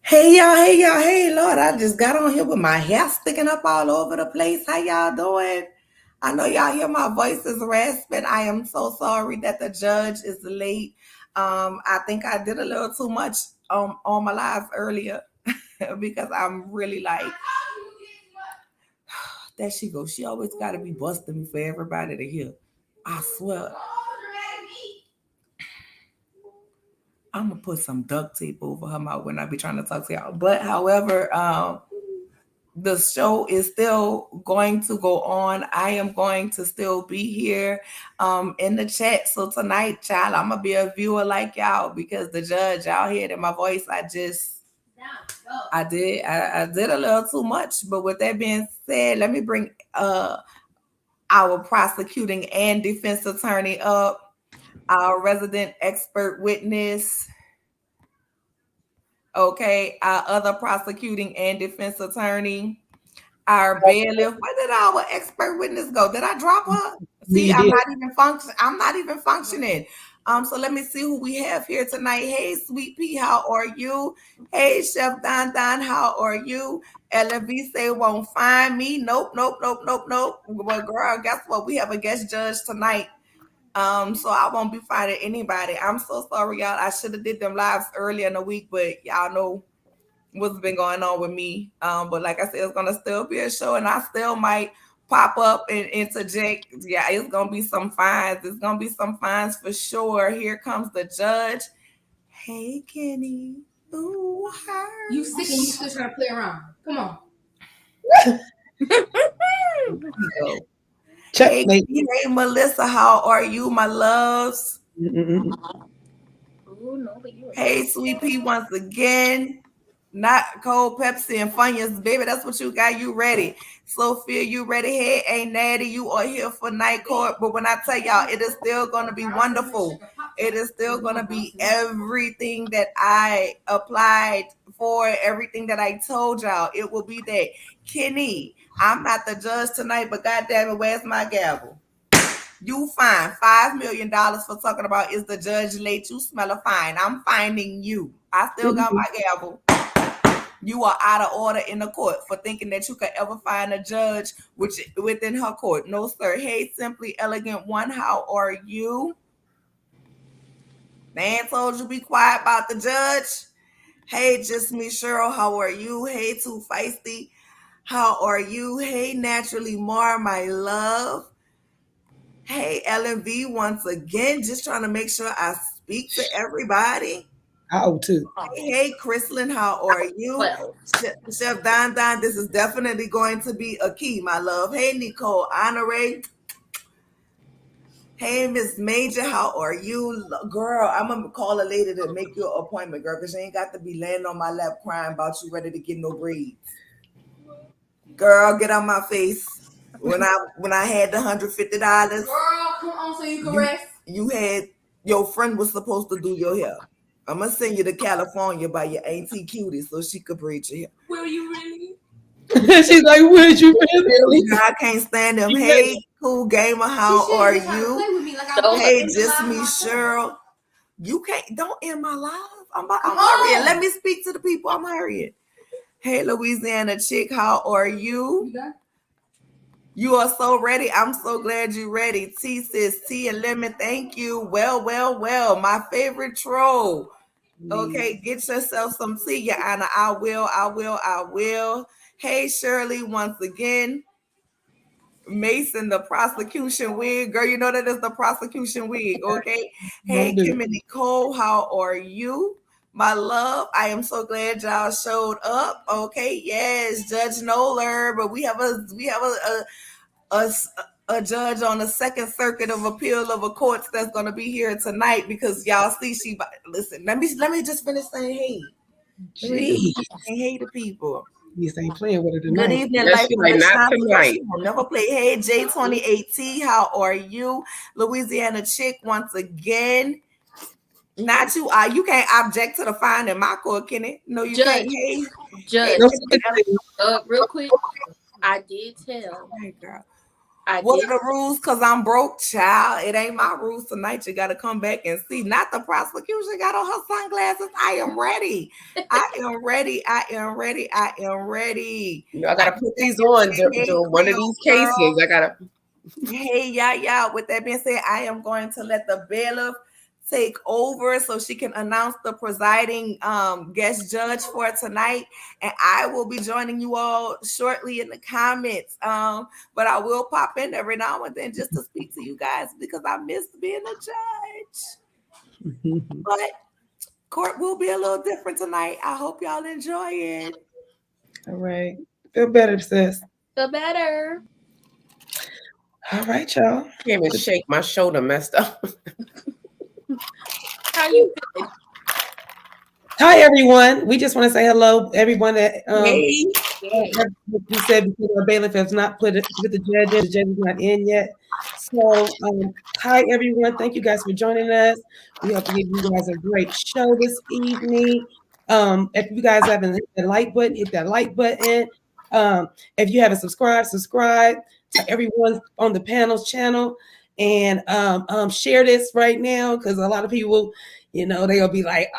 Hey Lord, I just got on here with my hair sticking up all over the place. How y'all doing? I know y'all hear my voice is rasping. I am so sorry that the judge is late. I think I did a little too much on my live earlier because I'm really like, there she goes. She always got to be busting me for everybody to hear. I swear. I'm gonna put some duct tape over her mouth when I be trying to talk to y'all. But however, the show is still going to go on. I am going to still be here in the chat. So tonight, child, I'm gonna be a viewer like y'all because the judge, y'all hear that my voice, I did a little too much. But with that being said, let me bring our prosecuting and defense attorney up, our resident expert witness. Okay, our other prosecuting and defense attorney, our bailiff. Where did our expert witness go? Did I drop her? See, You did. I'm not even functioning. So let me see who we have here tonight. Hey, Sweet Pea, how are you? Hey, Chef Don Don, how are you? LV say won't find me. Nope. Well, girl, guess what? We have a guest judge tonight. So I won't be finding anybody. I'm so sorry, y'all. I should have did them lives earlier in the week, but y'all know what's been going on with me. But like I said, it's gonna still be a show, and I still might pop up and interject. Yeah, it's gonna be some fines. It's gonna be some fines for sure. Here comes the judge. Hey, Kenny. Ooh, hi. You sick and you still trying to play around. Come on. Here we go. Hey, Checkmate. hey, Melissa, how are you, my loves? Mm-mm. Hey, Sweet Pea, once again. Not cold Pepsi and Funyuns, baby. That's what you got. You ready? Sophia, you ready? Hey, ain't Natty, you are here for night court. But when I tell y'all, it is still gonna be wonderful. It is still gonna be everything that I applied for, everything that I told y'all. It will be that. Kenny, I'm not the judge tonight, but goddamn it, where's my gavel? You fine $5 million for talking about is the judge late? You smell a fine. I'm finding you. I still got my gavel. You are out of order in the court for thinking that you could ever find a judge within her court. No, sir. Hey, Simply Elegant One, how are you? Man told you be quiet about the judge. Hey, Just Me Cheryl, how are you? Hey, Too Feisty, how are you? Hey, Naturally Mar, my love. Hey, LMV, once again, just trying to make sure I speak to everybody. How too. Hey, Chrislyn, how are you? Chef Don Don, this is definitely going to be a key, my love. Hey, Nicole Honore. Hey, Miss Major, how are you? Girl, I'm going to call a lady to make you an appointment, girl, because you ain't got to be laying on my lap crying about you ready to get no braids. Girl, get on my face. When I had the $150, Girl, come on so you can rest. You had your friend was supposed to do your hair. I'm gonna send you to California by your auntie Cutie so she could braid your hair. Will you really? She's like, would you really? I can't stand them. Hey, cool gamer, how are you? Hey, Just Me Cheryl. You don't end my live. I'm hurrying. Let me speak to the people. I'm hurrying. Hey, Louisiana chick, how are you? You are so ready. I'm so glad you're ready. T sis, T and Lemon, thank you. Well. My favorite troll. Okay, get yourself some tea, Your Honor. I will. Hey, Shirley, once again. Mason, the prosecution wig. Girl, you know that is the prosecution wig, okay? Hey, Kim and Nicole, how are you? My love, I am so glad y'all showed up. Okay, yes, Judge Noller, but we have a judge on the Second Circuit of Appeal of a courts that's going to be here tonight because y'all see listen. Let me just finish saying hey. Hey to people. You ain't playing with it Good tonight. evening, life is a shine because she will never play. Hey, J28T, how are you? Louisiana chick once again. Not you. You can't object to the fine in my court, can it? No, you can't. Hey, Judge. Real quick, I did tell. Hey, girl. What are the rules? Because I'm broke, child. It ain't my rules tonight. You got to come back and see. Not the prosecution got on her sunglasses. I am ready. I am ready. I am ready. I am ready. You know, I got to put these on during one of these cases. I got to. Hey, yeah. With that being said, I am going to let the bailiff take over so she can announce the presiding guest judge for tonight, and I will be joining you all shortly in the comments, but I will pop in every now and then just to speak to you guys because I missed being a judge. But court will be a little different tonight. I hope y'all enjoy it. All right, feel better, sis. Feel better. All right, y'all. Can't even shake, my shoulder messed up. How you feeling? Hi, everyone. We just want to say hello, everyone that Hey. we said because our bailiff has not put the judge in. The judge is not in yet. So, hi, everyone. Thank you guys for joining us. We hope to give you guys a great show this evening. If you guys haven't hit the like button, hit that like button. If you haven't subscribed to everyone on the panel's channel. And share this right now because a lot of people, they'll be like,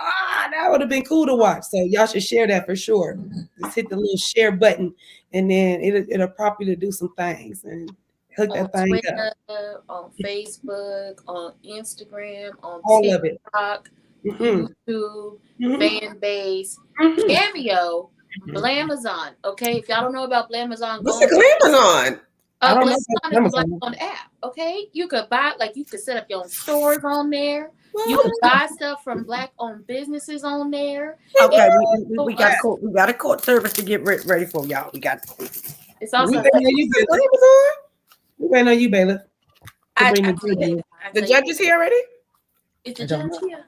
that would have been cool to watch. So y'all should share that for sure. Just hit the little share button, and then it'll prompt you to do some things and hook that thing Twitter, up. on Facebook, on Instagram, on All TikTok, YouTube, fan base, Cameo, Blamazon. Okay, if y'all don't know about Blamazon, What's the Glamazon? Blamazon is like on the app. Okay, you could buy, you could set up your own stores on there. You can buy stuff from Black-owned businesses on there. Okay, we got a court service to get ready for y'all. We got. It's also we waiting on you, bailiff. The judge is here already. Is the judge here?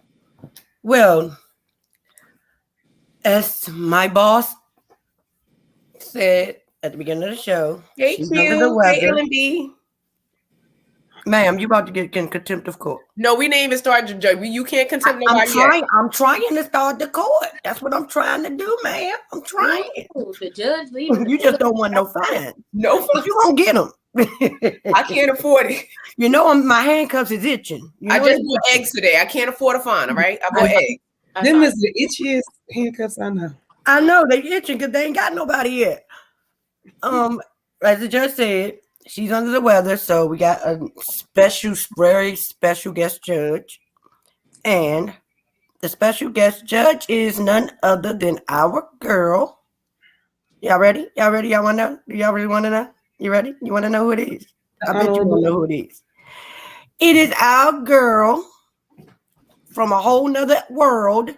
Well, as my boss said at the beginning of the show, Hey, she's Q. under the Hey, weather. LB. Ma'am, you about to get in contempt of court. No, we didn't even start the judge. You can't contempt nobody yet. I'm trying to start the court. That's what I'm trying to do, ma'am. I'm trying. Ooh, the judge leaving. You just don't want no fine. No, You gonna get them. I can't afford it. You know, my handcuffs is itching. I just bought eggs today. I can't afford a fine. All right, I bought eggs. Them is the itchiest handcuffs I know. I know they itching because they ain't got nobody yet. As the judge said, she's under the weather, so we got a very special guest judge. And the special guest judge is none other than our girl. Y'all ready? Y'all want to know? Y'all really want to know? You ready? You want to know who it is? I bet you want to know who it is. It is our girl from a whole nother world.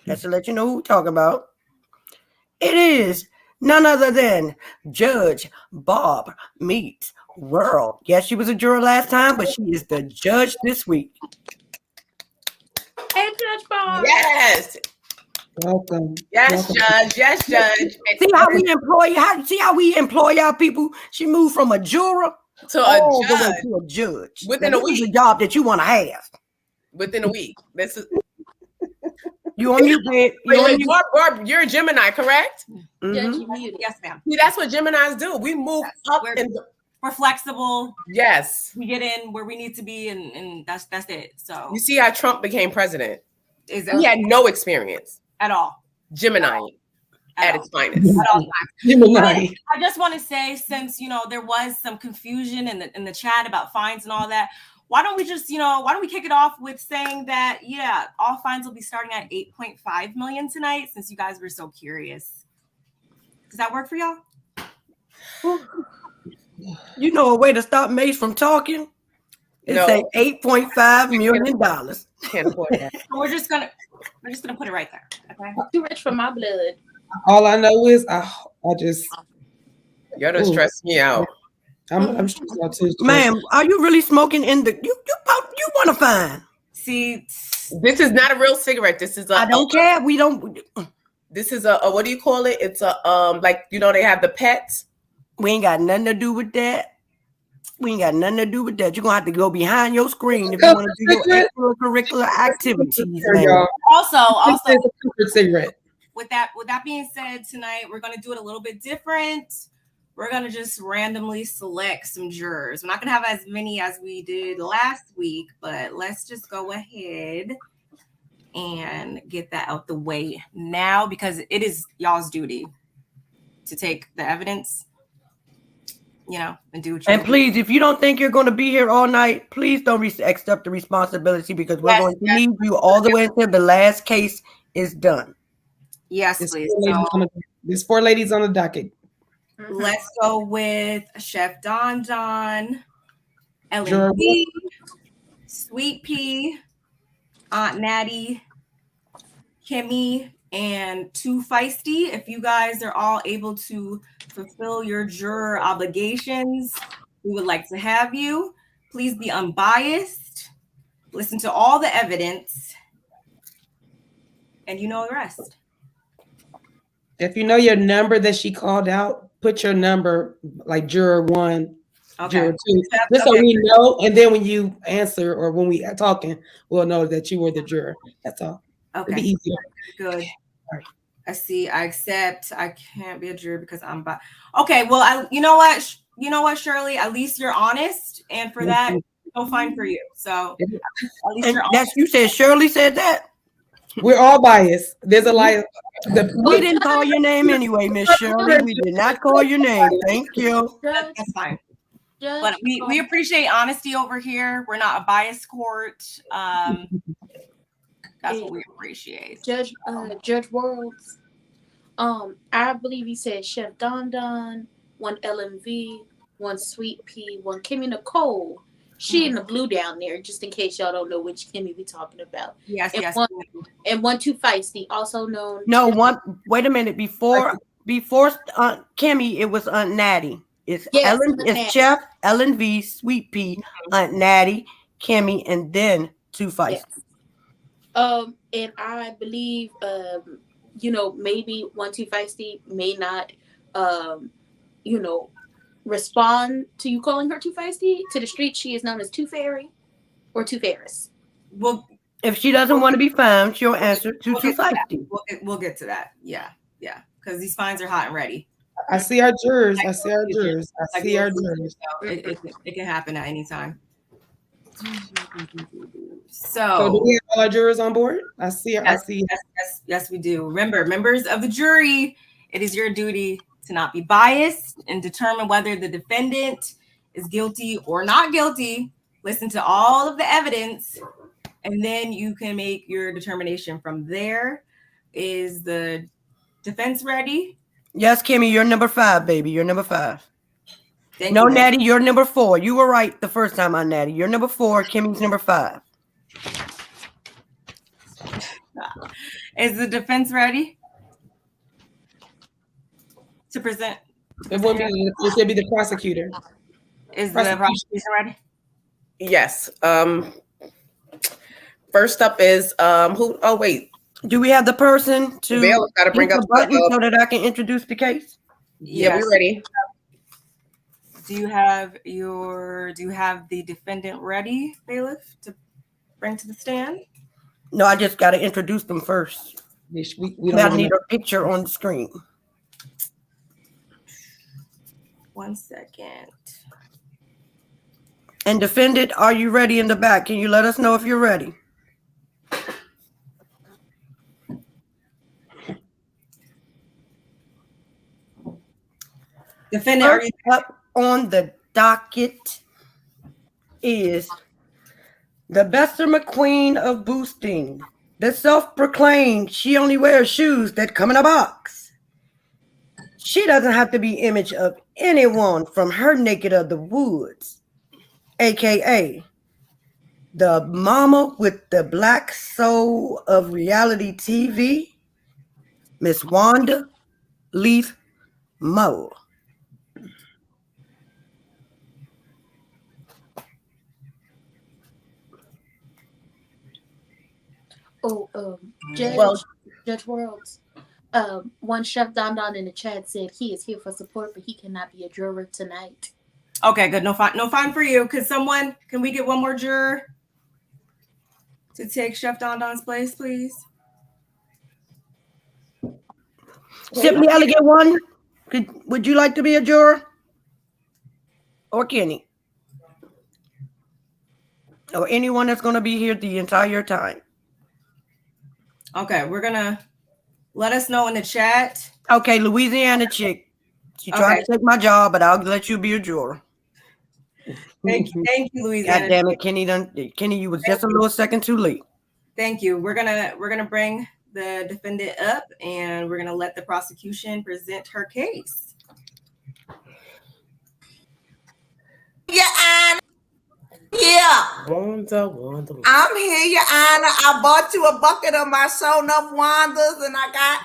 Just to let you know who we're talking about. It is none other than Judge Bob Meets World. Yes, she was a juror last time, but she is the judge this week. Hey, Judge Bob. Yes. Welcome. Yes, Judge. Yes, Judge. See how we employ our people? She moved from a juror To all a the way judge to a judge. within Now, a this is week. a job that you want to have. Within a week. This is. You on mute, babe? Wait, Barb, you're a Gemini, correct? Judge, you muted. Yes, ma'am. See, that's what Geminis do. We move up and We're flexible. yes. We get in where we need to be, and that's it. So You see how Trump became president? is He had no experience. at all. Gemini at all. its finest. At all times. Gemini. I just want to say, since there was some confusion in the chat about fines and all that, why don't we just kick it off with saying that all fines will be starting at 8.5 million tonight, since you guys were so curious. Does that work for y'all? You know a way to stop Mace from talking? It's No. say $8.5 million. Can't afford that. So we're just gonna put it right there. Okay. Too rich for my blood. All I know is I just Y'all done stressed me out. I'm stressed out too. Ma'am, are you really smoking in the you want to find? See, This is not a real cigarette. This is a. I don't care. We don't. This is a what do you call it? It's a they have the pets. We ain't got nothing to do with that. We ain't got nothing to do with that. You're gonna have to go behind your screen if you want to do your extracurricular activities. Man. also This is a comfort cigarette. with that being said, tonight we're going to do it a little bit different. we're gonna just randomly select some jurors. We're not gonna have as many as we did last week, but let's just go ahead and get that out the way now, because it is y'all's duty to take the evidence, and do what you And please, if you don't think you're going to be here all night, please don't accept the responsibility, because we're going to need you all the way until the last case is done. Yes, please. There's 4 ladies on the docket. Let's go with Chef Don, Ellen B, Sweet Pea, Aunt Natty, Kimmy, and Too Feisty. If you guys are all able to fulfill your juror obligations, we would like to have you. Please be unbiased. Listen to all the evidence, and you know the rest. If you know your number that she called out, put your number like juror 1, juror 2, just so we know. And then when you answer or when we are talking, we'll know that you were the juror. That's all. Okay. It'll be easier. Good. I see. I accept. I can't be a juror because I'm bi. Okay. Well, you know what, Shirley? At least you're honest, and for that, no fine for you. So at least you're honest. You said Shirley said that. We're all biased. There's a lie. We didn't call your name anyway, Miss Shirley. We did not call your name. Thank you. That's fine. But we appreciate honesty over here. We're not a biased court. That's what we appreciate. Judge Worlds. I believe you said Chef Don, 1 LMV, 1 Sweet Pea, 1 Kimmy Nicole. She in the blue down there, just in case y'all don't know which Kimmy we talking about. Yes, and yes. And 1 Too Feisty, also known. No, wait a minute. Before Kimmy, it was Aunt Natty. It's Chef, Ellen V, Sweet Pea, Aunt Natty, Kimmy, and then Too Feisty. Yes. And I believe, maybe 1 Too Feisty may not, respond to you calling her Too Feisty. To the street, she is known as Too Fairy or Too Ferris. Well, if she doesn't want to be found, she'll answer Too Feisty. We'll get to that. Yeah. Because these fines are hot and ready. I see our jurors. I see our jurors. It can happen at any time. So do we have all our jurors on board? I see. Yes, we do. Remember, members of the jury, it is your duty to not be biased and determine whether the defendant is guilty or not guilty. Listen to all of the evidence, and then you can make your determination from there. Is the defense ready? Yes, Kimmy, you're number 5, baby. You're number 5. Thank you. Natty, you're number 4. You were right the first time on Natty. You're number 4. Kimmy's number 5. Is the defense ready to present? It would be the prosecutor. Is the prosecution ready? Yes. First up is who? Oh wait. Do we have the person to got to bring up the button so that I can introduce the case? Yeah, we're ready. Do you have the defendant ready, bailiff, to bring to the stand? No, I just got to introduce them first. We don't need a picture on the screen. 1 second. And defendant, are you ready in the back? Can you let us know if you're ready? Defendant, first up on the docket is the Besser McQueen of boosting, the self-proclaimed she only wears shoes that come in a box. She doesn't have to be image of anyone from her naked of the woods, aka the mama with the black soul of reality TV, Miss Wanda Leaf Moe. Judge Worlds. One Chef Don in the chat said he is here for support, but he cannot be a juror tonight. Okay, good. No fine for you. Can we get one more juror to take Chef Don's place, please? Simply Elegant One, would you like to be a juror? or Kenny. Or anyone that's going to be here the entire time. Okay, we're gonna let us know in the chat. Okay, Louisiana chick. She tried to take my job, but I'll let you be a juror. Thank you, Louisiana. God damn it, Kenny, you was just a little second too late. Thank you. We're gonna bring the defendant up, and we're gonna let the prosecution present her case. Yeah. Wanda. I'm here, Your Honor. I bought you a bucket of my show enough Wandas, and I got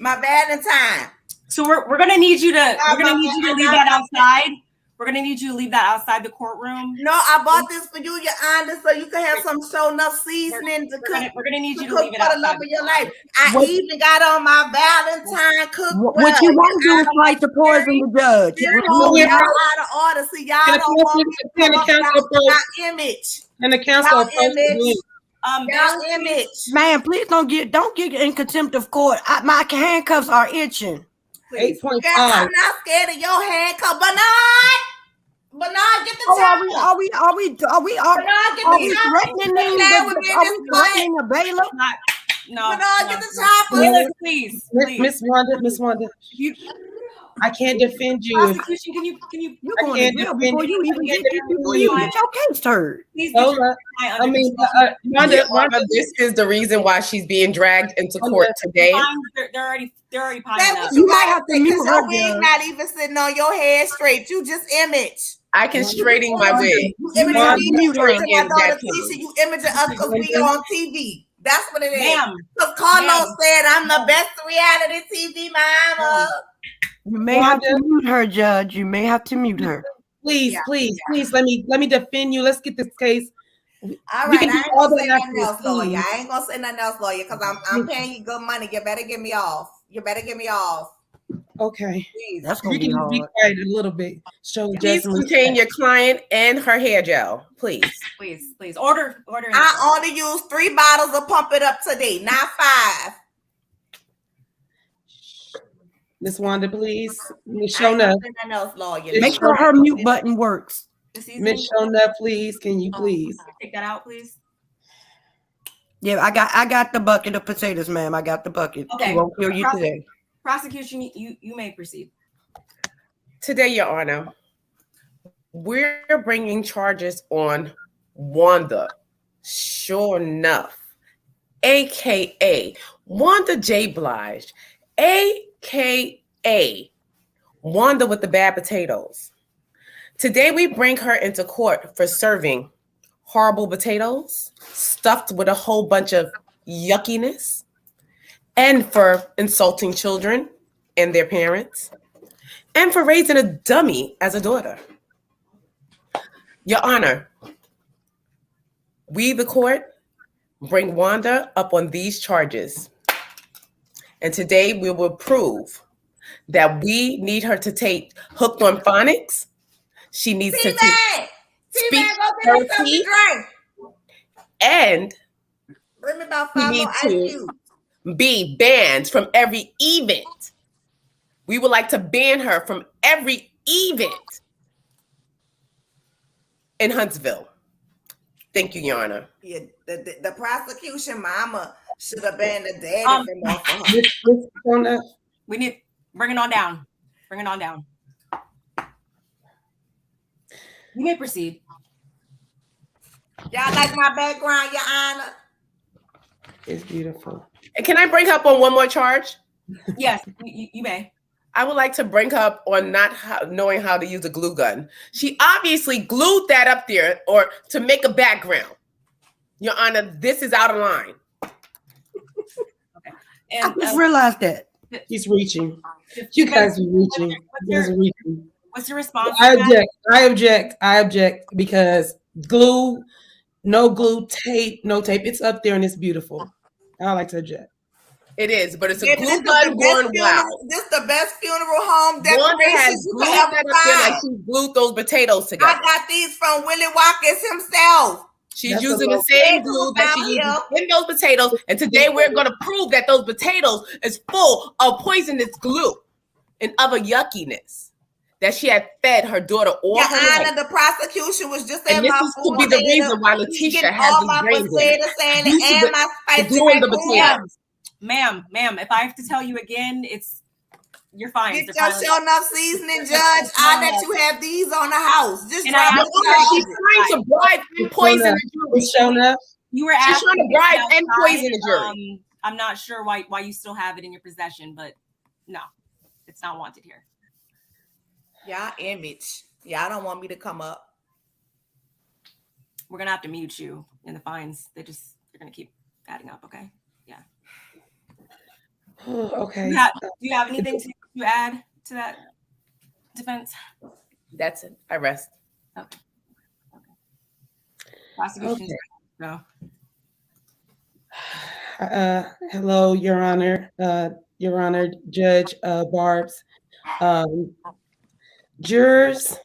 my Valentine. So we're gonna need you to leave that outside. We're gonna need you to leave that outside the courtroom. No, I bought this for you, Your Honor, so you can have some show enough seasoning to cook. We're gonna need you to cook leave it for the outside. love of your life. I even got on my Valentine cook. What you want to do is fight to poison the judge. Y'all out of order. See, y'all don't want me to come up with my image. And the council Y'all image. Man, please don't get in contempt of court. My handcuffs are itching. 8.5. I'm not scared of your handcuff, Bernard, get the Are chopper. we Bernard, get threatening the chopper. threatening a bailiff? No. Bernard, get the chopper. Bailiff, please. Miss Wanda, I can't defend you. Prosecution, can you? You're going to jail before you even get your case heard. Please Hold up. I mean, Wanda, this is the reason why she's being dragged into court today. They're already piling up. You might have to mute her. Wig not even sitting on your head straight. You just image. I can straighten my wig. You imaging me, Mute her in my daughter that case. Tisha, you imaging us because we on TV. That's what it is. Ma'am. Because Carlos said I'm the best reality TV mama. You may have to mute her, Judge. You may have to mute her. Please, let me defend you. Let's get this case. All right, I ain't gonna say nothing else, lawyer. I ain't gonna say nothing else, lawyer, because I'm paying you good money. You better get me off. Okay. Please. That's going You to be can hard. be quiet a little bit. Show Please Jasmine. contain your client and her hair gel, please. Please. Order. I only used 3 bottles of Pump It Up today, not 5. Miss Wanda, please. Miss Shona. Make sure her mute button works. Miss Shona, please. Can you please take that out, please? Yeah, I got the bucket of potatoes, ma'am. I got the bucket. Okay. She won't kill you today. Prosecution, you may proceed. Today, Your Honor, we're bringing charges on Wanda, sure enough, aka Wanda J. Blige, aka Wanda with the bad potatoes. Today, we bring her into court for serving horrible potatoes stuffed with a whole bunch of yuckiness, and for insulting children and their parents, and for raising a dummy as a daughter. Your Honor, we, the court, bring Wanda up on these charges. And today we will prove that we need her to take Hooked on Phonics. She needs to take speech therapy, and bring me about she 5 more needs ice to cubes. be banned from every event. We would like to ban her from every event in Huntsville. Thank you, Your Honor. Yeah, the prosecution mama should have banned the daddy from off of her. Miss Shona? We need bring it on down. You may proceed. Y'all like my background, Your Honor? It's beautiful. Can I bring her up on one more charge? Yes, you may. I would like to bring her up on not knowing how to use a glue gun. She obviously glued that up there or to make a background. Your Honor, this is out of line. Okay. And I just realized that. He's reaching. You guys are reaching. You guys are reaching. What's your response? I object because glue, no glue, tape, no tape. It's up there and it's beautiful. I like to object. It is, but it's a glue gun gone wild. This is the best funeral home Wanda has decorations you glued could that ever up there like find. she glued those potatoes together. I got these from Willie Watkins himself. She's using the same glue that she uses in those potatoes. And today we're going to prove that those potatoes is full of poisonous glue and other yuckiness. that she had fed her daughter all Your her Honor, life. the prosecution was just And in this my is food to be the potato. reason why He's Letitia getting has all these my grains in potato it. salad Due to and my spicy doing the macaroni. potatoes. Ma'am, if I have to tell you again, you're fine. Get your show enough seasoning, Judge. I bet you have these on the house. Just And drop I the asked She's charges. trying to bribe and poison the jury. Shown up. You were She's asking trying to me bribe and outside. poison the jury. I'm not sure why you still have it in your possession, but no, it's not wanted here. Y'all image. Y'all don't want me to come up. We're gonna have to mute you in the fines. They're gonna keep adding up. Okay. Yeah. Okay. Do you have anything to add to that defense? That's it. I rest. Okay. Prosecution. Okay. No. Hello, Your Honor, Judge Barbs, jurors,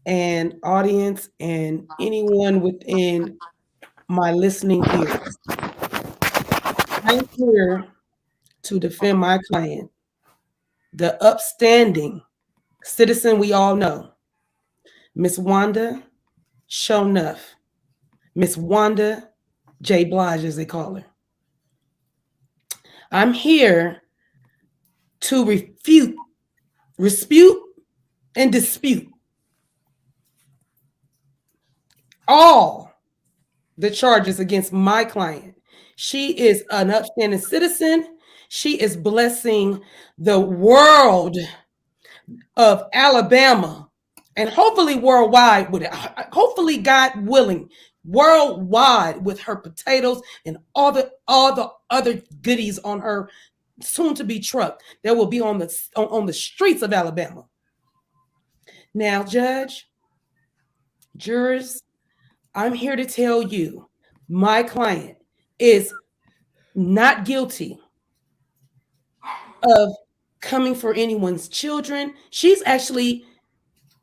and audience, and anyone within my listening ears. I'm here to defend my client, the upstanding citizen we all know, Miss Wanda Shonuff, Miss Wanda J. Blige, as they call her. I'm here to dispute, and dispute all the charges against my client. She is an upstanding citizen. She is blessing the world of Alabama and hopefully worldwide with it. Hopefully, God willing, worldwide with her potatoes and all the other goodies on her soon to be truck that will be on the streets of Alabama. Now, jurors, I'm here to tell you, my client is not guilty of coming for anyone's children.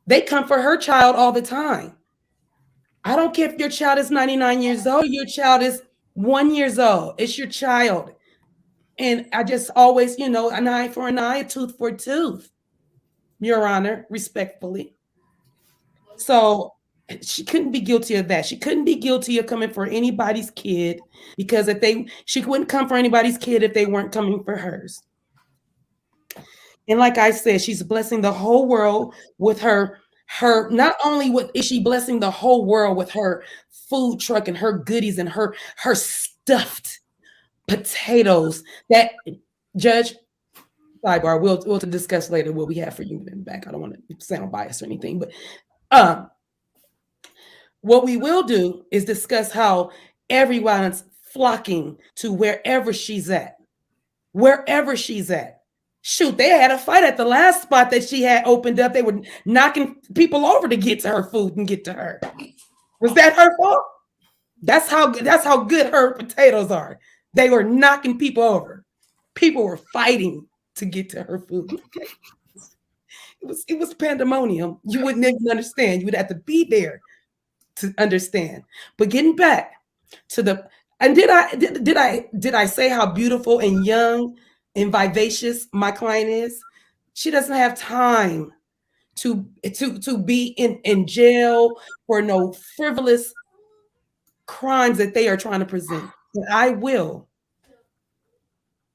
They come for her child all the time. I don't care if your child is 99 years old, your child is 1 year old. It's your child. And I just always, an eye for an eye, a tooth for a tooth, Your Honor, respectfully. So she couldn't be guilty of that. She couldn't be guilty of coming for anybody's kid because she wouldn't come for anybody's kid if they weren't coming for hers. And like I said, she's blessing the whole world with her. Not only is she blessing the whole world with her food truck and her goodies and her stuffed potatoes that, Judge, sidebar, we'll discuss later what we have for you in the back. I don't want to sound biased or anything, but what we will do is discuss how everyone's flocking to wherever she's at. Wherever she's at. Shoot, they had a fight at the last spot that she had opened up. They were knocking people over to get to her food and get to her. Was that her fault? That's how good her potatoes are. They were knocking people over. People were fighting to get to her food. It was pandemonium. You wouldn't even understand. You would have to be there to understand. But getting back to did I say how beautiful and young and vivacious my client is? She doesn't have time to be in jail for no frivolous crimes that they are trying to present. And I will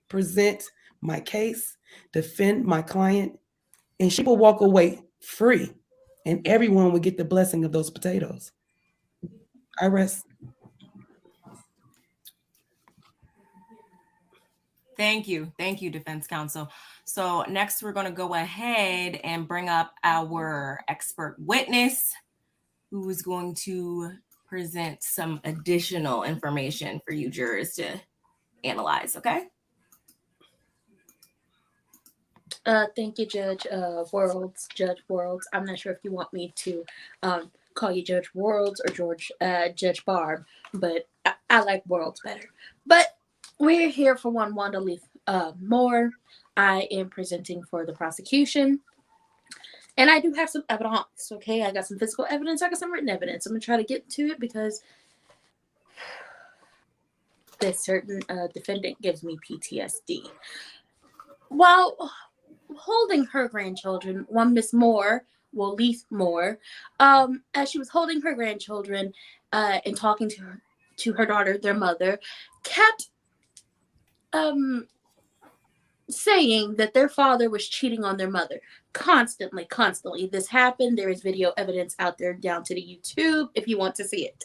present my case, defend my client, and she will walk away free, and everyone will get the blessing of those potatoes. I rest. Thank you, defense counsel. So next we're going to go ahead and bring up our expert witness who is going to present some additional information for you jurors to analyze, okay? Thank you, Judge Worlds. I'm not sure if you want me to call you Judge Worlds or Judge Barb, but I like Worlds better. But we're here for one Wanda Leaf Moore. I am presenting for the prosecution. And I do have some evidence, okay? I got some physical evidence. I got some written evidence. I'm going to try to get to it because this certain defendant gives me PTSD. While holding her grandchildren, one Miss Moore, well, Leith Moore, as she was holding her grandchildren and talking to her daughter, their mother, kept saying that their father was cheating on their mother constantly. This happened. There is video evidence out there down to the YouTube if you want to see it.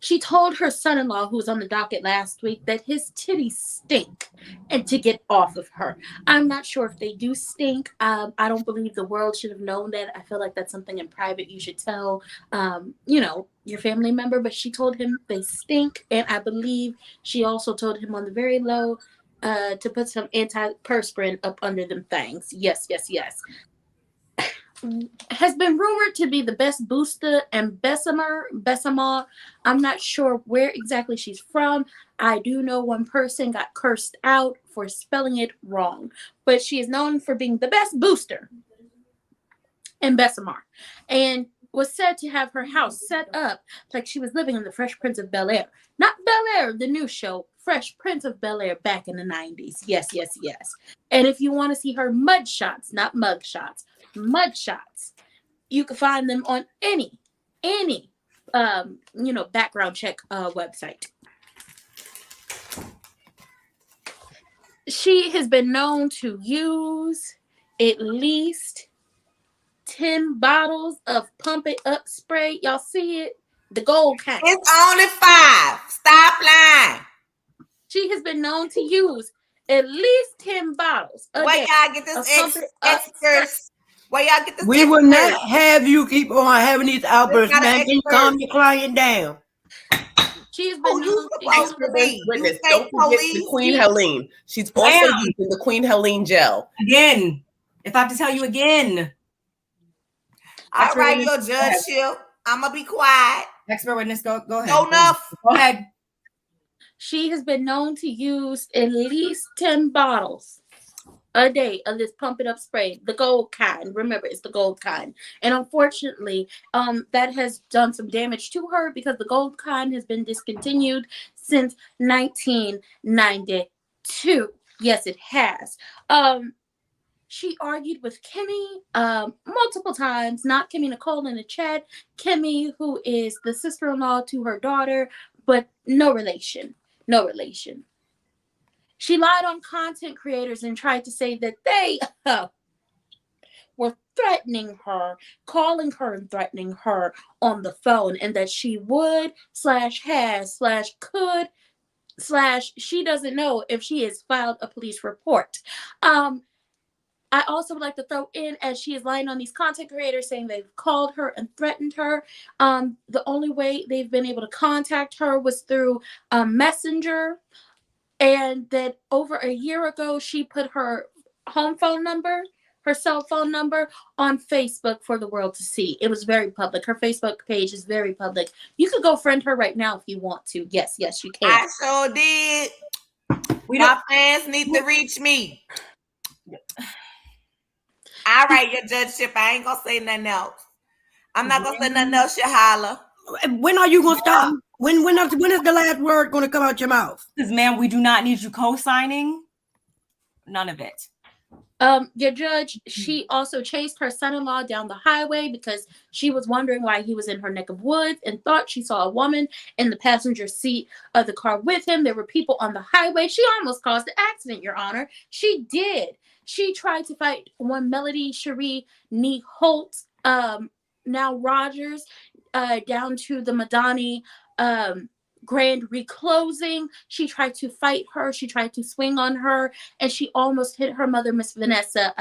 She told her son-in-law, who was on the docket last week, that his titties stink and to get off of her. I'm not sure if they do stink. I don't believe the world should have known that. I feel like that's something in private you should tell, your family member. But she told him they stink. And I believe she also told him on the very low to put some antiperspirant up under them things. Yes. Has been rumored to be the best booster and Bessemer. I'm not sure where exactly she's from. I do know one person got cursed out for spelling it wrong, but she is known for being the best booster in Bessemer, and was said to have her house set up like she was living in the Fresh Prince of Bel-Air. Not Bel-Air, the new show, Fresh Prince of Bel-Air back in the 90s. Yes. And if you want to see her mud shots, not mug shots, mud shots, you can find them on any background check website. She has been known to use at least 10 bottles of Pump It Up spray. Y'all see it? The gold kind. It's only 5. Stop lying. She has been known to use at least 10 bottles. Where y'all get this experts? Where y'all get this? We will not have you keep on having these outbursts, man. Can you calm your client down? She's been expert witness. Don't forget the Queen Helene. She's also using the Queen Helene gel. Again, if I have to tell you again. All right, your judgeship. I'm gonna be quiet. Expert witness, go ahead. No enough. Go ahead. She has been known to use at least 10 bottles a day of this Pump It Up spray, the gold kind. Remember, it's the gold kind. And unfortunately, that has done some damage to her because the gold kind has been discontinued since 1992. Yes, it has. She argued with Kimmy multiple times, not Kimmy Nicole in the chat, Kimmy, who is the sister-in-law to her daughter, but no relation. She lied on content creators and tried to say that they were threatening her, calling her and threatening her on the phone, and that she would /has/could/ she doesn't know if she has filed a police report. I also would like to throw in, as she is lying on these content creators saying they've called her and threatened her, the only way they've been able to contact her was through Messenger, and that over a year ago, she put her home phone number, her cell phone number, on Facebook for the world to see. It was very public. Her Facebook page is very public. You could go friend her right now if you want to. Yes, you can. I sure did. My fans need to reach me. All right, your judgeship. I ain't gonna say nothing else. I'm not gonna say nothing else. You holler. When are you gonna stop? When is the last word gonna come out your mouth? Because, ma'am, we do not need you co-signing. None of it. Your judge, she also chased her son-in-law down the highway because she was wondering why he was in her neck of woods and thought she saw a woman in the passenger seat of the car with him. There were people on the highway. She almost caused the accident, Your Honor. She did. She tried to fight one Melody Cherie Nee Holt, now Rogers, down to the Madani grand reclosing. She tried to fight her. She tried to swing on her, and she almost hit her mother, Miss Vanessa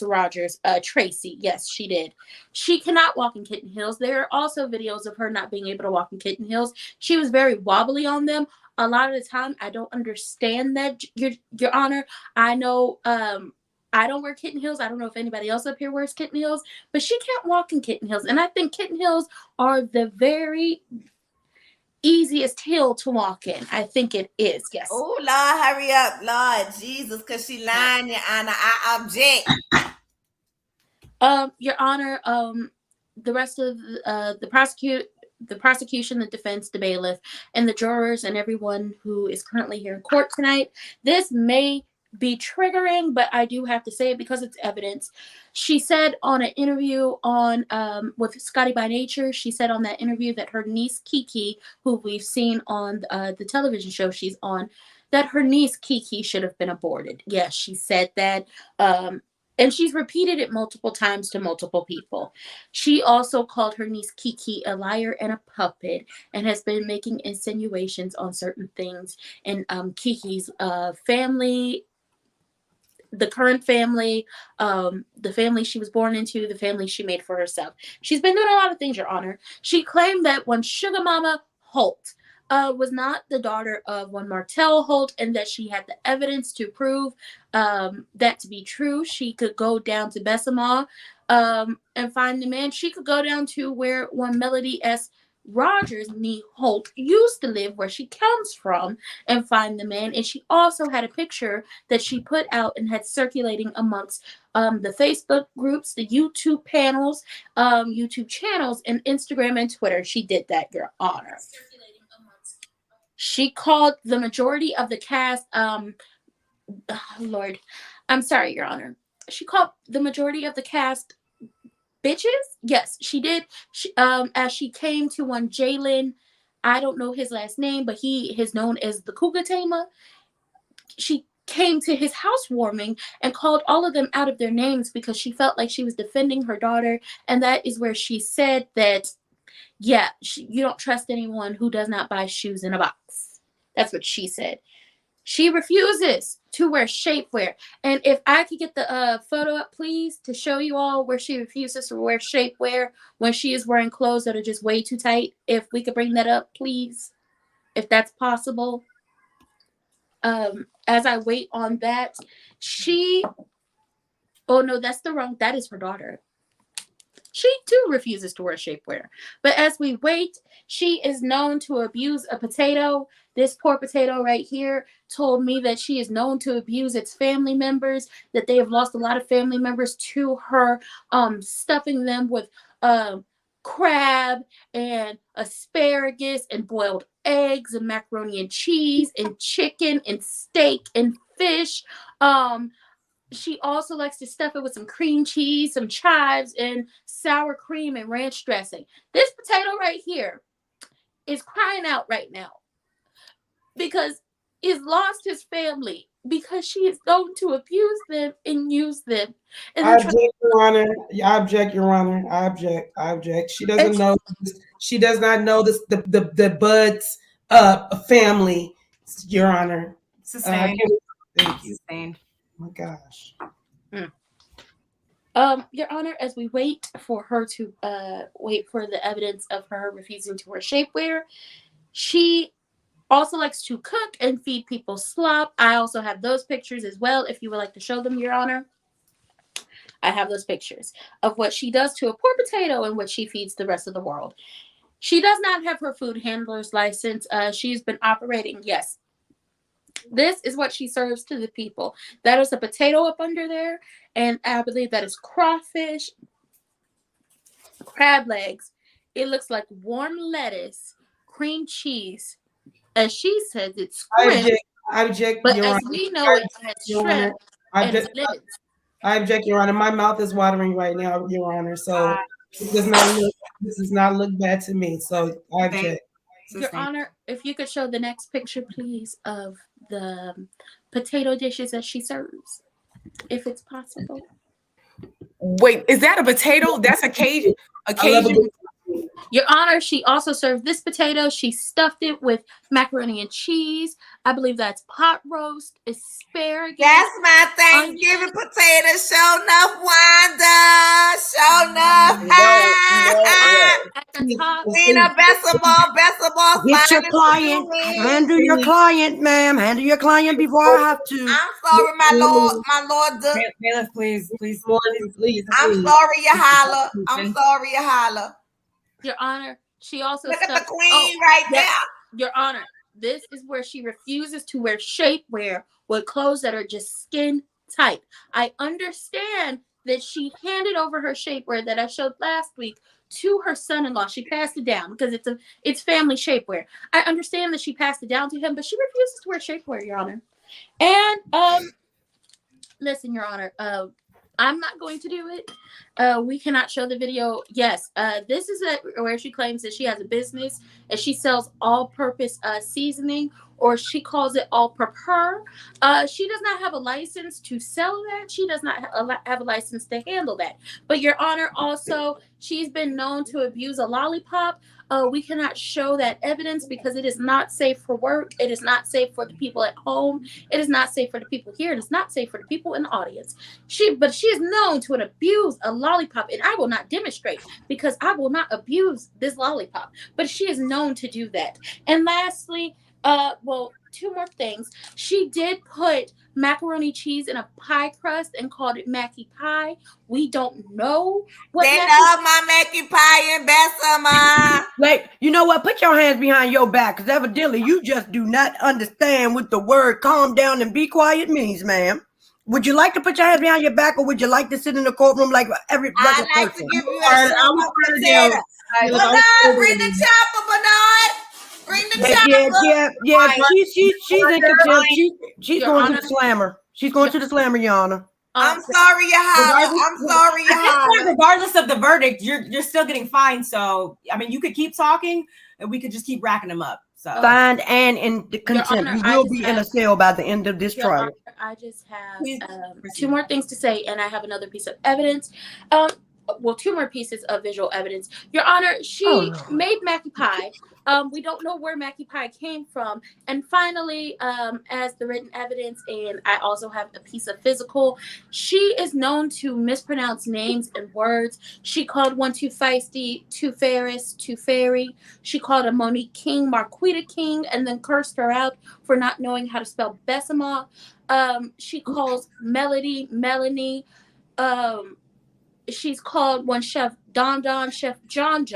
Rogers, Tracy. Yes, she did. She cannot walk in Kitten Hills. There are also videos of her not being able to walk in Kitten Hills. She was very wobbly on them. A lot of the time, I don't understand that, Your Honor. I know I don't wear Kitten Heels. I don't know if anybody else up here wears Kitten Heels, but she can't walk in Kitten Heels. And I think Kitten Heels are the very easiest hill to walk in. I think it is, yes. Oh, Lord, hurry up, Lord Jesus, because she lying, Your Honor. I object. Your Honor, the rest of the prosecution, the defense, the bailiff, and the jurors, and everyone who is currently here in court tonight, this may be triggering, but I do have to say it because it's evidence. She said on an interview on with Scotty by Nature, she said on that interview that her niece Kiki, who we've seen on the television show she's on, that her niece Kiki should have been aborted. Yes, she said that. And she's repeated it multiple times to multiple people. She also called her niece Kiki a liar and a puppet, and has been making insinuations on certain things. And Kiki's family, the current family, the family she was born into, the family she made for herself. She's been doing a lot of things, Your Honor. She claimed that when Sugar Mama Holt was not the daughter of one Martell Holt, and that she had the evidence to prove that to be true. She could go down to Bessemer and find the man. She could go down to where one Melody S. Rogers, Nee Holt, used to live, where she comes from, and find the man. And she also had a picture that she put out and had circulating amongst the Facebook groups, the YouTube panels, YouTube channels, and Instagram and Twitter. She did that, Your Honor. She called the majority of the cast, Lord, I'm sorry, Your Honor. She called the majority of the cast bitches. Yes, she did. She, as she came to one Jalen, I don't know his last name, but he is known as the Cougar Tamer. She came to his housewarming and called all of them out of their names because she felt like she was defending her daughter. And that is where she said that, yeah, you don't trust anyone who does not buy shoes in a box. That's what she said. She refuses to wear shapewear. And if I could get the photo up, please, to show you all where she refuses to wear shapewear when she is wearing clothes that are just way too tight. If we could bring that up, please, if that's possible. As I wait on that, oh no, that is her daughter. She too refuses to wear shapewear. But as we wait, she is known to abuse a potato. This poor potato right here told me that she is known to abuse its family members, that they have lost a lot of family members to her, stuffing them with crab and asparagus and boiled eggs and macaroni and cheese and chicken and steak and fish. She also likes to stuff it with some cream cheese, some chives, and sour cream and ranch dressing. This potato right here is crying out right now because he's lost his family because she is known to abuse them and use them. And I object, Your Honor. I object, Your Honor. I object. She doesn't know. She does not know this. The Bud's family, Your Honor. Sustained. Thank you. Sustained. Oh my gosh. Your Honor, as we wait for her to wait for the evidence of her refusing to wear shapewear, she also likes to cook and feed people slop. I also have those pictures as well, if you would like to show them, Your Honor. I have those pictures of what she does to a poor potato and what she feeds the rest of the world. She does not have her food handler's license. She's been operating, yes. This is what she serves to the people. That is a potato up under there, and I believe that is crawfish, crab legs. It looks like warm lettuce, cream cheese. As she says, it's shrimp. I object, but Your as Honor. we know, it has shrimp and lemons. I object, Your Honor. My mouth is watering right now, Your Honor. So this does not look bad to me. So I object. Your Honor, if you could show the next picture, please, of the potato dishes that she serves, if it's possible. Wait, is that a potato? That's a Cajun. Your Honor, she also served this potato. She stuffed it with macaroni and cheese. I believe that's pot roast, asparagus. That's my Thanksgiving potato. Show enough, Wanda. Show enough. At the top. Nina Bessemer. Get your client. Handle your client, ma'am. Handle your client before I have to. I'm sorry, my lord. Bailiff, please. I'm sorry, you holler. Your Honor, she also look at the queen right there. Your Honor, this is where she refuses to wear shapewear with clothes that are just skin tight. I understand that she handed over her shapewear that I showed last week to her son-in-law. She passed it down because it's family shapewear. I understand that she passed it down to him, but she refuses to wear shapewear, Your Honor. And Listen, Your Honor, I'm not going to do it. We cannot show the video. Yes, this is where she claims that she has a business and she sells all-purpose seasoning, or she calls it all-purpose. She does not have a license to sell that. She does not have a license to handle that. But Your Honor, also, she's been known to abuse a lollipop. We cannot show that evidence because it is not safe for work. It is not safe for the people at home. It is not safe for the people here. It is not safe for the people in the audience. But she is known to abuse a lollipop, and I will not demonstrate because I will not abuse this lollipop. But she is known to do that. And lastly, two more things. She did put macaroni cheese in a pie crust and called it Mackie Pie. We don't know what. They love my Mackie Pie and Bessemer. Like, you know what? Put your hands behind your back, because evidently you just do not understand what the word "calm down and be quiet" means, ma'am. Would you like to put your hands behind your back, or would you like to sit in the courtroom like every regular I'd like person? to give you a bring the chopper, Bernard. Bring the chopper. Yeah. She's in contempt. She's Your going Honor. to the slammer. She's going to the slammer, Your Honor. I'm sorry, you holler. I'm sorry, you holler. Regardless of the verdict, you're still getting fined. So I mean, you could keep talking, and we could just keep racking them up. So Fined and in contempt. Honor, You I will just be in a have- cell by the end of this Your trial. Honor, I just have Please two more things to say, and I have another piece of evidence. Two more pieces of visual evidence. Your Honor, she made Mackie Pie. We don't know where Mackie Pie came from. And finally, as the written evidence, and I also have a piece of physical, she is known to mispronounce names and words. She called one too feisty, too Ferris, too fairy. She called a Monique King, Marquita King, and then cursed her out for not knowing how to spell Bessemer. She calls Melody, Melanie. She's called one Chef Don, Chef John.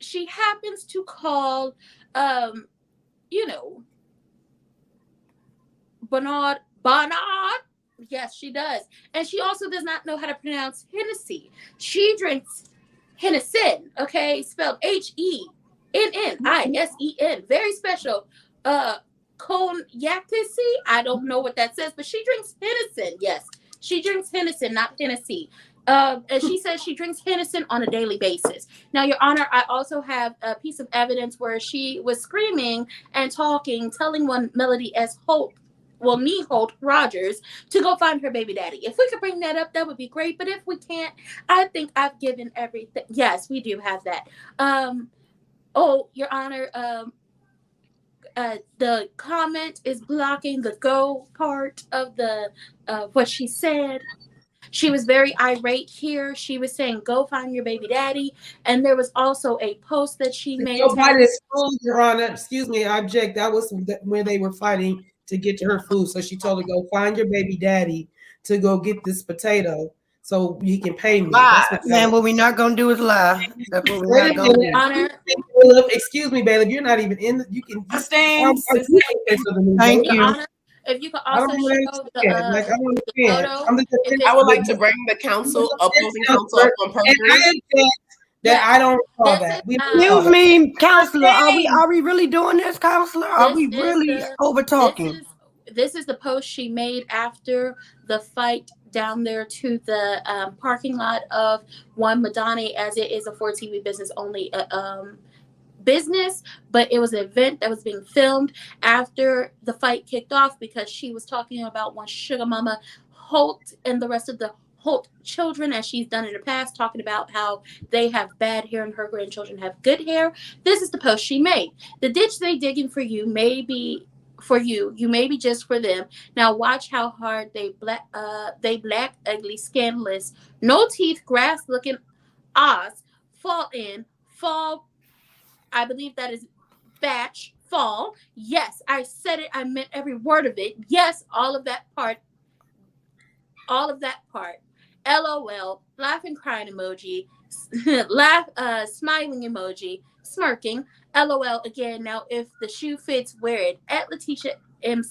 She happens to call, Bernard. Yes, she does. And she also does not know how to pronounce Hennessy. She drinks Hennessy, okay? Spelled Hennisen. Very special. Cognac-y? I don't know what that says, but she drinks Hennessy. Yes. She drinks Hennessy, not Hennessy. And she says she drinks Hennessy on a daily basis. Now, Your Honor, I also have a piece of evidence where she was screaming and talking, telling one Melody S. Holt Rogers to go find her baby daddy. If we could bring that up, that would be great. But if we can't, I think I've given everything. Yes, we do have that. Your Honor, the comment is blocking the go part of the what she said. She was very irate here. She was saying, "Go find your baby daddy." And there was also a post that she made. Nobody's food, Your Honor. Excuse me, I object. That was when they were fighting to get to her food. So she told her, "Go find your baby daddy to go get this potato so he can pay me." Man, what we're not going to do is lie. That's what we're not going to do. Honor, excuse me, bailiff. You're not even in. You can. Sustained. Thank you. Honor, if you could also show the photo. I would like to bring the opposing counsel up on perjury. I don't recall that. Excuse me, counselor. Are we really doing this, counselor? Are we really over talking? This is the post she made after the fight down there to the parking lot of one Madani, as it is a 4TV business only business, but it was an event that was being filmed after the fight kicked off because she was talking about one Sugar Mama Holt and the rest of the Holt children, as she's done in the past, talking about how they have bad hair and her grandchildren have good hair. This is the post she made. The ditch they digging for you may be for you. You may be just for them. Now watch how hard they black, ugly, scandalous, no teeth, grass looking Oz fall. I believe that is batch fall. Yes, I said it. I meant every word of it. Yes, all of that part. LOL, laughing, crying emoji, smiling emoji, smirking. LOL again. Now, if the shoe fits, wear it. At Letitia M.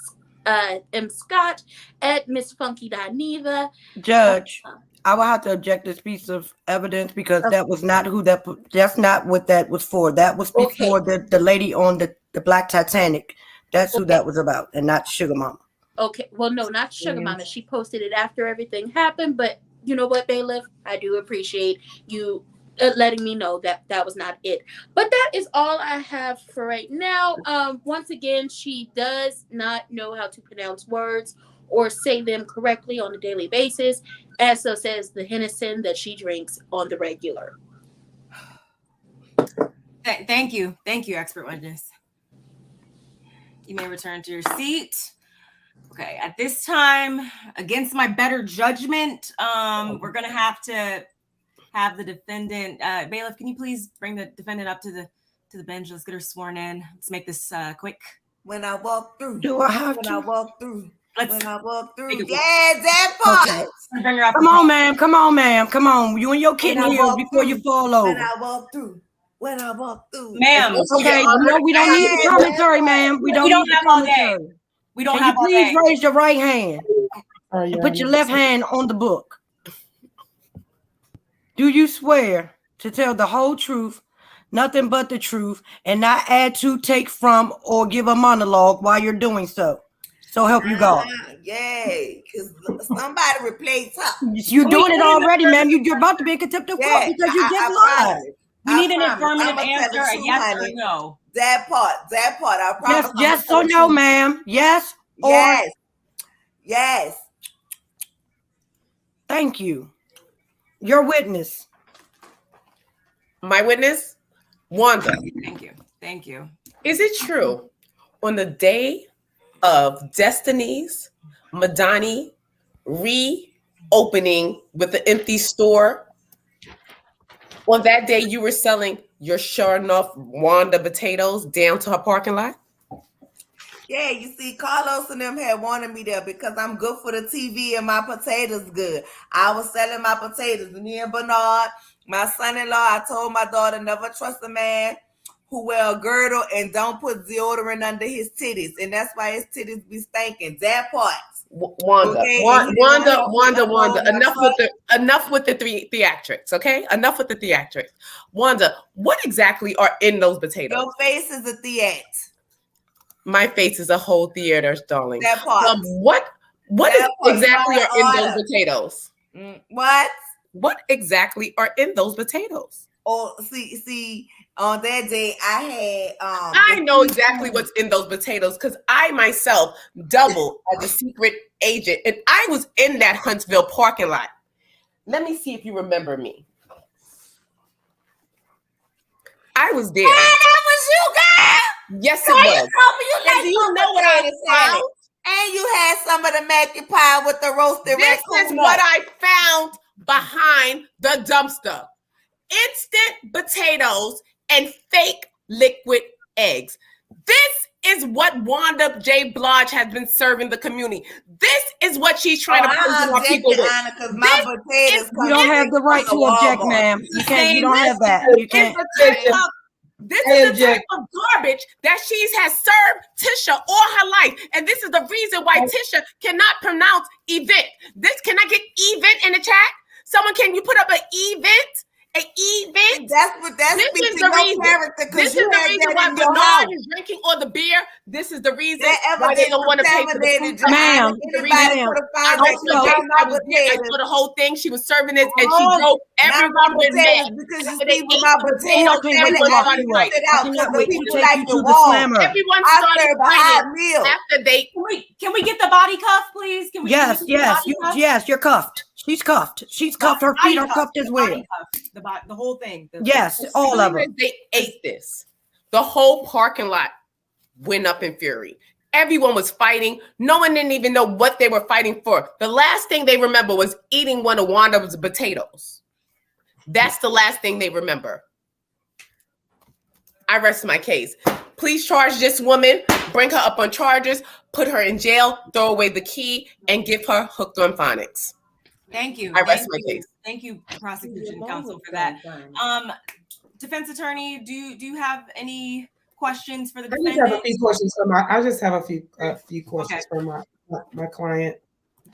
Scott, at Miss Funky Neva. Judge, I will have to object this piece of evidence because that was not that's not what that was for. That was before the lady on the Black Titanic. That's who that was about, and not Sugar Mama. Okay, well, no, not Sugar Mama. She posted it after everything happened, but you know what, Bailiff? I do appreciate you letting me know that was not it. But that is all I have for right now. Once again, she does not know how to pronounce words or say them correctly on a daily basis, as so says the Hennessy that she drinks on the regular. Thank you, expert witness. You may return to your seat. Okay, at this time, against my better judgment, we're gonna have to have the defendant. Bailiff, can you please bring the defendant up to the bench? Let's get her sworn in. Let's make this quick. When I walk through. Do I have when to? I walk through. Let's When I walk through. take it. Yeah, that part. Okay. Bring her up. Come on, ma'am. Come on, ma'am. Come on. You and your kitten When I heels walk before you through. fall When over. I walk through. When I walk through. Ma'am. Okay, no, we don't need the commentary, ma'am. We don't need the have all day. commentary. We don't Can have you all please day. raise your right hand and put your left hand on the book? Do you swear to tell the whole truth, nothing but the truth, and not add to, take from, or give a monologue while you're doing so? So help you God. Yay, because somebody replaced her. You're doing it already, ma'am. You're about to be in contempt of court because you just lied. We need an affirmative I'ma tell answer, the a truth, yes honey. or no. That part. I promise. Yes or no, ma'am. Yes or Yes. Thank you. Your witness. My witness, Wanda. Thank you. Is it true on the day of Destiny's Madani reopening with the empty store, on that day you were selling your sure enough Wanda potatoes down to her parking lot? Yeah, you see, Carlos and them had wanted me there because I'm good for the TV and my potatoes good. I was selling my potatoes. Me and Bernard, my son-in-law, I told my daughter never trust a man who wear a girdle and don't put deodorant under his titties. And that's why his titties be stinking. That part. Wanda, Okay, Wanda. Enough with the theatrics, okay? Enough with the theatrics. Wanda, what exactly are in those potatoes? Your face is a theater. My face is a whole theater, darling. That part. What exactly are in those potatoes? What exactly are in those potatoes? Oh, see, on that day I had I know exactly what's in those potatoes because I myself doubled as a secret agent and I was in that Huntsville parking lot. Let me see if you remember me. I was there. that was you, girl. Yes, it was. And do you know what I found? And you had some of the mac and pie with the roasted This is what I found behind the dumpster. Instant potatoes and fake liquid eggs. This is what Wanda J. Blanche has been serving the community. This is what she's trying to poison our people with. You don't have the right to object, ma'am. You can't. You don't have that. You can't. This is the type of garbage that she has served Tisha all her life. And this is the reason why Tisha cannot pronounce event. Can I get event in the chat? Someone, can you put up an event? An event. This is the reason. This is the reason why Bernard is drinking all the beer. This is the reason why they don't want to pay for the food. Ma'am, I saw the whole thing. She was serving this, and she drove everyone with mad because you see with my potatoes. Everyone started fighting. Everyone started fighting after they. Can we get the body cuff, please? Yes, you're cuffed. She's cuffed. She's cuffed. Her feet are cuffed as well. The whole thing. Yes, all of them. They ate this. The whole parking lot went up in fury. Everyone was fighting. No one didn't even know what they were fighting for. The last thing they remember was eating one of Wanda's potatoes. That's the last thing they remember. I rest my case. Please charge this woman, bring her up on charges, put her in jail, throw away the key, and give her hooked on phonics. Thank you. I rest my case. Thank you, prosecution counsel, for that. Defense attorney, do you have any questions for the defendant? I just have a few questions for questions for my client.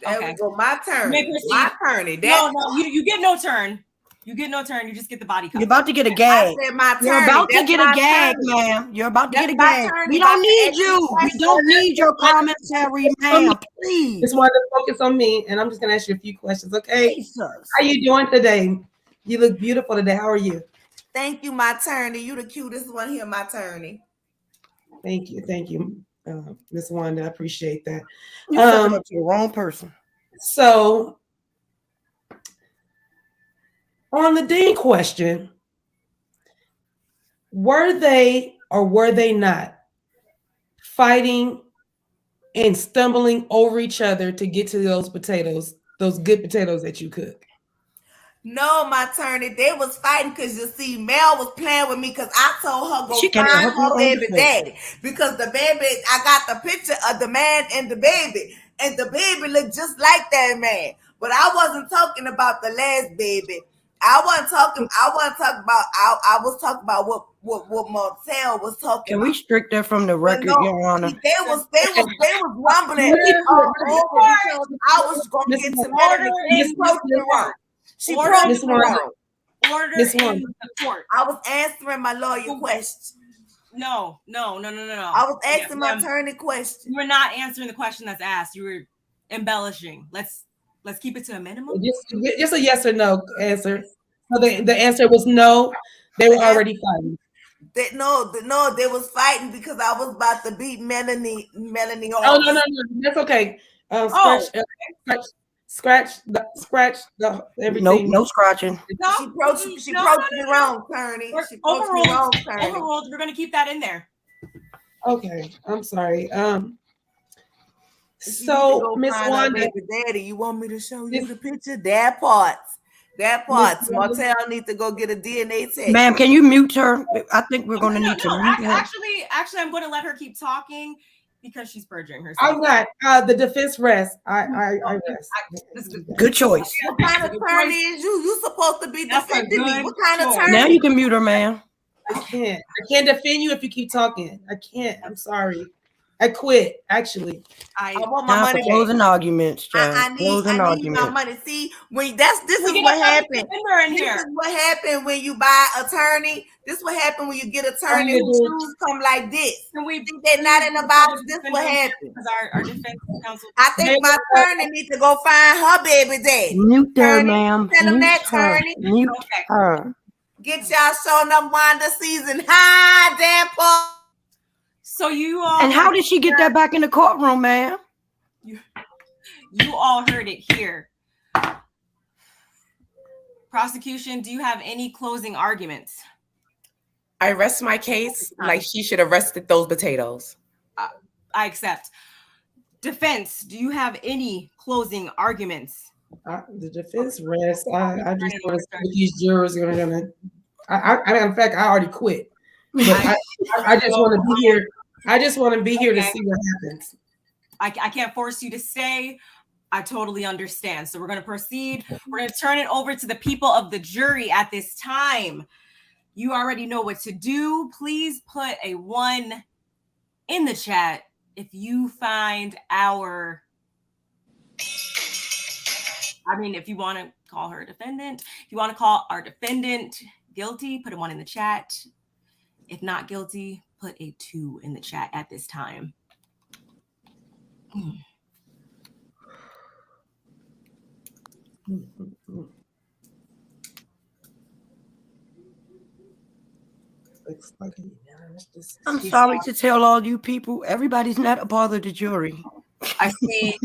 Okay. My turn. No, you get no turn. You get no turn. You just get the body You're cup. about to get a I gag. said my turn. You're about to get a gag, ma'am. You're about to That's get a my gag. turn. We About don't to need ask you. you We questions. don't need your commentary, ma'am. Please. Just wanted to focus on me, and I'm just gonna ask you a few questions, okay? Jesus. How you doing today? You look beautiful today. How are you? Thank you, my attorney. You the cutest one here, my attorney. Thank you, Miss Wanda. I appreciate that. You're sucking up to the wrong person. So, on the Dean question, were they or were they not fighting and stumbling over each other to get to those potatoes, those good potatoes that you cook? No, my attorney. They was fighting because you see, Mel was playing with me because I told her She go can't find help her her own baby defense. daddy because the baby. I got the picture of the man and the baby looked just like that man. But I wasn't talking about the last baby. I wasn't talking about. I was talking about what Martell was talking Can about. we strike that from the But record, no, Your Honor? they was rumbling all over because I was gonna get to Melanie. She approached me wrong. She approached me wrong. Order Miss in Wanda. the court. I was answering my lawyer question. No. I was asking my attorney question. You were not answering the question that's asked. You were embellishing. Let's keep it to a minimum. Just a yes or no answer. So the answer was no. They were already fighting. No, they was fighting because I was about to beat Melanie off. Oh no, that's okay. Scratch the everything. No scratching. She approached me wrong, attorney. She approached me wrong, attorney. Overruled. We're gonna keep that in there. Okay, I'm sorry. So Miss Wanda, baby daddy, you want me to show you the picture? That parts. Martell need to go get a DNA test. Ma'am, can you mute her? I think we're going to need to mute her. Actually, I'm going to let her keep talking because she's perjuring herself. I'm not. The defense rests. I rest. Good choice. What kind of attorney is you? You supposed to be defending me. What kind of attorney? Now you can mute her, ma'am. I can't defend you if you keep talking. I can't. I'm sorry. I quit. Actually, I want my money back. Closing arguments, child. I need my money. See, when this is what happened. This is what happened when you buy attorney. This is what happened when you get attorney whose shoes come like this. They're not in the box. This is what happened. Because our defense counsel. I think my attorney needs to go find her baby daddy. Mute her, ma'am. Tell him that, attorney. Mute her. Get y'all showing up Wanda season high, damn Paul. So you all. And how did she get that back in the courtroom, ma'am? You all heard it here. Prosecution, do you have any closing arguments? I rest my case like she should have rested those potatoes. I accept. Defense, do you have any closing arguments? The defense rests. I just want to see if these jurors are gonna. In fact, I already quit. But I just want to be here. I just want to be here to see what happens. I can't force you to stay. I totally understand. So we're going to proceed. We're going to turn it over to the people of the jury at this time. You already know what to do. Please put a 1 in the chat if you find if you want to call her a defendant, if you want to call our defendant guilty, put a 1 in the chat. If not guilty, put a 2 in the chat at this time. I'm sorry to tell all you people, everybody's not a part of the jury. I see.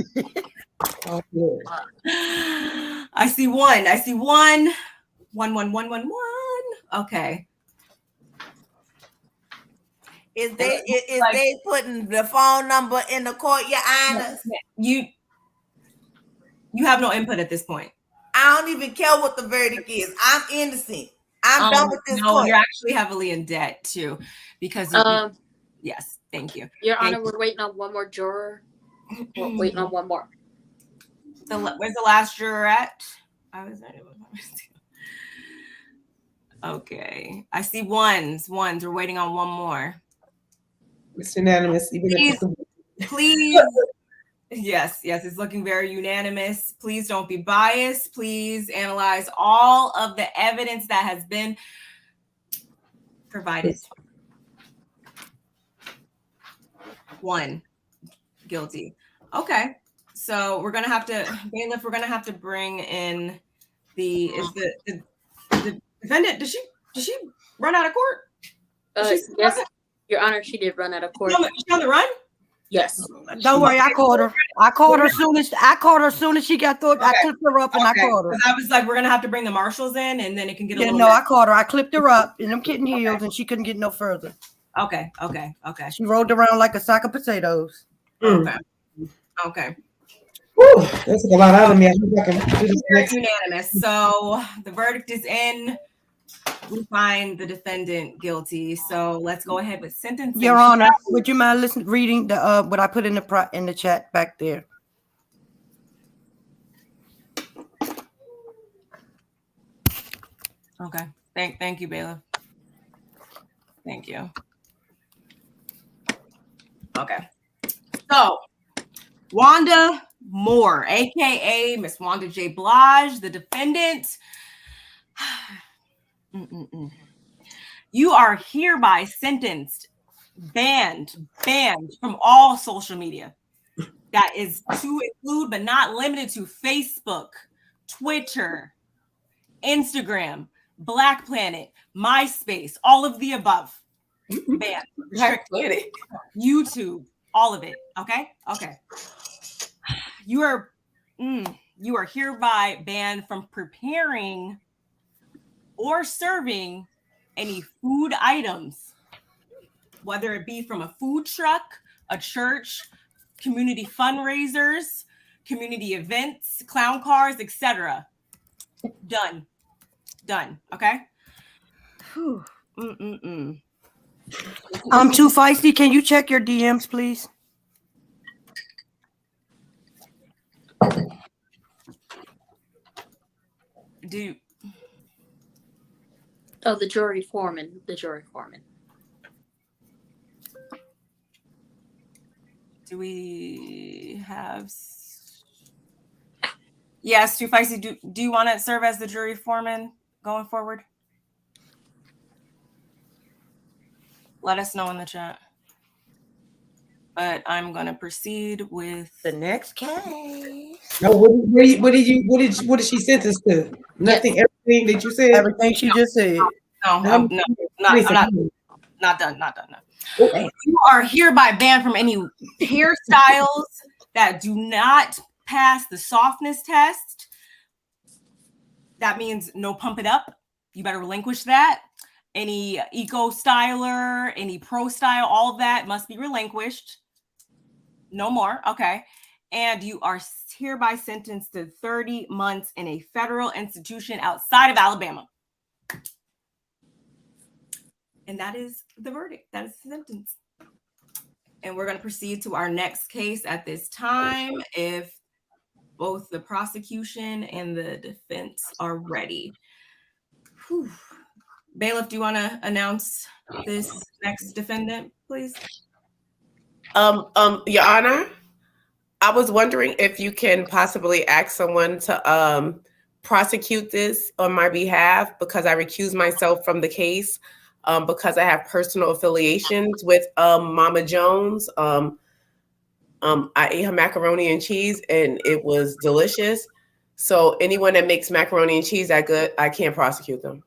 I see 1. I see 1. 1, 1, 1, 1, 1. Okay. Is they putting the phone number in the court, Your Honor? You have no input at this point. I don't even care what the verdict is. I'm innocent. I'm done with this court. You're actually heavily in debt too, because yes, thank you. Your Honor, we're waiting on one more juror. We're waiting on one more. Where's the last juror at? Okay, I see ones. We're waiting on one more. It's unanimous. Please Yes, it's looking very unanimous. Please don't be biased. Please analyze all of the evidence that has been provided. 1 guilty. Okay, so we're gonna have to, bailiff. We're gonna have to bring in the defendant. Did she run out of court? Yes, Your Honor, she did run out of court. She on the run? Yes. Don't worry, I caught her. I caught her as soon as she got through. I clipped her up and I caught her. I was like, we're gonna have to bring the marshals in, and then it can get a little. No, I caught her. I clipped her up in them kitten heels, and she couldn't get no further. Okay. She rolled around like a sack of potatoes. Okay. Whew, that's a lot out of me. I think I can do this next. Unanimous. So the verdict is in. We find the defendant guilty. So let's go ahead with sentencing. Your Honor, would you mind reading the what I put in the chat back there? Okay. Thank you, bailiff. Thank you. Okay. So Wanda Moore, aka Miss Wanda J. Blige, the defendant. You are hereby sentenced, banned from all social media. That is to include, but not limited to, Facebook, Twitter, Instagram, Black Planet, MySpace, all of the above. Banned. Black Planet. YouTube, all of it. Okay. You are hereby banned from preparing or serving any food items, whether it be from a food truck, a church, community fundraisers, community events, clown cars, etc. Done. Okay. I'm too feisty. Can you check your DMs, please? The jury foreman. Do we have? Yes, too feisty. Do you want to serve as the jury foreman going forward? Let us know in the chat. But I'm going to proceed with the next case. No, what did she sentence to? Nothing. Everything that you said. Everything she just said. No, I'm not done. No. Okay. You are hereby banned from any hairstyles that do not pass the softness test. That means no pump it up. You better relinquish that. Any eco styler, any pro style, all of that must be relinquished. No more. Okay. And you are hereby sentenced to 30 months in a federal institution outside of Alabama. And that is the verdict. That is the sentence. And we're going to proceed to our next case at this time if both the prosecution and the defense are ready. Whew. Bailiff, do you want to announce this next defendant, please? Your Honor, I was wondering if you can possibly ask someone to prosecute this on my behalf because I recused myself from the case because I have personal affiliations with Mama Jones. I ate her macaroni and cheese and it was delicious. So anyone that makes macaroni and cheese that good, I can't prosecute them.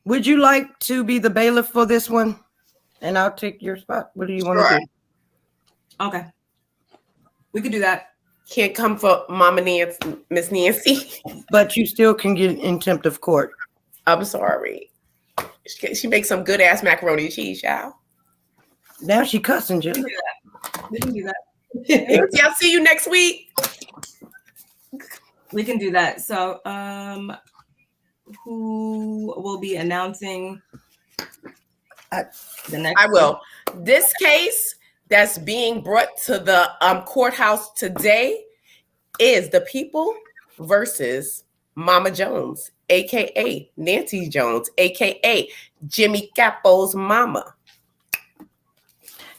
Would you like to be the bailiff for this one? And I'll take your spot. What do you want to do? Okay. We could do that. Can't come for Mama Nancy, Miss Nancy. But you still can get in contempt of court. I'm sorry. She makes some good ass macaroni and cheese, y'all. Now she cussing you. We can do that. I'll see you next week. We can do that. So, who will be announcing the next? I will. This case that's being brought to the courthouse today is the people versus Mama Jones, aka Nancy Jones, aka Jimmy Capo's mama.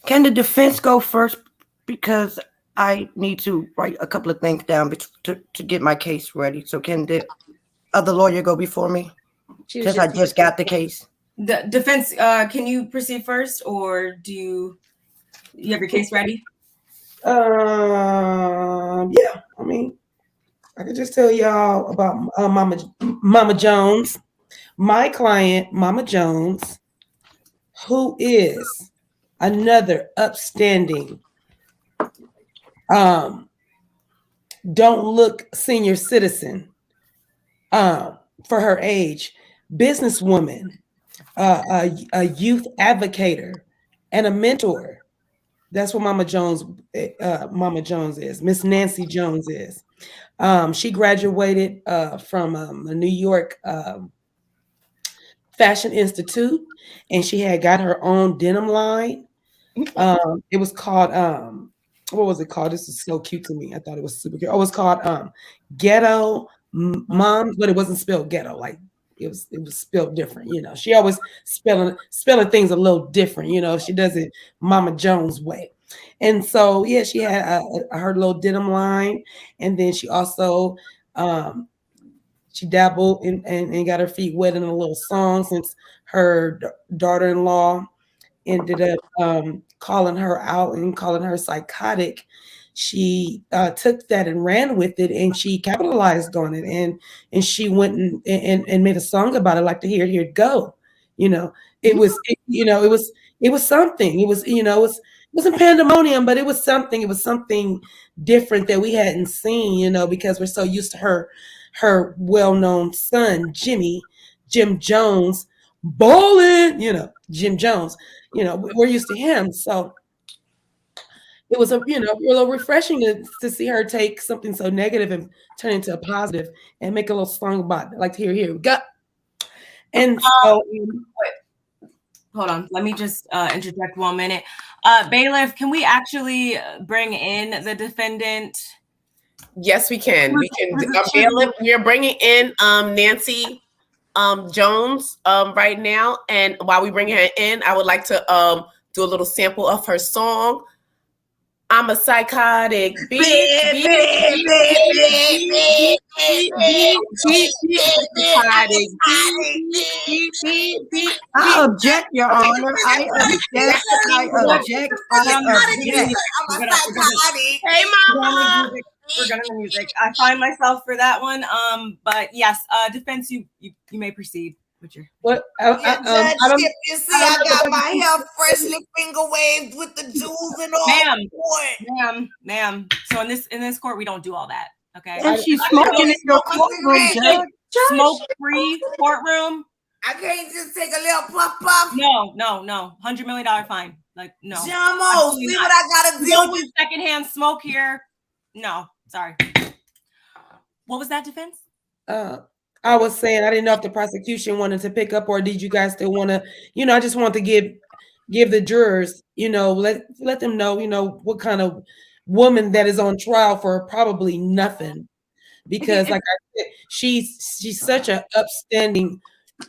Can the defense go first? Because I need to write a couple of things down to get my case ready. So can the other lawyer go before me? Since I just got the case. The defense, can you proceed first, or do you have your case ready? Yeah. I mean, I can just tell y'all about Mama Jones, my client, Mama Jones, who is another upstanding, don't look senior citizen, for her age, businesswoman, a youth advocate, and a mentor. That's what Mama Jones is. Miss Nancy Jones is. She graduated from the New York Fashion Institute, and she had got her own denim line. It was called what was it called? This is so cute to me. I thought it was super cute. Oh, it was called Ghetto Moms, but it wasn't spelled ghetto. Like it was spelled different. You know, she always spelling things a little different. You know, she does it Mama Jones way. And so yeah, she had her little denim line, and then she also she dabbled and got her feet wet in a little song since her daughter-in-law ended up calling her out and calling her psychotic. She took that and ran with it, and she capitalized on it, and she went and made a song about it, like to Here It Go. You know, it was something. It wasn't pandemonium, but it was something. It was something different that we hadn't seen, you know, because we're so used to her well-known son, Jim Jones, ballin', you know, Jim Jones, you know, we're used to him. So it was a little refreshing to see her take something so negative and turn it into a positive and make a little song about it, like Here We Go. And so hold on, let me just interject 1 minute. Bailiff, can we actually bring in the defendant? Yes, we can. We can. Bailiff, we're bringing in Nancy Jones right now, and while we bring her in, I would like to do a little sample of her song. I'm a psychotic bitch. I object, Your Honor. I object. Hey, Mama. We're gonna the music. I find myself for that one. But yes, defense, you may proceed with your. What? Judge, if you see, I got my hair freshly finger waved with the jewels and all. Ma'am. So in this court, we don't do all that. Okay. And she's smoking in your courtroom, Judge. Smoke-free courtroom. I can't just take a little puff. No. $100 million fine. Like no. Jamo, see what I gotta deal with. Secondhand smoke here. No, sorry. What was that, defense? I was saying I didn't know if the prosecution wanted to pick up, or did you guys still want to? You know, I just want to give the jurors, you know, let them know, you know, what kind of woman that is on trial for probably nothing, because like I said, she's such an upstanding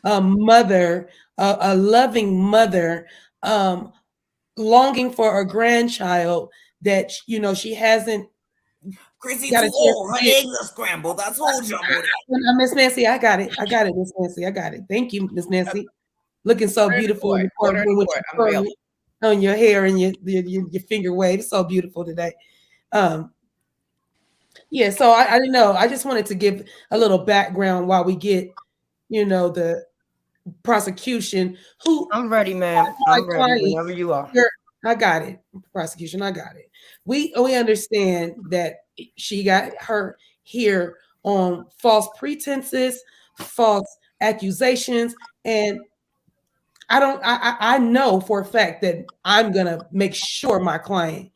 mother, a loving mother, longing for a grandchild that, you know, she hasn't. Chrissy, her eggs are scrambled. I told you. Miss Nancy, I got it, Miss Nancy, I got it. Thank you, Miss Nancy. Looking so beautiful in the courtroom with your on your hair and your finger wave. It's so beautiful today. Yeah, so I didn't know. I just wanted to give a little background while we get, you know, the prosecution. I'm ready, ma'am. I'm ready whenever you are. I got it. Prosecution, I got it. We understand that she got her here on false pretenses, false accusations, and I know for a fact that I'm gonna make sure my client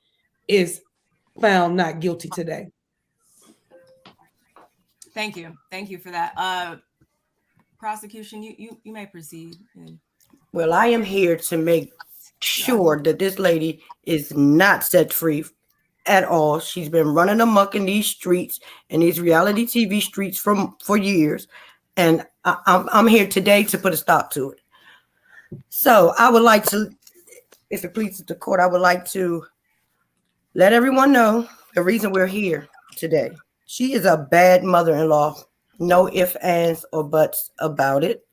is found not guilty today. Thank you for that. Prosecution, you may proceed. Well, I am here to make sure that this lady is not set free at all. She's been running amok in these streets, in these reality TV streets for years, and I'm here today to put a stop to it. So I would like to, if it pleases the court, I would like to let everyone know the reason we're here today. She is a bad mother-in-law. No ifs, ands, or buts about it.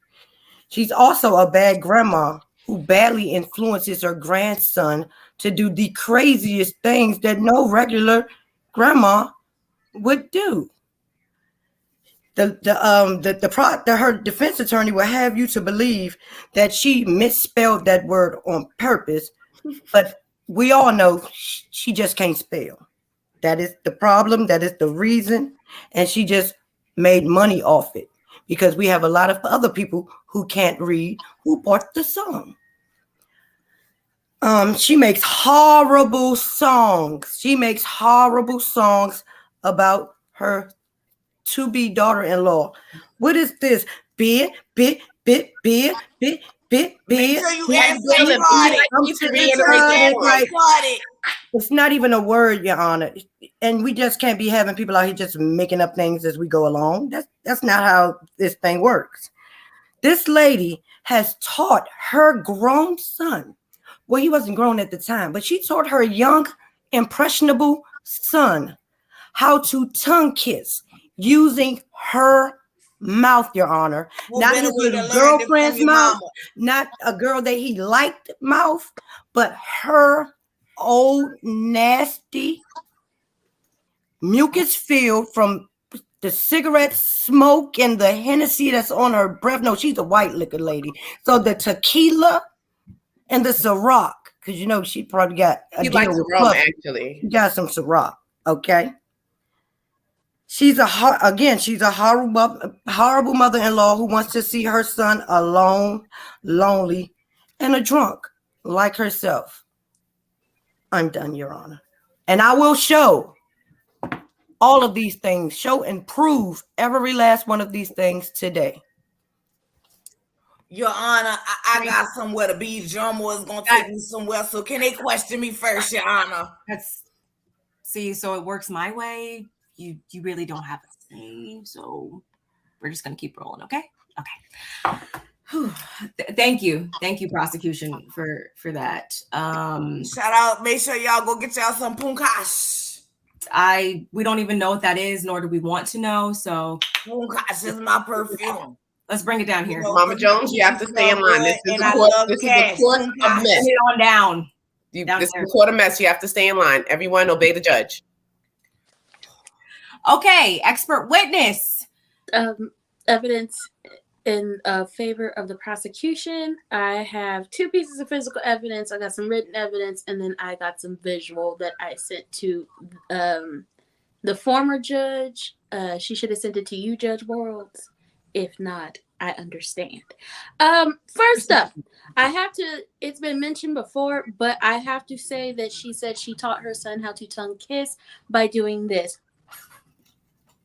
She's also a bad grandma who badly influences her grandson to do the craziest things that no regular grandma would do. Her defense attorney will have you to believe that she misspelled that word on purpose, but we all know she just can't spell. That is the problem. That is the reason, and she just made money off it because we have a lot of other people who can't read who bought the song. She makes horrible songs. She makes horrible songs about her to-be daughter-in-law. What is this? Beer. Make sure you ask It's not even a word, Your Honor. And we just can't be having people out here just making up things as we go along. That's not how this thing works. This lady has taught her grown son. Well, he wasn't grown at the time, but she taught her young, impressionable son how to tongue kiss using her mouth, Your Honor. Not his little girlfriend's mouth, not a girl that he liked mouth, but her old nasty mucus filled from the cigarette smoke and the Hennessy that's on her breath. No, she's a white liquor lady. So the tequila and the Ciroc, because you know she probably got a deal with rum, actually. She got some Ciroc, okay? She's a horrible mother-in-law who wants to see her son alone, lonely, and a drunk like herself. I'm done, Your Honor. And I will show all of these things, show and prove every last one of these things today. Your Honor, I got somewhere to be. Drummer is going to take me somewhere. So can they question me first, Your Honor? So it works my way. You really don't have a say. So we're just going to keep rolling, okay? Okay. Thank you, prosecution, for that. Shout out. Make sure y'all go get y'all some punkash. We don't even know what that is, nor do we want to know. So punkash is my perfume. Let's bring it down here. Mama Jones, you have to stay in line. This is a court of mess. Bring it on down. This is a court of mess. You have to stay in line. Everyone obey the judge. Okay, expert witness. Evidence in favor of the prosecution. I have 2 pieces of physical evidence. I got some written evidence, and then I got some visual that I sent to the former judge. She should have sent it to you, Judge Worlds. If not, I understand. First up, it's been mentioned before, but I have to say that she said she taught her son how to tongue kiss by doing this.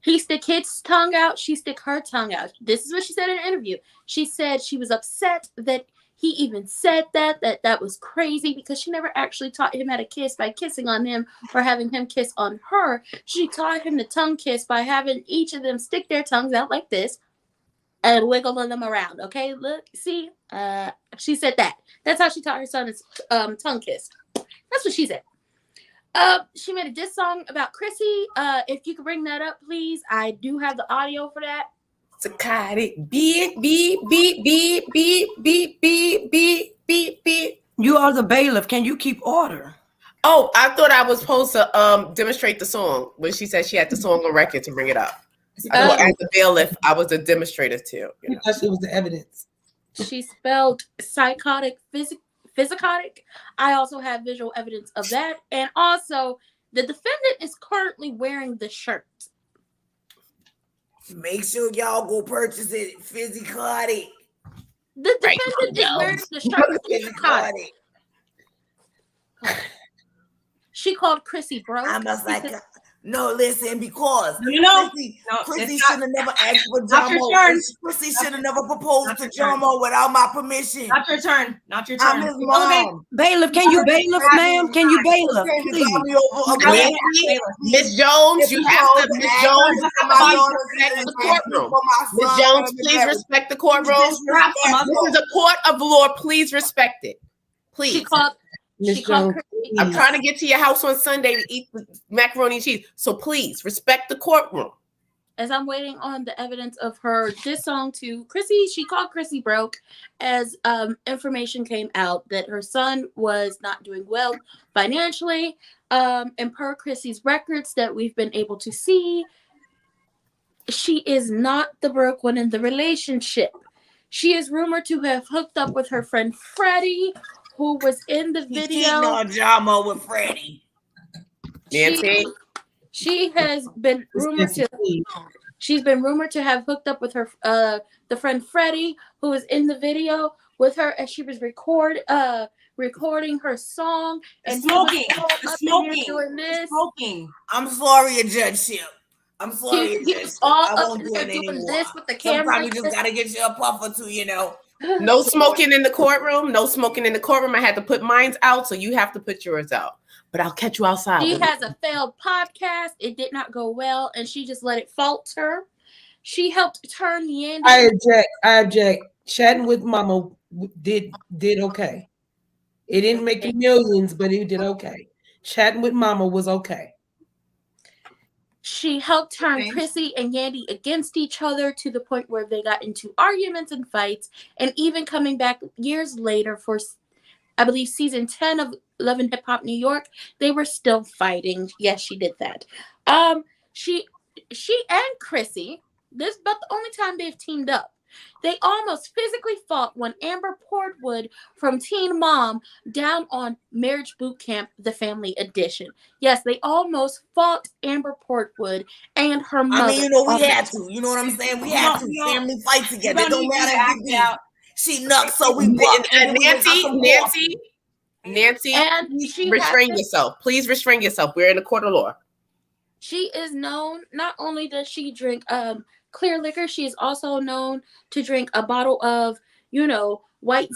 He stick his tongue out, she stick her tongue out. This is what she said in an interview. She said she was upset that he even said that was crazy because she never actually taught him how to kiss by kissing on him or having him kiss on her. She taught him to tongue kiss by having each of them stick their tongues out like this and wiggling them around. Okay, look, see? She said that. That's how she taught her son his tongue kiss. That's what she said. She made a diss song about Chrissy. If you could bring that up, please. I do have the audio for that. Sakati, beep, beep, beep, beep, beep, beep, beep, beep, beep, beep. You are the bailiff. Can you keep order? Oh, I thought I was supposed to demonstrate the song when she said she had the song on record to bring it up. I thought as the bailiff, I was the demonstrator too. You know? It was the evidence. She spelled psychotic, physicotic. I also have visual evidence of that. And also, the defendant is currently wearing the shirt. Make sure y'all go purchase it. Physicotic. The defendant is wearing the shirt. Physicotic. She called Chrissy broke. I must like no, listen, because Chrissy should have never asked for Jomo. Chrissy should have never proposed to Jomo without my permission. Not your turn. I'm his mom. Bailiff, can you bailiff, ma'am? Can you bailiff, please? Miss Jones, you have to. Miss Jones, respect the courtroom. Miss Jones, please respect the courtroom. This is a court of law. Please respect it. Please. Miss She called Jones, Chrissy. I'm trying to get to your house on Sunday to eat the macaroni and cheese. So please respect the courtroom. As I'm waiting on the evidence of her diss song to Chrissy, she called Chrissy broke as information came out that her son was not doing well financially. And per Chrissy's records that we've been able to see, she is not the broke one in the relationship. She is rumored to have hooked up with her friend Freddie, who was in the He's cheating video. on Jamo with Freddie. Nancy, She has been rumored to. She's been rumored to have hooked up with her, the friend Freddie, who was in the video with her as she was recording her song. And Smoking. doing this. Smoking. I'm sorry, Judgeship. I'm sorry, He Judgeship. was all I up won't in do there it doing anymore. this with the camera. Sometimes you just gotta get you a puff or two, you know. no smoking in the courtroom. No smoking in the courtroom. I had to put mine out, so you have to put yours out. But I'll catch you outside. She has a failed podcast. It did not go well, and she just let it falter. She helped turn Yandy. I object. Chatting with Mama did okay. It didn't make millions, but it did okay. Chatting with Mama was okay. She helped turn Chrissy and Yandy against each other to the point where they got into arguments and fights, and even coming back years later for, I believe, season 10 of Love and Hip Hop New York, they were still fighting. Yes, she did that. She and Chrissy, this is about the only time they've teamed up. They almost physically fought when Amber Portwood from Teen Mom down on Marriage Boot Camp, the Family Edition. Yes, they almost fought Amber Portwood and her mother. I mean, you know, we had to. You know what I'm saying? We had to. Family fight together. It don't matter if we beat. She nuts, so we buck. Nancy, and she restrain yourself. Please restrain yourself. We're in a court of law. She is known, not only does she drink clear liquor, she is also known to drink a bottle of, white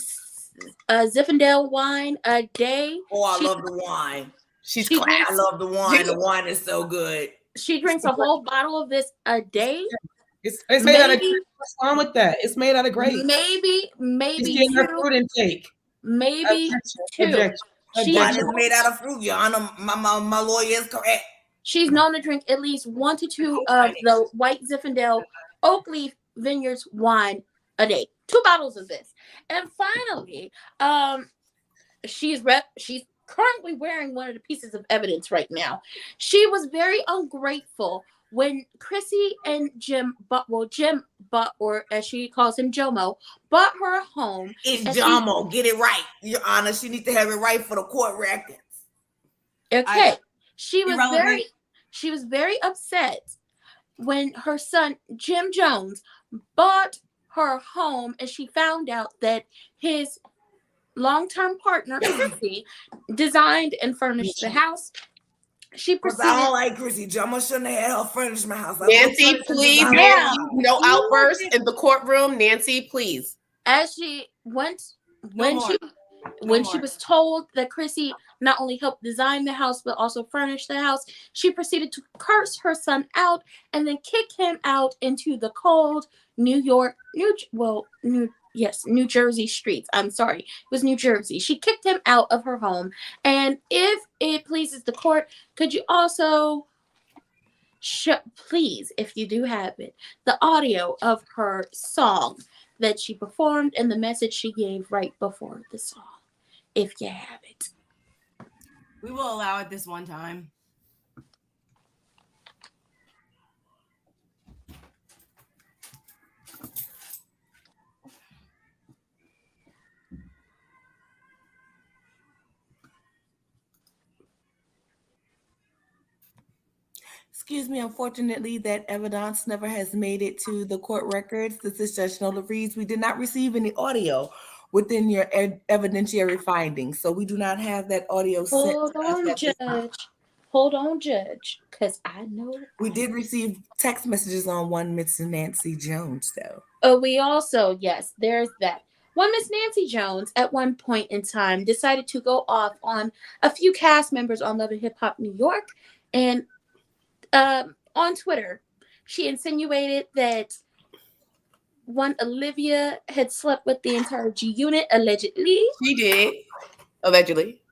Zinfandel wine a day. Oh, I love the wine. I love the wine. The wine is so good. She drinks a whole bottle of this a day. It's made out of grapes. What's wrong with that? It's made out of grapes. Maybe her fruit intake. Maybe two. Wine is made out of fruit, Your Honor. My lawyer is correct. She's known to drink at least 1 to 2 of the white Zinfandel Oak Leaf Vineyards wine a day. 2 bottles of this. And finally, she's currently wearing one of the pieces of evidence right now. She was very ungrateful when Chrissy and Jim, or as she calls him, Jomo, bought her a home. It's Jomo. Get it right, Your Honor. She needs to have it right for the court records. Okay. She was very upset when her son, Jim Jones, bought her home and she found out that his long-term partner, Chrissy, designed and furnished the house. She proceeded. I don't like Chrissy. Jomo shouldn't have had her furnish my house. Nancy, please. Nancy, no outbursts in the courtroom. Nancy, please. As she went, when she was told that Chrissy not only helped design the house but also furnish the house, she proceeded to curse her son out and then kick him out into the cold New Jersey streets. I'm sorry, it was New Jersey. She kicked him out of her home. And if it pleases the court, could you also please, if you do have it, the audio of her song that she performed and the message she gave right before the song, if you have it. We will allow it this one time. Excuse me, unfortunately, that evidence never has made it to the court records. This is Judge Nola Reeves. We did not receive any audio within your evidentiary findings, so we do not have that audio. Hold on, Judge, because I know. We did receive text messages on one Miss Nancy Jones, though. Oh, we also, yes, there's that. One Miss Nancy Jones, at one point in time, decided to go off on a few cast members on Love and Hip Hop New York, and on Twitter, she insinuated that one Olivia had slept with the entire G Unit, allegedly. She did, allegedly.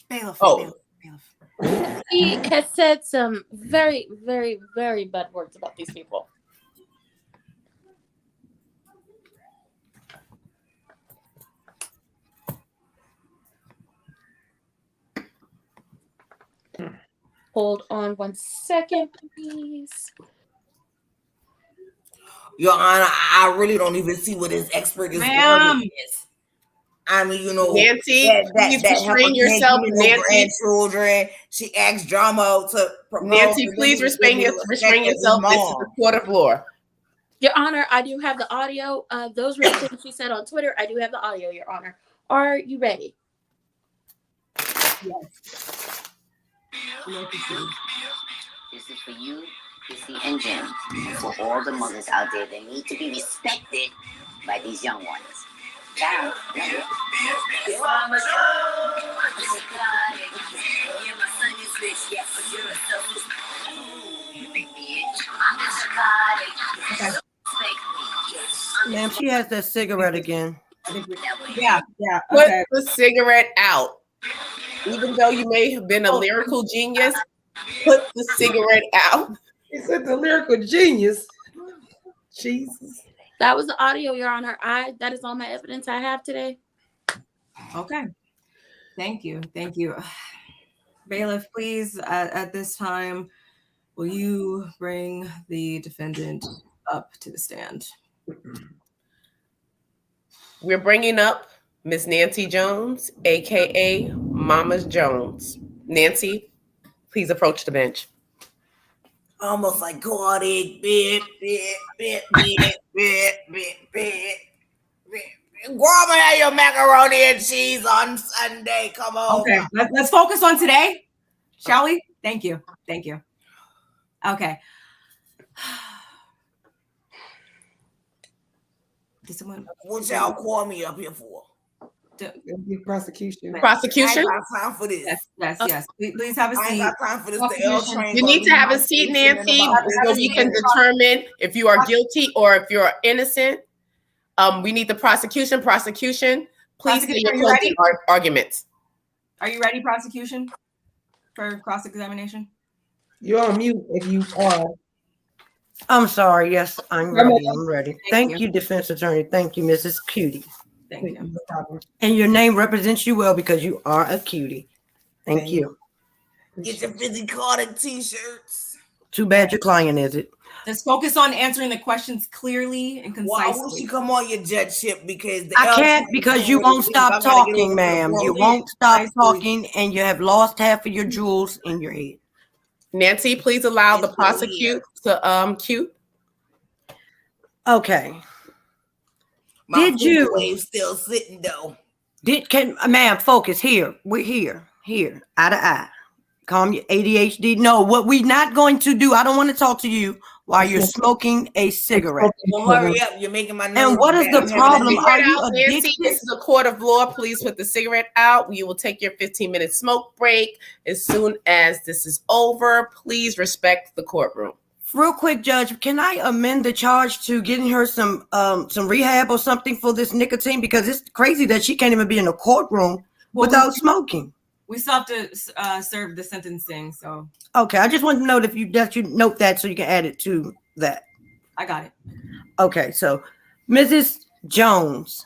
Bailiff. Oh. Bailiff. He has said some very, very, very bad words about these people. Hold on 1 second, please. Your Honor, I really don't even see what his expert is. Ma'am. I mean, you know, Nancy, please restrain yourself. Nancy, grandchildren. She asked Drama to propose. Nancy, please restrain yourself. This is the court of law. Your Honor, I do have the audio. Those were the things she said on Twitter. I do have the audio, Your Honor. Are you ready? Yes. This is for you, Chrissy, and Jim. For all the mothers out there that need to be respected by these young ones. Ciao. Ma'am, she has that cigarette again. Yeah. Put Okay. the cigarette out. Even though you may have been a lyrical genius, put the cigarette out. He said the lyrical genius. Jesus. That was the audio, Your Honor. That is all my evidence I have today. Okay. Thank you. Bailiff, please, at this time, will you bring the defendant up to the stand? We're bringing up Miss Nancy Jones, aka Mama Jones. Nancy, please approach the bench. Almost like Cardi, bit. Grandma had your macaroni and cheese on Sunday. Come on. Okay, let's focus on today, shall we? Thank you. Okay. Did someone? What y'all call me up here for? Prosecution. I Prosecution? ain't got time for this. Yes. Please have a I ain't seat. got time for this. The L train. You need to have a seat, Nancy, so we can determine if you are guilty or if you're innocent. We need the prosecution. Please say your closing arguments. Are you ready, prosecution, for cross-examination? You're on mute if you are. I'm sorry. Yes, I'm ready. Thank you, defense attorney. Thank you, Mrs. Cutie. Thank you. No problem. And your name represents you well because you are a cutie. Thank you. Get your Fizzy Carter t-shirts. Too bad your client is it. Just focus on answering the questions clearly and Why concisely. won't you come on your judgeship? Because I can't because you won't stop talking, ma'am. You won't stop talking and you have lost half of your jewels in your head. Nancy, please allow the prosecute to cue. Okay. My Did you wave still sitting though? Ma'am, focus here. We're here, eye to eye. Calm your ADHD. No, what we're not going to do, I don't want to talk to you while you're smoking a cigarette. Don't hurry up, you're making my nose. And what is the problem? Are you Nancy, addicted? this is a court of law. Please put the cigarette out. You will take your 15-minute smoke break as soon as this is over. Please respect the courtroom. Real quick, Judge, can I amend the charge to getting her some rehab or something for this nicotine? Because it's crazy that she can't even be in a courtroom without smoking. We still have to serve the sentencing, so. Okay, I just want to know that you note that so you can add it to that. I got it. Okay, so Mrs. Jones,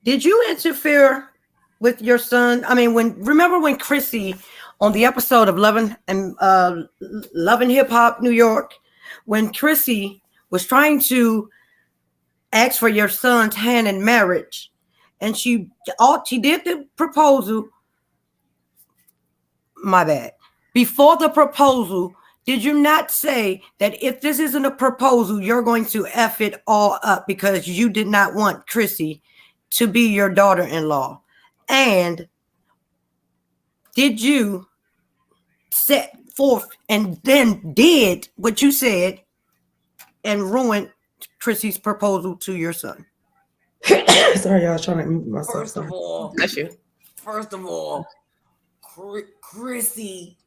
did you interfere with your son? I mean, remember when Chrissy on the episode of Loving Hip Hop New York, when Chrissy was trying to ask for your son's hand in marriage, and she did the proposal. My bad. Before the proposal, did you not say that if this isn't a proposal, you're going to F it all up because you did not want Chrissy to be your daughter-in-law? And did you set forth and then did what you said and ruined Chrissy's proposal to your son? Sorry, I was trying to mute myself. First of all, Chrissy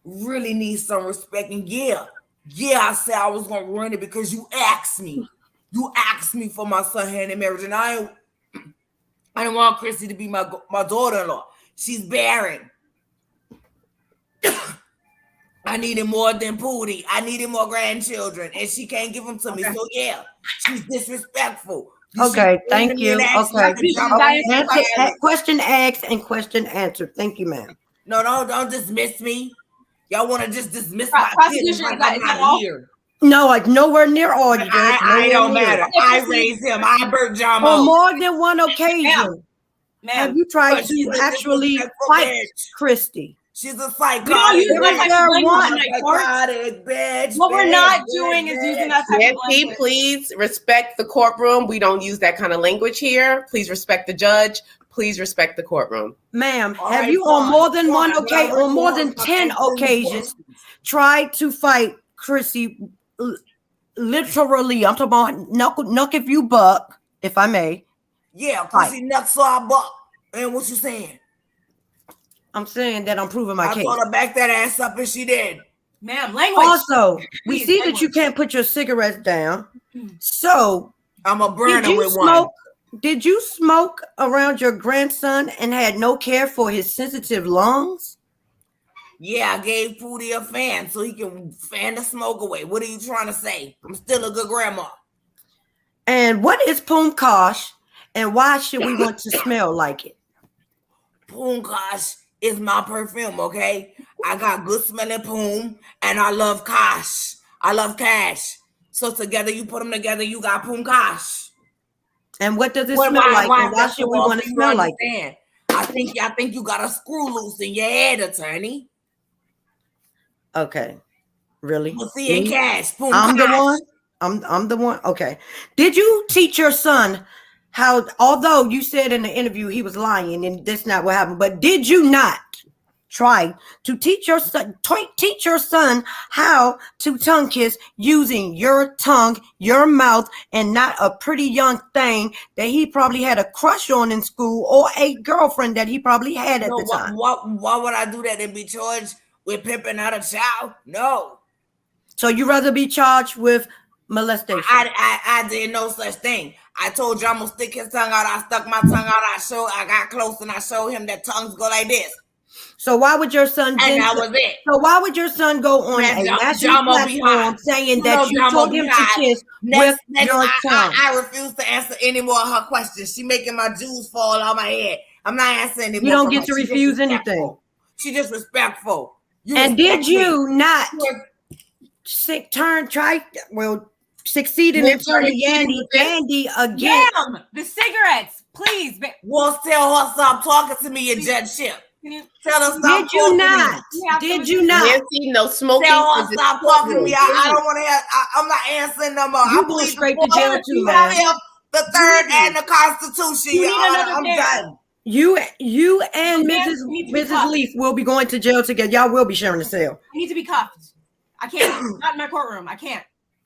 really needs some respect. And yeah, I said I was gonna run it because you asked me. You asked me for my son hand in marriage, and I didn't want Chrissy to be my daughter-in-law. She's barren. I needed more than Pootie. I needed more grandchildren, and she can't give them to me. So yeah, she's disrespectful. Okay, thank you. Okay. Question asked and question answered. Thank you, ma'am. No, don't dismiss me. Y'all want to just dismiss my kid like I'm not here. No, like nowhere near all you. I don't matter. I raised him. I birthed John. On more than one occasion. Have you tried to actually fight Christy? She's a psychotic. We don't use that type of language. Bitch, what we're not doing is using that type of Nancy, language. please respect the courtroom. We don't use that kind of language here. Please respect the judge. Please respect the courtroom. Ma'am, have you on more than one occasion, on more than 10 occasions, tried to fight Chrissy? Literally, I'm talking about knuck if you buck, if I may. Yeah, Chrissy nuck so I buck. And what you saying? I'm saying that I'm proving my case. I told her back that ass up and she did. Ma'am, language. Also, we see that you can't put your cigarettes down. So I'm a burner with one. Did you smoke around your grandson and had no care for his sensitive lungs? Yeah, I gave Pootie a fan so he can fan the smoke away. What are you trying to say? I'm still a good grandma. And what is Poomkosh and why should we want to smell like it? Poomkosh is my perfume, okay? I got good smelling Poom and I love Kosh. I love Cash. So together, you put them together, you got Poomkosh. And what does it smell like? And why should we want to smell like it? I think you got a screw loose in your head, attorney. Okay. Really? Pussy and Cash. I'm the one? I'm the one? Okay. Did you teach your son how, although you said in the interview he was lying and that's not what happened, but did you not try to teach your son how to tongue kiss using your tongue, your mouth, and not a pretty young thing that he probably had a crush on in school or a girlfriend that he probably had at the time? Why would I do that and be charged with pimping out a child? No. So you rather be charged with molestation? I did no such thing. I told you I'm gonna stick his tongue out. I stuck my tongue out. I got close and I showed him that tongues go like this. So why would your son? And that was it. So why would your son go on a national platform saying that you told him to kiss with your tongue? I refuse to answer any more of her questions. She making my jewels fall out my head. I'm not answering anymore. You don't get to refuse anything. She disrespectful. And did you not succeeded in turning Yandy again? Damn, the cigarettes, please. Well, tell her stop talking to me in judgeship. Tell her stop. Did you not? Did you not? Nancy, no smoking. Tell her stop talking to me. I don't want to have. I'm not answering no more. You going straight to jail too, man. The third and the Constitution. I'm done. You and Mrs. Leaf will be going to jail together. Y'all will be sharing a cell. I need to be cuffed. I can't. Not in my courtroom. I can't.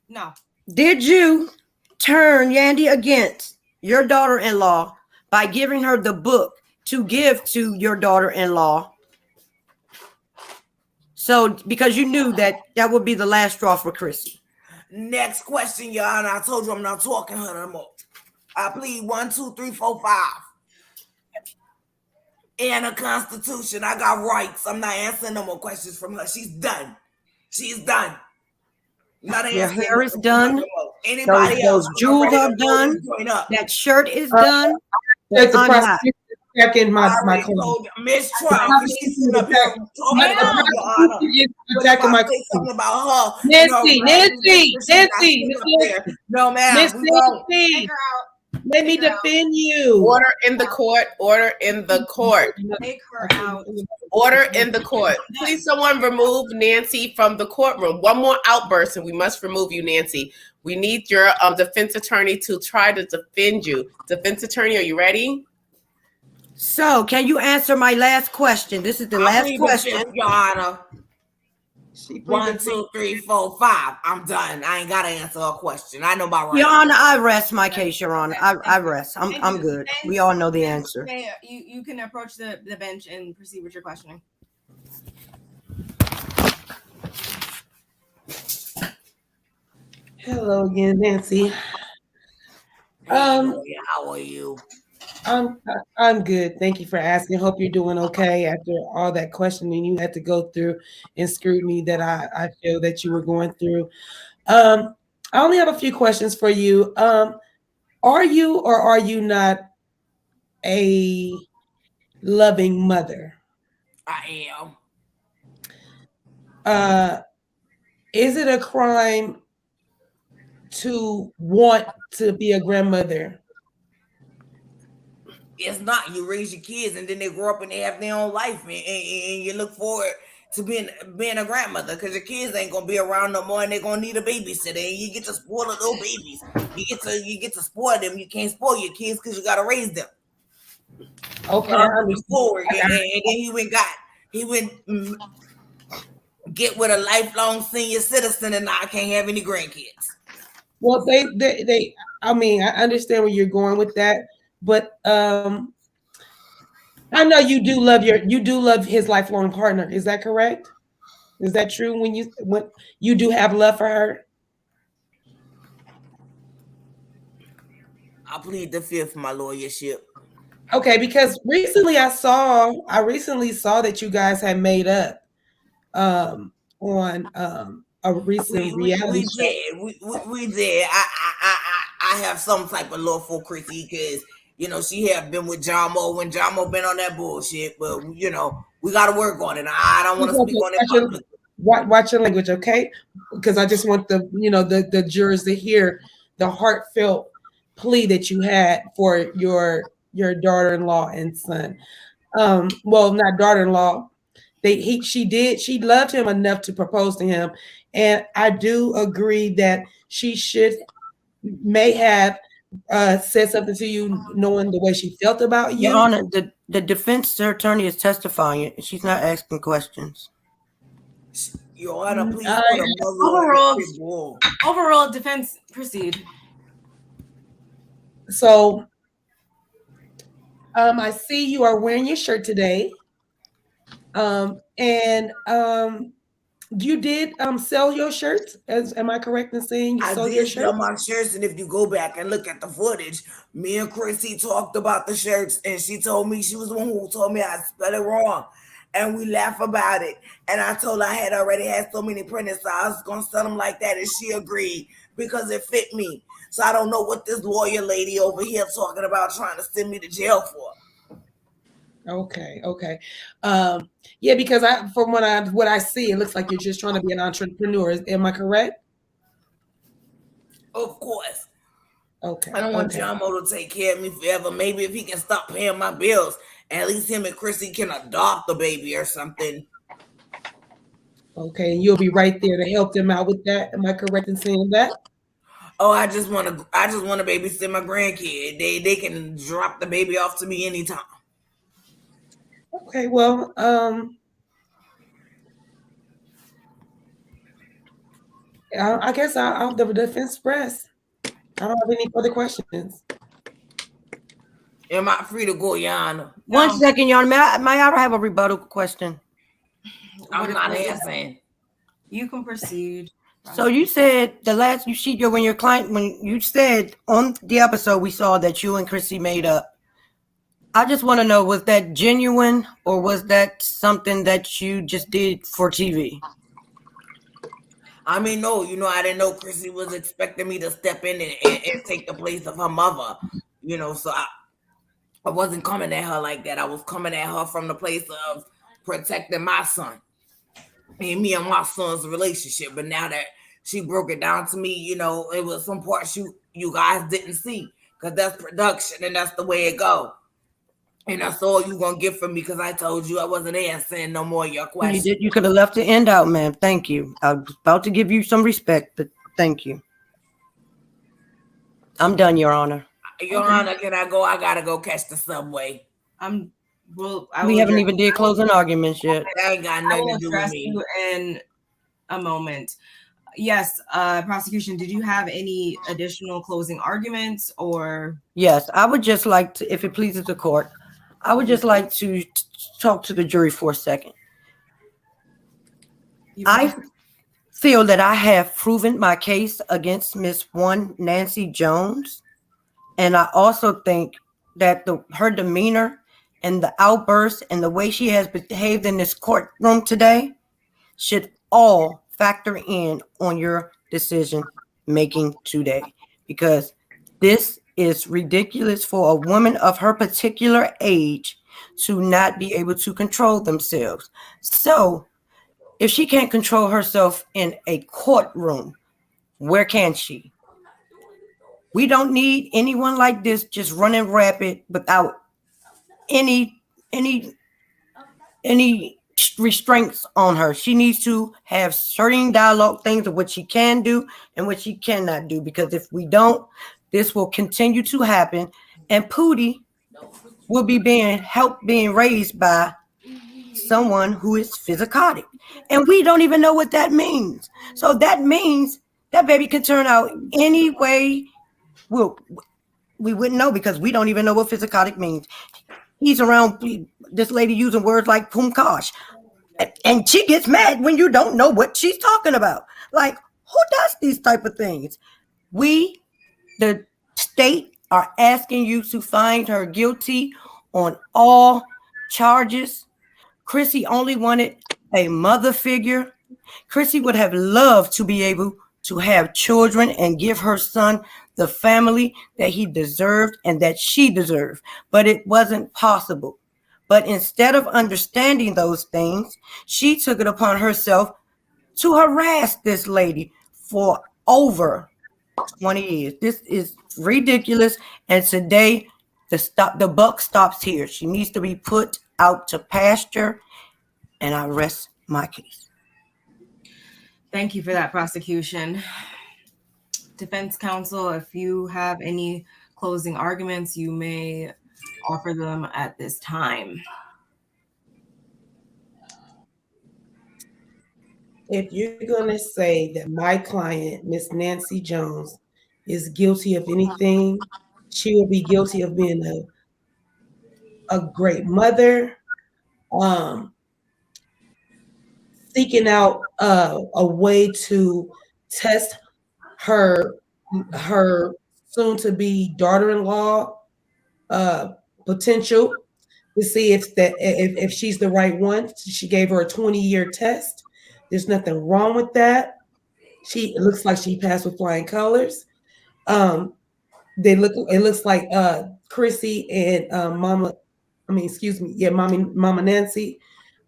No. Did you turn Yandy against your daughter-in-law by giving her the book to give to your daughter-in-law? So, because you knew that would be the last straw for Chrissy. Next question, Your Honor. I told you I'm not talking to her no more. I plead 1, 2, 3, 4, 5. And a Constitution. I got rights. I'm not answering no more questions from her. She's done. She's done. Your hair is done. Anybody those jewels are done. That shirt is done. That's the prosecution checking my claim. Miss Trump. She's attacking my claim. Something about her. Nancy. No, ma'am. Miss Nancy. Let me defend you. Order in the court. Order in the court. Take her out. Order in the court. Please, someone remove Nancy from the courtroom. One more outburst, and we must remove you, Nancy. We need your defense attorney to try to defend you. Defense attorney, are you ready? So, can you answer my last question? This is the last question, Your Honor. 1, 2, 3, 4, 5. I'm done. I ain't gotta answer a question. I know my right. Your Honor, I rest my case, Your Honor. I rest. I'm good. We all know the answer. You can approach the bench and proceed with your questioning. Hello again, Nancy. How are you? I'm good. Thank you for asking. Hope you're doing okay after all that questioning you had to go through and scrutiny that I feel that you were going through. I only have a few questions for you. Are you or are you not a loving mother? I am. Is it a crime to want to be a grandmother? It's not. You raise your kids and then they grow up and they have their own life, and you look forward to being a grandmother because your kids ain't gonna be around no more and they're gonna need a babysitter, and you get to spoil the little babies. You get to spoil them. You can't spoil your kids because you gotta raise them. Okay, I'm looking forward, and then he went get with a lifelong senior citizen, and now I can't have any grandkids. well, they. I mean, I understand where you're going with that, but I know you do love his lifelong partner. Is that correct? Is that true? When you do have love for her? I plead the fifth, my lawyership. Okay, because recently I recently saw that you guys had made up on a recent reality show. We did. I have some type of love for Chrissy because she have been with John Mo when John Mo been on that bullshit, but we got to work on it. I don't want to speak on it publicly. Watch your language, okay? Because I just want the jurors to hear the heartfelt plea that you had for your daughter-in-law and son. Well, not daughter-in-law. She loved him enough to propose to him, and I do agree that she may have said something to you, knowing the way she felt about you. Your Honor, the defense attorney is testifying. She's not asking questions. Your Honor, please put a muzzle overall defense, proceed. So, I see you are wearing your shirt today, and you did sell your shirts. Am I correct in saying you sold your shirts? I did sell my shirts, and if you go back and look at the footage, me and Chrissy talked about the shirts, and she told me she was the one who told me I spelled it wrong, and we laugh about it. And I told her I had already had so many printed, so I was gonna sell them like that, and she agreed because it fit me. So I don't know what this lawyer lady over here talking about trying to send me to jail for. Okay. Yeah, because from what I see, it looks like you're just trying to be an entrepreneur. Am I correct? Of course. Okay. I don't want John Mo to take care of me forever. Maybe if he can stop paying my bills, at least him and Chrissy can adopt the baby or something. Okay, and you'll be right there to help them out with that. Am I correct in saying that? Oh, I just want to babysit my grandkid. They can drop the baby off to me anytime. Okay, well, I guess I'll the defense press. I don't have any further questions. Am I free to go, Your Honor? One second, Your Honor. May I have a rebuttal question? I'm not asking. You can proceed. So you said when you said on the episode we saw that you and Chrissy made up. I just want to know, was that genuine or was that something that you just did for TV? I mean, no, I didn't know Chrissy was expecting me to step in and take the place of her mother, so I wasn't coming at her like that. I was coming at her from the place of protecting my son and me and my son's relationship. But now that she broke it down to me, it was some parts you guys didn't see because that's production and that's the way it goes. And that's all you gonna get from me because I told you I wasn't answering no more of your questions. You could have left the end out, ma'am. Thank you. I was about to give you some respect, but thank you. I'm done, Your Honor. Your Honor, can I go? I gotta go catch the subway. We haven't even did closing arguments yet. I ain't got nothing to do with me. You in a moment. Yes, prosecution, did you have any additional closing arguments or? Yes, I would just like to, if it pleases the court, I would just like to talk to the jury for a second. I feel that I have proven my case against Miss Nancy Jones. And I also think that her demeanor and the outburst and the way she has behaved in this courtroom today should all factor in on your decision making today, because this is ridiculous for a woman of her particular age to not be able to control themselves. So if she can't control herself in a courtroom, where can she? We don't need anyone like this just running rapid without any restraints on her. She needs to have certain dialogue things of what she can do and what she cannot do, because if we don't, this will continue to happen, and Pootie will be being raised by someone who is physicotic, and we don't even know what that means. So that means that baby can turn out any way. Well, we wouldn't know because we don't even know what physicotic means. He's around this lady using words like pumkash, and she gets mad when you don't know what she's talking about. Like, who does these type of things? We, the state, are asking you to find her guilty on all charges. Chrissy only wanted a mother figure. Chrissy would have loved to be able to have children and give her son the family that he deserved and that she deserved, but it wasn't possible. But instead of understanding those things, she took it upon herself to harass this lady for over 20 years. This is ridiculous, and today the buck stops here. She needs to be put out to pasture, and I rest my case. Thank you for that, prosecution. Defense counsel, if you have any closing arguments, you may offer them at this time. If you're going to say that my client, Miss Nancy Jones, is guilty of anything, she will be guilty of being a great mother, seeking out a way to test her soon-to-be daughter-in-law potential to see if she's the right one. She gave her a 20-year test. There's nothing wrong with that. It looks like she passed with flying colors. It looks like Chrissy and Mama Nancy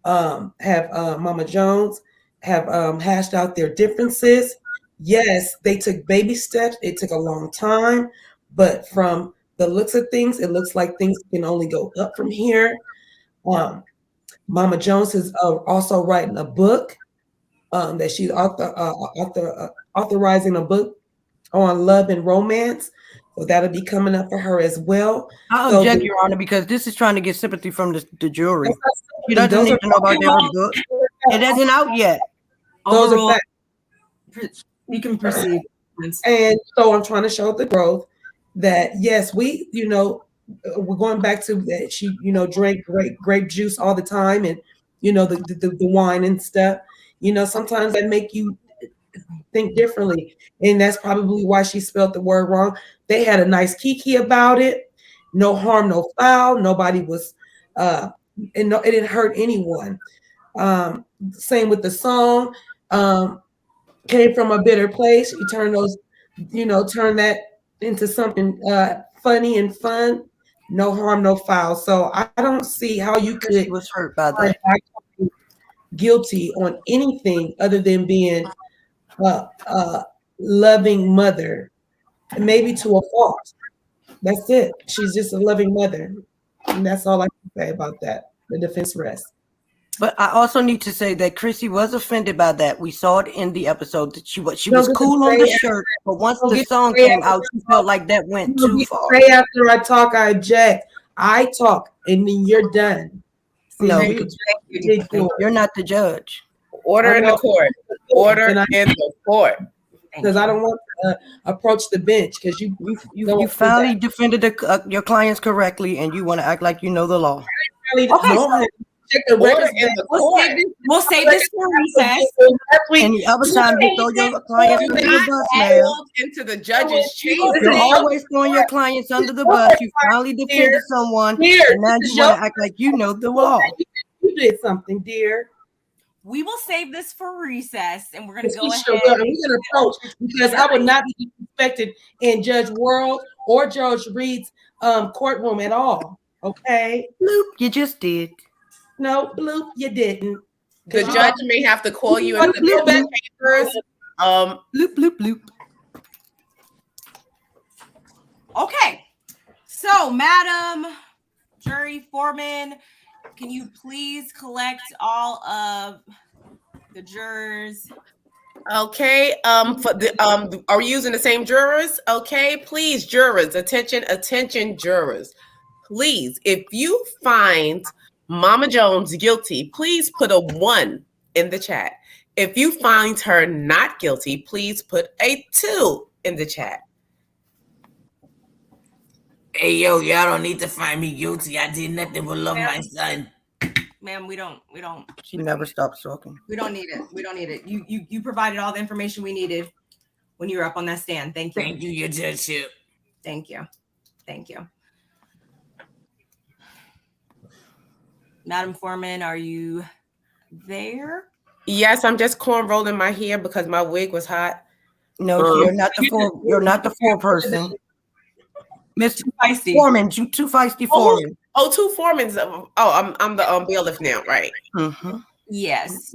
have Mama Jones have hashed out their differences. Yes, they took baby steps. It took a long time, but from the looks of things, it looks like things can only go up from here. Mama Jones is also writing a book that she's authorizing a book on love and romance. So that'll be coming up for her as well. I object, Your Honor, because this is trying to get sympathy from the jury. She doesn't need to know about their book. It isn't out yet. Those are facts. You can proceed. And so I'm trying to show the growth that, yes, we're going back to that she, drank grape juice all the time, and, the wine and stuff. Sometimes that make you think differently. And that's probably why she spelled the word wrong. They had a nice kiki about it. No harm, no foul. Nobody was, it didn't hurt anyone. Same with the song. Came from a bitter place. You turn turn that into something funny and fun. No harm, no foul. So I don't see how you could was hurt by that. Guilty on anything other than being a loving mother, and maybe to a fault. That's it. She's just a loving mother, and that's all I can say about that. The defense rests. But I also need to say that Chrissy was offended by that. We saw it in the episode that she was cool on the shirt, but once the song came out, she felt like that went too far. Say after I talk, I object. I talk, and then you're done. No, you're not the judge. Order in the court. Order in the court. Because I don't want to approach the bench, because you finally defended your clients correctly, and you want to act like you know the law. Okay. check the Order records in back. the We'll court. save this for recess. And the other time you throw your clients Do under the not bus, ma'am. walk into the judge's chamber. You're always throwing your clients under the bus. You finally defended someone, Dear, and now this is you want your to act like you know the law. You did something, dear. We will save this for recess, and we're going to Yes, go we ahead. sure will. And we're going to approach because I would not be disrespected in Judge World or Judge Reed's courtroom at all. Okay? Bloop, you just did. No, bloop, you didn't. The judge may have to call you into the chambers. Bloop, bloop, bloop. Okay. So, Madam Jury Foreman, can you please collect all of the jurors? Okay. For the are we using the same jurors? Okay, please, jurors, attention, jurors. Please, if you find Mama Jones guilty, please put a 1 in the chat. If you find her not guilty, please put a 2 in the chat. Hey, yo, y'all don't need to find me guilty. I did nothing but love my son. Ma'am, we don't. She never stopped talking. We don't need it. You provided all the information we needed when you were up on that stand. Thank you. Thank you, your judgeship. Thank you. Madam Foreman, are you there? Yes, I'm just corn rolling my hair because my wig was hot. No, you're not the four. You're not the four person. Mr. Feisty. Foreman, you too feisty Foreman. Oh, 2 foremans. I'm the bailiff now, right? Mm-hmm. Yes.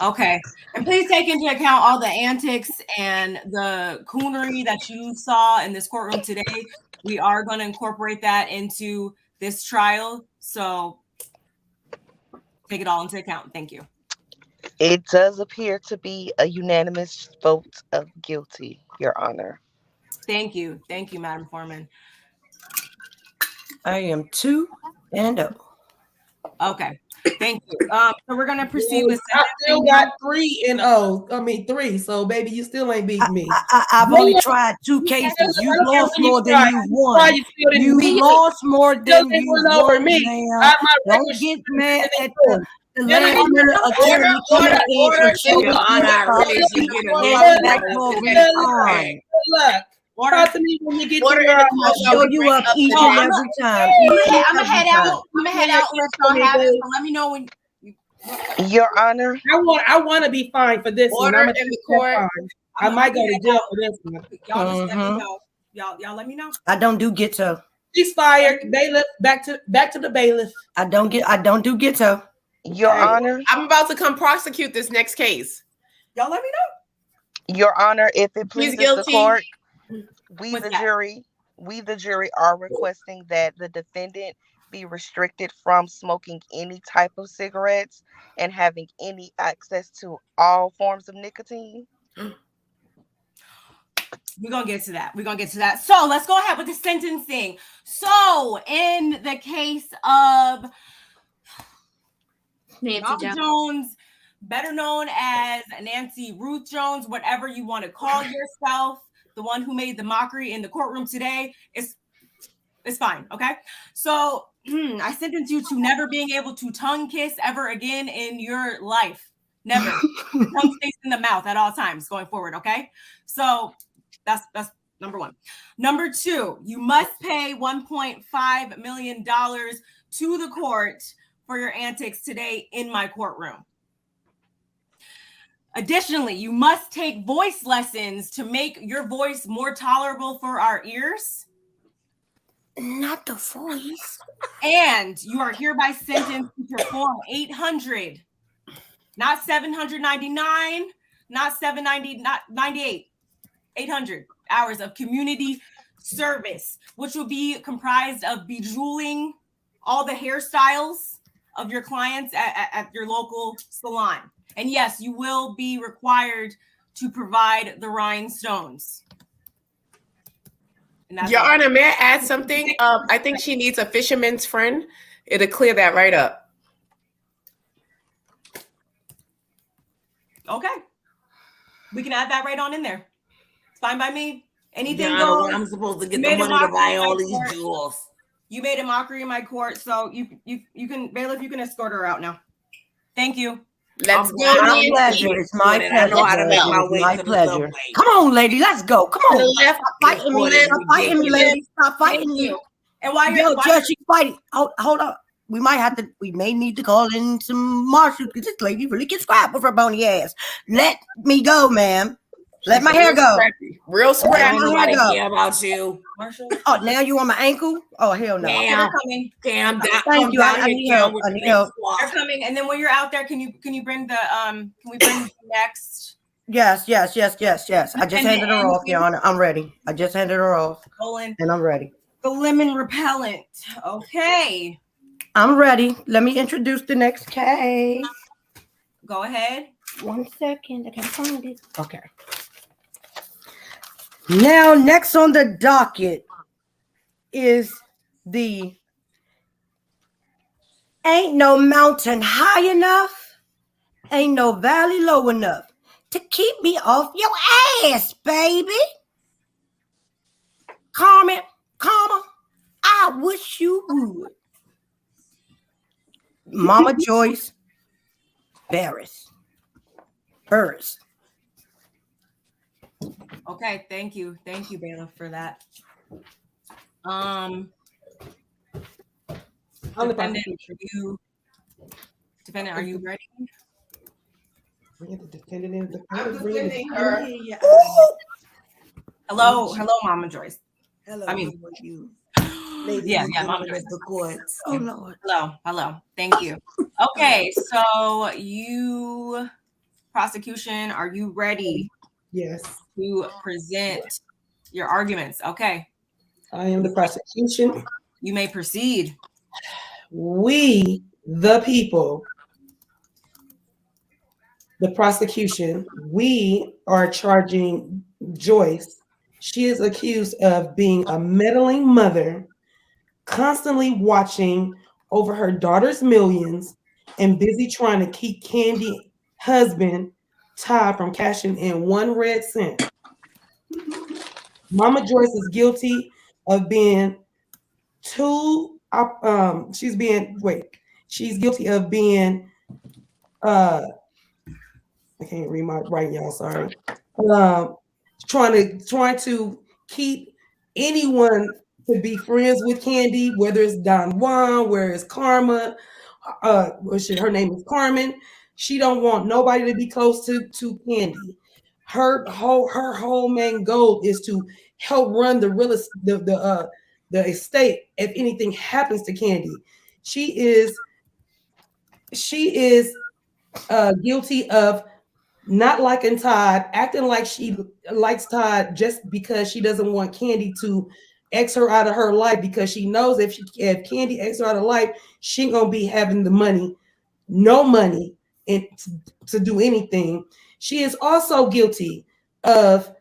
Okay. And please take into account all the antics and the coonery that you saw in this courtroom today. We are going to incorporate that into this trial. So take it all into account. Thank you. It does appear to be a unanimous vote of guilty, Your Honor. Thank you, Madam Foreman. I am 2-0. Okay. Thank you. So we're going to proceed with I still got 3-0. I mean 3. So baby, you still ain't beat me. I've only tried 2 cases. You've lost more than you've won. You lost more than you won, ma'am. Don't get mad at the last minute attorney coming in and showing Your Honor, I really should get a fine. Good luck. Talk to me when you get Order to your I'll show you up each and every time. I'm gonna head out. Let y'all have it. So let me know when. Your Honor. I want to be fined for this one. Order I'm in the court. I might go to jail for this one. Y'all just let me know. Y'all let me know. I don't do ghetto. She's fired. Bailiff, back to the bailiff. I don't do ghetto. Your Honor. I'm about to come prosecute this next case. Y'all let me know. Your Honor, if it pleases the court, we What's the that? jury are requesting that the defendant be restricted from smoking any type of cigarettes and having any access to all forms of nicotine. We're gonna get to that. So let's go ahead with the sentencing. So in the case of Nancy Jones, better known as Nancy Ruth Jones, whatever you want to call yourself, the one who made the mockery in the courtroom today, it's fine, okay? So I sentence you to never being able to tongue kiss ever again in your life. Never. Tongue stays in the mouth at all times going forward, okay? So that's number 1. Number 2, you must pay $1.5 million to the court for your antics today in my courtroom. Additionally, you must take voice lessons to make your voice more tolerable for our ears. Not the voice. And you are hereby sentenced to perform 800, not 799, not 790, not 98, 800 hours of community service, which will be comprised of bejeweling all the hairstyles of your clients at your local salon. And yes, you will be required to provide the rhinestones. Your Honor, may I add something? I think she needs a fisherman's friend. It'll clear that right up. Okay. We can add that right on in there. It's fine by me. Anything Your goes. Honor, I'm supposed to get the money to buy all these jewels. You made a mockery in my court, so you can, bailiff, you can escort her out now. Thank you. Let's go. My pleasure. It's my pleasure. I know how to make my It's way my to the pleasure. subway. Come on, lady. Let's go. Come on. Left, Stop fighting me. Stop fighting me, lady. Stop fighting me. And why Yo, Judge, she's fighting. Hold up. We may need to call in some marshals because this lady really can scrap with her bony ass. Let me go, ma'am. Let my hair go. Real scrappy. Nobody go. care about you. Marshall? Oh, now you on my ankle? Oh, hell no. Damn. Coming. Damn. Thank you. I need help. I need help. They're coming. And then when you're out there, can you bring the can we bring the next? Yes. I just handed her off, Your Honor. I'm ready. I just handed her off. Colin. And I'm ready. The lemon repellent. Okay. I'm ready. Let me introduce the next case. Go ahead. 1 second. I can't find it. Okay. Now, next on the docket is the ain't no mountain high enough, ain't no valley low enough to keep me off your ass, baby. Carmen, I wish you would. Mama Joyce Burris. Okay, thank you, bailiff, for that. Defendant, are you ready? Hello, Mama Joyce. Hello. I mean, you. Yeah, Mama Joyce. The courts. Oh Lord. Hello. Thank you. Okay, so you, prosecution, are you ready? Yes. To present your arguments? Okay. I am the prosecution. You may proceed. We, the people, the prosecution, we are charging Joyce. She is accused of being a meddling mother, constantly watching over her daughter's millions and busy trying to keep Candy's husband, Todd, from cashing in 1 red cent. Mama Joyce is guilty of being she's guilty of being I can't read my writing, y'all, sorry. Trying to keep anyone to be friends with Candy, whether it's Don Juan, where it's Karma, her name is Carmen. She don't want nobody to be close to Candy. Her whole main goal is to help run the estate if anything happens to Candy. She is guilty of not liking Todd, acting like she likes Todd just because she doesn't want Candy to X her out of her life, because she knows if Candy X her out of life, she ain't gonna be having no money to do anything. She is also guilty of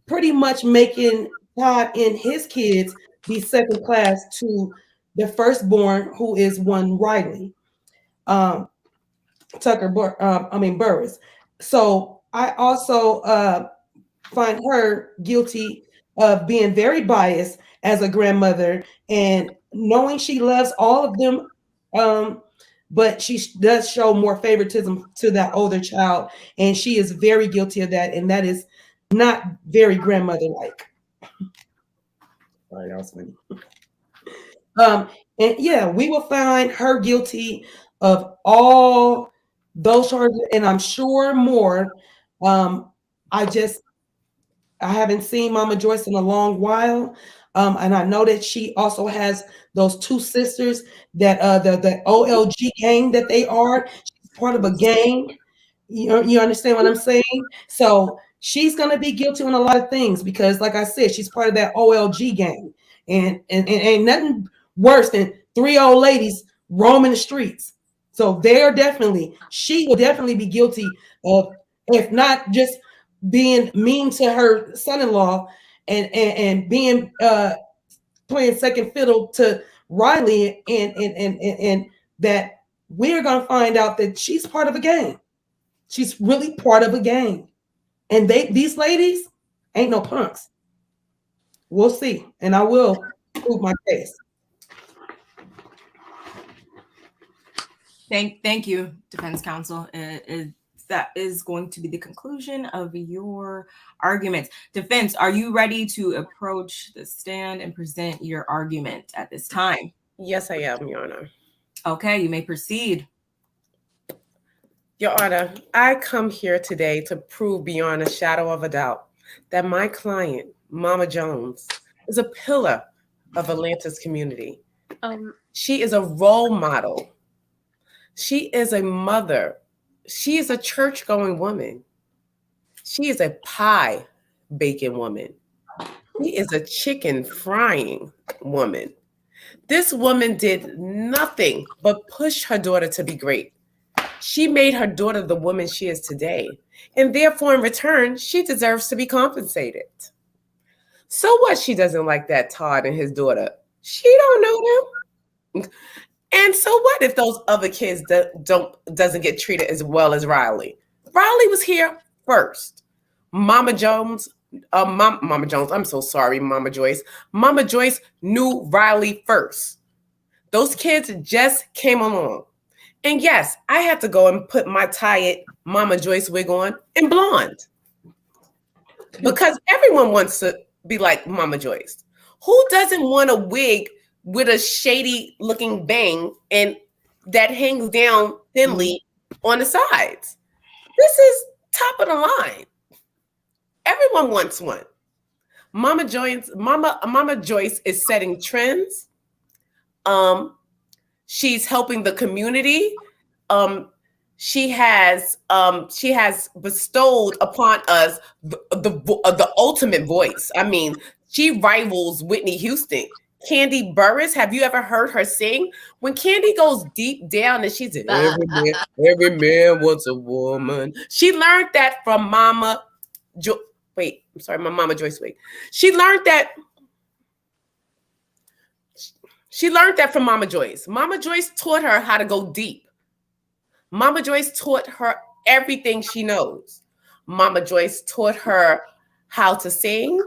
pretty much making Todd and his kids be second class to the firstborn, who is one Riley. Burris. So I also find her guilty of being very biased as a grandmother and knowing she loves all of them, but she does show more favoritism to that older child, and she is very guilty of that, and that is not very grandmother-like. Sorry, that was funny. And yeah, we will find her guilty of all those charges, and I'm sure more. I haven't seen Mama Joyce in a long while, and I know that she also has those 2 sisters that the OLG gang that they are. She's part of a gang. You understand what I'm saying? So she's gonna be guilty on a lot of things because, like I said, she's part of that OLG gang, and ain't nothing worse than 3 old ladies roaming the streets. So she will definitely be guilty of, if not just being mean to her son-in-law and being playing second fiddle to Riley, and that we're gonna find out that she's part of a gang. She's really part of a gang, and these ladies ain't no punks. We'll see, and I will prove my case. Thank you, defense counsel. That is going to be the conclusion of your arguments. Defense, are you ready to approach the stand and present your argument at this time? Yes, I am, Your Honor. Okay, you may proceed. Your Honor, I come here today to prove beyond a shadow of a doubt that my client, Mama Jones, is a pillar of Atlanta's community. She is a role model. She is a mother. She is a church-going woman. She is a pie-baking woman. She is a chicken frying woman. This woman did nothing but push her daughter to be great. She made her daughter the woman she is today, and therefore, in return, she deserves to be compensated. So what? She doesn't like that Todd and his daughter. She don't know them. And so what if those other kids doesn't get treated as well as Riley? Riley was here first. Mama Jones, I'm so sorry, Mama Joyce. Mama Joyce knew Riley first. Those kids just came along. And yes, I had to go and put my tied Mama Joyce wig on in blonde. Because everyone wants to be like Mama Joyce. Who doesn't want a wig with a shady looking bang and that hangs down thinly on the sides? This is top of the line. Everyone wants one. Mama Joyce is setting trends. She's helping the community. She has bestowed upon us the ultimate voice. I mean, she rivals Whitney Houston. Candy Burris, have you ever heard her sing? When Candy goes deep down and she's every man wants a woman. She learned that from my Mama Joyce wig. She learned that from Mama Joyce. Mama Joyce taught her how to go deep. Mama Joyce taught her everything she knows. Mama Joyce taught her how to sing.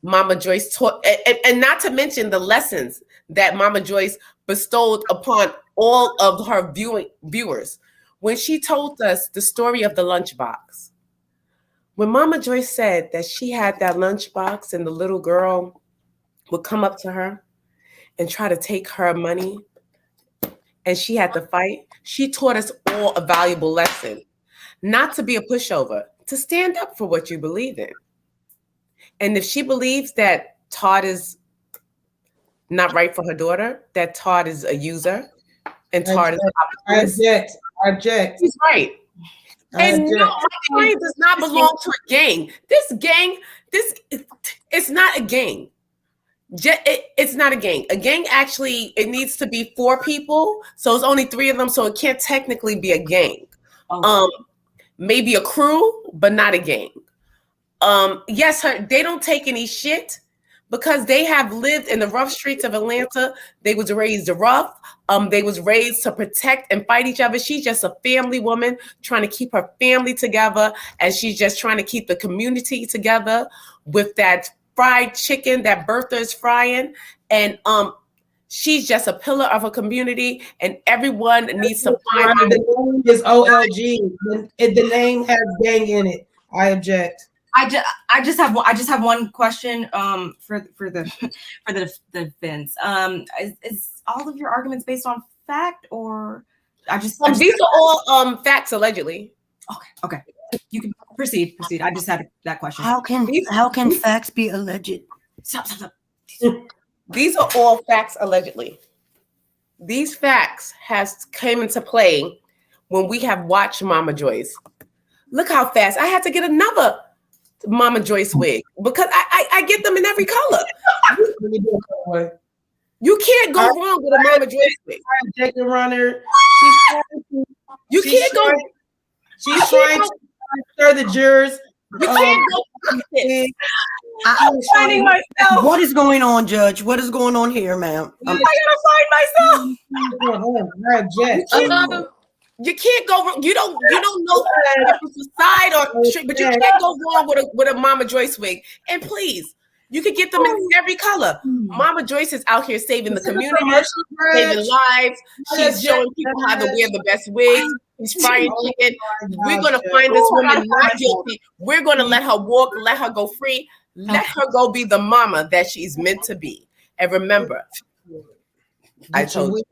Mama Joyce taught, and not to mention the lessons that Mama Joyce bestowed upon all of her viewers. When she told us the story of the lunchbox, when Mama Joyce said that she had that lunchbox and the little girl would come up to her and try to take her money, and she had to fight, she taught us all a valuable lesson. Not to be a pushover, to stand up for what you believe in. And if she believes that Todd is not right for her daughter, that Todd is a user, and Todd is I object. He's right. And no, my client does not belong to a gang. It's not a gang. It's not a gang. A gang actually, it needs to be 4 people. So it's only 3 of them. So it can't technically be a gang. Maybe a crew, but not a gang. Yes, they don't take any shit because they have lived in the rough streets of Atlanta. They was raised rough. They was raised to protect and fight each other. She's just a family woman trying to keep her family together, and she's just trying to keep the community together with that fried chicken that Bertha is frying. And she's just a pillar of a community, and everyone needs to find her. The name is OLG. The name has gang in it. I object. I just have one question for the defense. Is all of your arguments based on fact, or these are all facts allegedly? Okay. You can proceed. I just had that question. How can facts be alleged? Stop. These are all facts allegedly. These facts came into play when we have watched Mama Joyce. Look how fast I had to get another Mama Joyce wig because I get them in every color. You can't go wrong with a Mama Joyce wig. Take the runner. She's trying to stir the jurors. You can't go with this. I'm finding myself. What is going on, Judge? What is going on here, ma'am? I gotta find myself. You can't go wrong. You don't know if it's a side or, but you can't go wrong with a Mama Joyce wig. And please, You could get them in every color. Mama Joyce is out here saving the community, saving lives. She's showing people how to wear the best wigs. She's frying chicken. We're going to find this woman not guilty. We're going to let her walk, let her go free. Let her go be the mama that she's meant to be. And remember, I told you.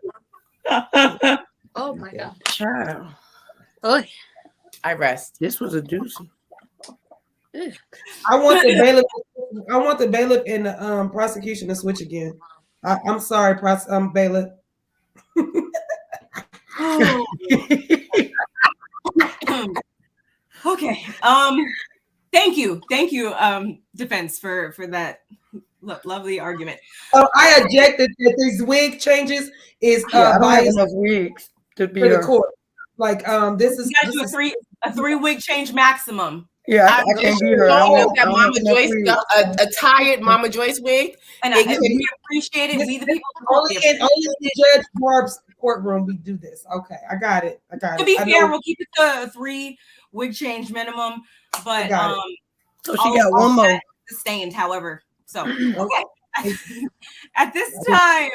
Oh my God. Child. Oh, I rest. This was a doozy. I want the bailiff and the prosecution to switch again. I'm sorry, bailiff. Okay. Thank you, defense for that lovely argument. I objected that these wig changes is I don't have biased enough wigs to be for the court. Like this is You gotta do a three wig change maximum. Yeah, I can't be her. That Mama Joyce, a tired Mama Joyce wig, and we appreciate it. We the people only in Judge Barb's courtroom we do this. Okay, I got it. To be fair, we'll keep it to 3 wig change minimum, but so she got one more sustained. However, so okay. At this time,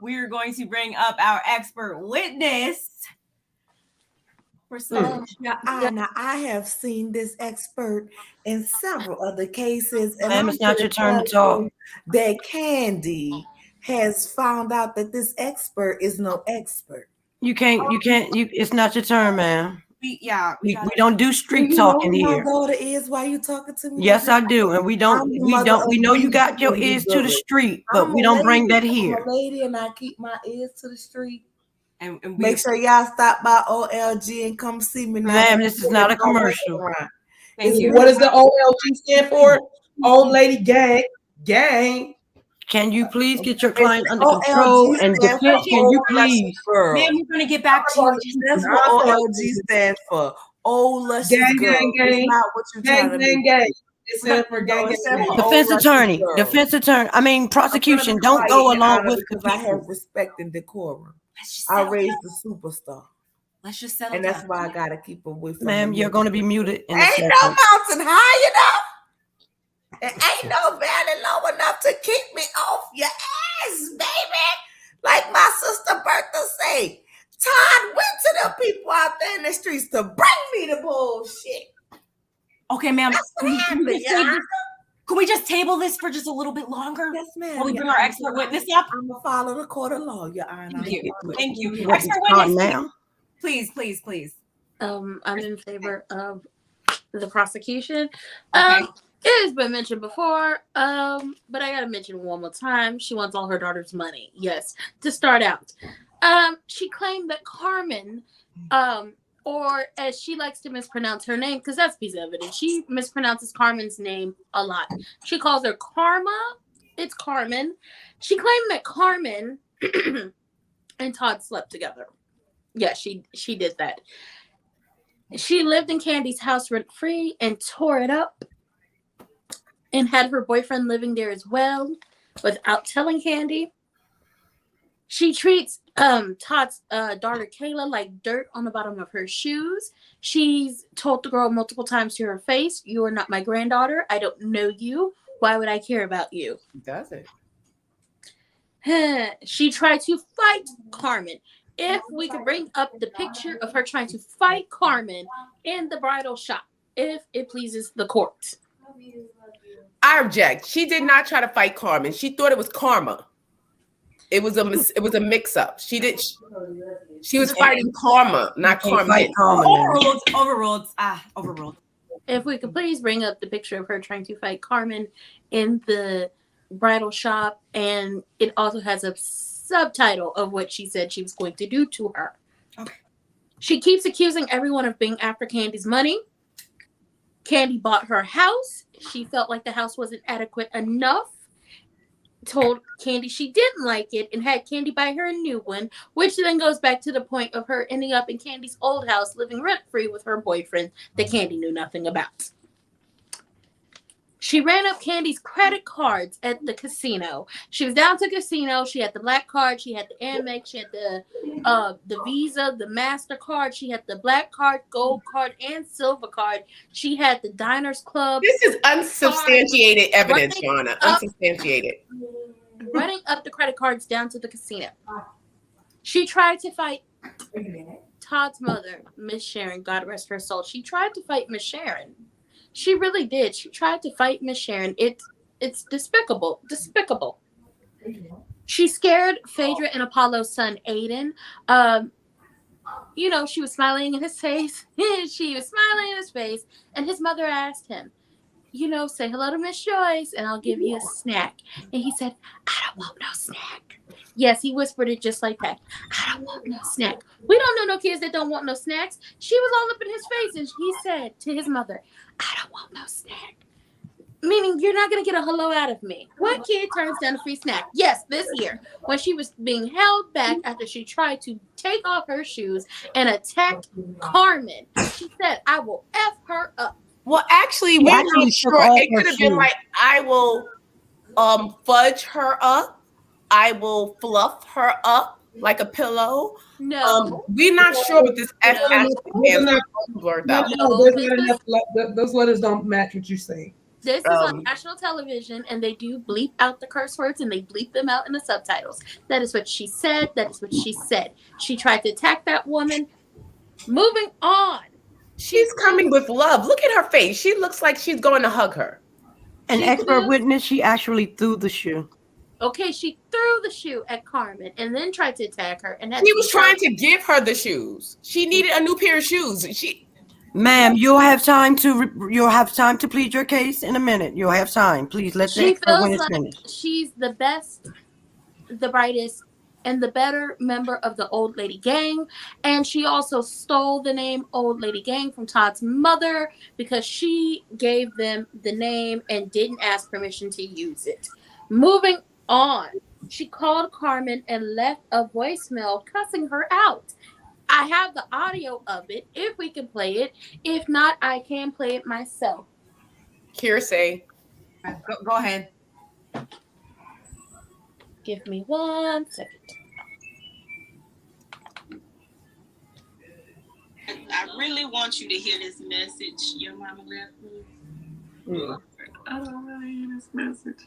we are going to bring up our expert witness. Now, I have seen this expert in several other cases, and Ma'am, it's not your turn to talk. That Candy has found out that this expert is no expert. You can't. It's not your turn, ma'am. We don't do street talking here. My daughter is. Why you talking to me? Yes, I do, and we don't. We know you got your ears to the street, but we don't bring that here. I'm a lady, and I keep my ears to the street. And make sure y'all stop by OLG and come see me. Ma'am, this is not a commercial. Thank you. What does the OLG stand for? Old Lady Gang. Can you please get your client under control and defense? Can you please? Ma'am, we're going to get back to you. That's what OLG stands for. Old Luscious Girl. Gang. Not what you trying to do. Gang. It stands for gang. Defense attorney. I mean, prosecution. Don't go along with because I have respect and decorum. I raised the superstar. Let's just settle and that's down. why I gotta keep away from Ma'am, you're going to be muted. Ain't no mountain high enough. It ain't no valley low enough to keep me off your ass, baby. Like my sister Bertha say, Todd went to the people out there in the streets to bring me the bullshit. Okay, ma'am. Can we just table this for just a little bit longer? Yes, ma'am. While we bring our expert witness up? I'm gonna follow the court of law, Your Honor. Thank you. Expert witness now. Please. I'm in favor of the prosecution. Okay. It has been mentioned before, but I gotta mention one more time. She wants all her daughter's money. Yes. To start out, she claimed that Carmen, or as she likes to mispronounce her name, because that's piece of evidence. She mispronounces Carmen's name a lot. She calls her Karma. It's Carmen. She claimed that Carmen and Todd slept together. Yeah, she did that. She lived in Candy's house rent-free and tore it up and had her boyfriend living there as well without telling Candy. She treats Todd's daughter Kayla like dirt on the bottom of her shoes. She's told the girl multiple times to her face, "You are not my granddaughter. I don't know you. Why would I care about you?" Does it? She tried to fight Carmen. If we could bring up the picture of her trying to fight Carmen in the bridal shop, if it pleases the court. I object. She did not try to fight Carmen. She thought it was karma. It was a mix-up. She was fighting karma, not Carmen. Overruled. Overruled. If we could please bring up the picture of her trying to fight Carmen in the bridal shop, and it also has a subtitle of what she said she was going to do to her. Okay. She keeps accusing everyone of being after Candy's money. Candy bought her house. She felt like the house wasn't adequate enough. Told Candy she didn't like it and had Candy buy her a new one, which then goes back to the point of her ending up in Candy's old house living rent-free with her boyfriend that Candy knew nothing about. She ran up Candy's credit cards at the casino. She was down to the casino. She had the black card. She had the Amex. She had the Visa, the MasterCard. She had the black card, gold card, and silver card. She had the Diners Club. This is unsubstantiated evidence, Joanna. Unsubstantiated. Running up the credit cards down to the casino. She tried to fight Todd's mother, Miss Sharon. God rest her soul. She tried to fight Miss Sharon. She really did. She tried to fight Miss Sharon. It's despicable. Despicable. She scared Phaedra and Apollo's son, Aiden. She was smiling in his face. She was smiling in his face. And his mother asked him, say hello to Miss Joyce and I'll give you a snack. And he said, I don't want no snack. Yes, he whispered it just like that. I don't want no snack. We don't know no kids that don't want no snacks. She was all up in his face and he said to his mother, I don't want no snack. Meaning you're not going to get a hello out of me. What kid turns down a free snack? Yes, this year, when she was being held back after she tried to take off her shoes and attack Carmen, she said, I will F her up. Well, actually, we're not sure. It could have been like, I will fudge her up. I will fluff her up like a pillow. No. We're not sure what this F actually is. Those letters don't match what you say. This is on national television, and they do bleep out the curse words, and they bleep them out in the subtitles. That is what she said. That is what she said. She tried to attack that woman. Moving on. She's coming with love. Look at her face. She looks like she's going to hug her. An expert witness, she actually threw the shoe. Okay, she threw the shoe at Carmen and then tried to attack her. And he was trying to give her the shoes. She needed a new pair of shoes. Ma'am, you'll have time to plead your case in a minute. You'll have time. Please let the expert witness finish. She's the best, the brightest, and the better member of the Old Lady Gang. And she also stole the name Old Lady Gang from Todd's mother because she gave them the name and didn't ask permission to use it. Moving on. She called Carmen and left a voicemail cussing her out. I have the audio of it if we can play it. If not, I can play it myself. Hearsay. Go ahead. Give me 1 second. I really want you to hear this message. Your mama left me. I don't want to hear this message.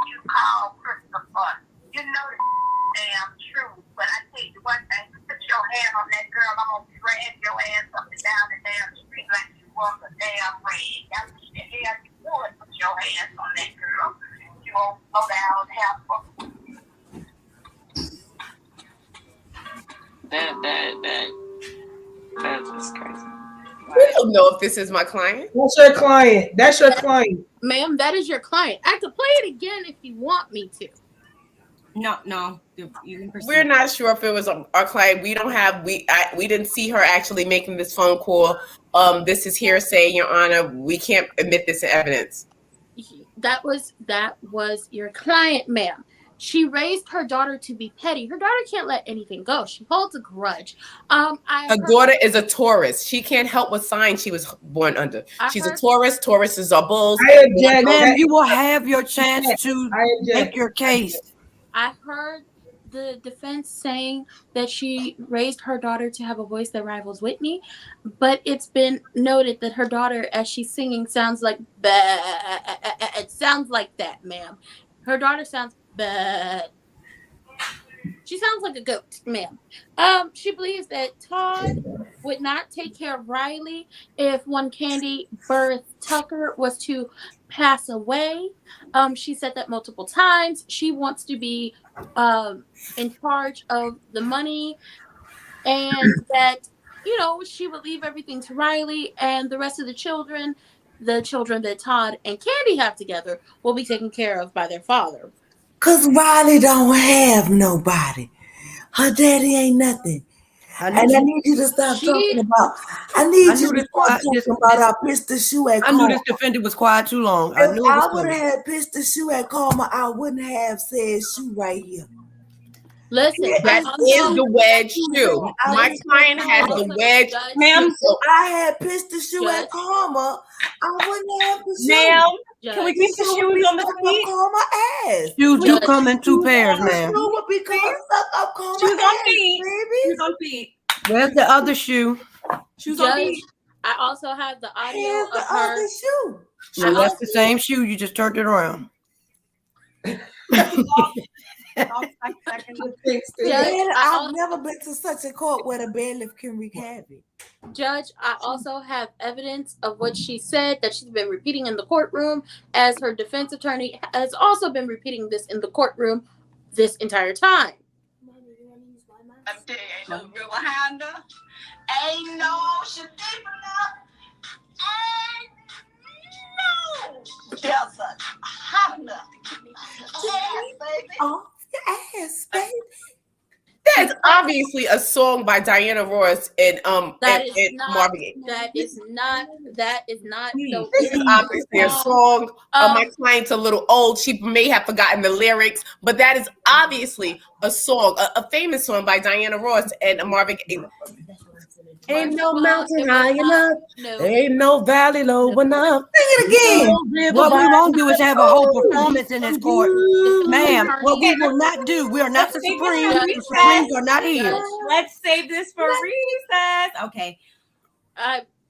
You call Christopher. You know it's damn true. But I tell you one thing, you put your hand on that girl, I'm going to drag your ass up and down the damn street like you was a damn rag. That's what the hell you would put your hands on that girl. You won't go down and have fun. That's just crazy. We don't know if this is my client. That's your client. That's your client. Ma'am, that is your client. I could play it again if you want me to. No. You can proceed. We're not sure if it was our client. We don't have. We didn't see her actually making this phone call. This is hearsay, Your Honor. We can't admit this in evidence. That was your client, ma'am. She raised her daughter to be petty. Her daughter can't let anything go. She holds a grudge. Her daughter is a Taurus. She can't help what sign she was born under. She's a Taurus. Tauruses are bulls. Ma'am, you will have your chance to make your case. I heard the defense saying that she raised her daughter to have a voice that rivals Whitney, but it's been noted that her daughter, as she's singing, sounds like it sounds like that, ma'am. Her daughter sounds bad. She sounds like a goat, ma'am. She believes that Todd would not take care of Riley if one Candy Birth Tucker was to pass away. She said that multiple times. She wants to be in charge of the money, and that she would leave everything to Riley, and the rest of the children that Todd and Candy have together will be taken care of by their father. Cause Riley don't have nobody. Her daddy ain't nothing. I need you to stop talking about. I need you to stop talking about. I pissed the shoe at Karma. I knew this defendant was quiet too long. If I would have had pissed the shoe at Karma, I wouldn't have said shoe right here. Listen, That is the wedge shoe. My client has the wedge. Ma'am, I had pitched the shoe Judge. at Karma. I wouldn't have the shoe. ma'am, Judge. can we keep the shoes on the feet? Karma ass. Shoes do Judge. come in two pairs, ma'am. Shoe would be stuck up Karma Shoes on ass, feet. baby. Shoes on feet. Where's the other shoe? Shoes on Judge, feet. I also have the audio Here's of the her. other shoe. No, that's the same shoe. You just turned it around. Man, I've never been to such a court where the bailiff can wreak havoc. Judge, I also have evidence of what she said that she's been repeating in the courtroom, as her defense attorney has also been repeating this in the courtroom this entire time. I'm telling you, ain't no real behind her. Ain't no shit deep enough. Ain't no desert hot enough to keep me ass, baby. Oh, your ass, baby. That is obviously a song by Diana Ross and Marvin Gaye. That is not. No, This is obviously a song. My client's a little old. She may have forgotten the lyrics, but that is obviously a song, a famous song by Diana Ross and Marvin Gaye. Ain't no mountain high enough. No. Ain't no valley low enough. Sing it again. What we won't do is have a whole performance in this court. Ma'am, what we will not do, we are not the Supremes. The Supremes are not here. Let's save this for recess. Okay.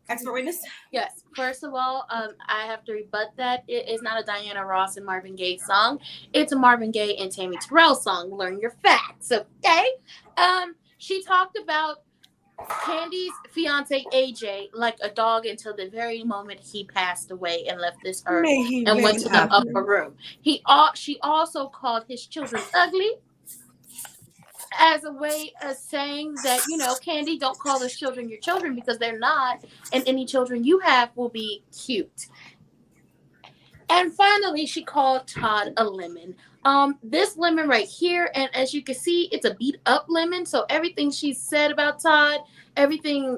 Expert witness? Yes. First of all, I have to rebut that. It is not a Diana Ross and Marvin Gaye song. It's a Marvin Gaye and Tammy Terrell song. Learn your facts, okay? She talked about Candy's fiance AJ like a dog until the very moment he passed away and left this earth and went to the upper room. She also called his children ugly as a way of saying that, Candy, don't call those children your children because they're not, and any children you have will be cute. And finally, she called Todd a lemon. This lemon right here, and as you can see, it's a beat up lemon. So everything she said about Todd, everything,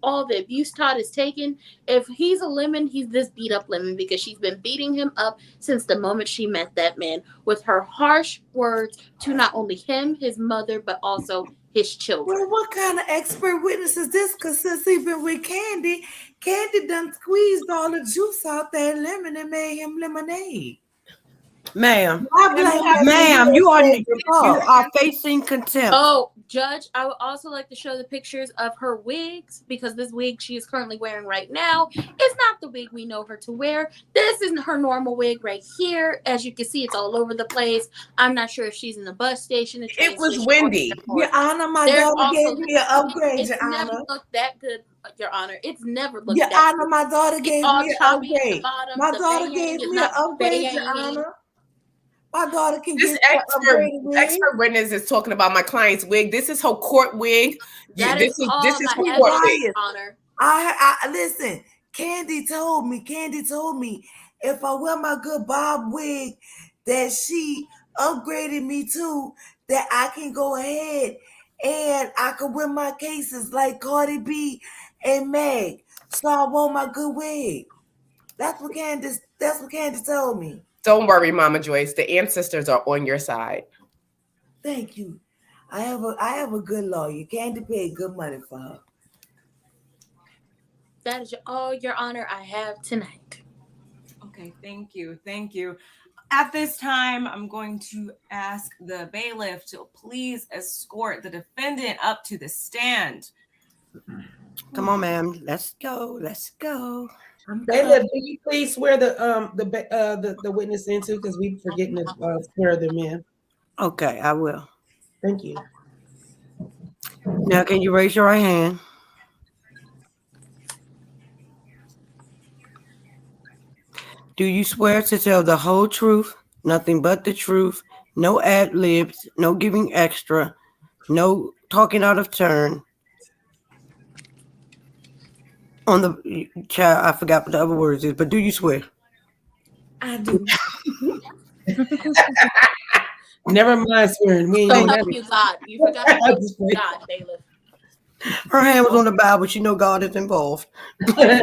all the abuse Todd has taken, if he's a lemon, he's this beat up lemon because she's been beating him up since the moment she met that man with her harsh words to not only him, his mother, but also his children. Well, what kind of expert witness is this? Because since he's been with Candy, Candy done squeezed all the juice out that lemon and made him lemonade. Ma'am, you are facing contempt. Oh, Judge, I would also like to show the pictures of her wigs because this wig she is currently wearing right now is not the wig we know her to wear. This isn't her normal wig right here. As you can see, it's all over the place. I'm not sure if she's in the bus station. It was windy. Your Honor, my daughter gave me an upgrade, Your Honor. It's never looked that good, Your Honor. It's never looked Your that Honor, good. my daughter gave me an upgrade. My daughter banging gave is me not an upgrade, banging. Your Honor. My daughter can This get expert witness is talking about my client's wig. This is her court wig. This is her court wig. Honor. I listen. Candy told me if I wear my good Bob wig that she upgraded me to, that I can go ahead and I can win my cases like Cardi B and Meg. So I want my good wig. That's what Candy told me. Don't worry, Mama Joyce. The ancestors are on your side. Thank you. I have a good lawyer. Candy paid good money for her. That is all, Your Honor, I have tonight. Okay, thank you. At this time, I'm going to ask the bailiff to please escort the defendant up to the stand. Come on, ma'am. Let's go. Bailiff, do you please swear the witness in too, because we forgetting to swear them in. Okay, I will. Thank you. Now, can you raise your right hand? Do you swear to tell the whole truth, nothing but the truth, no ad libs, no giving extra, no talking out of turn? On the child, I forgot what the other words is, but do you swear? I do. Never mind swearing. We ain't So gonna help you God. You forgot to help God, bailiff. Her hand was on the Bible. She know God is involved. Oh,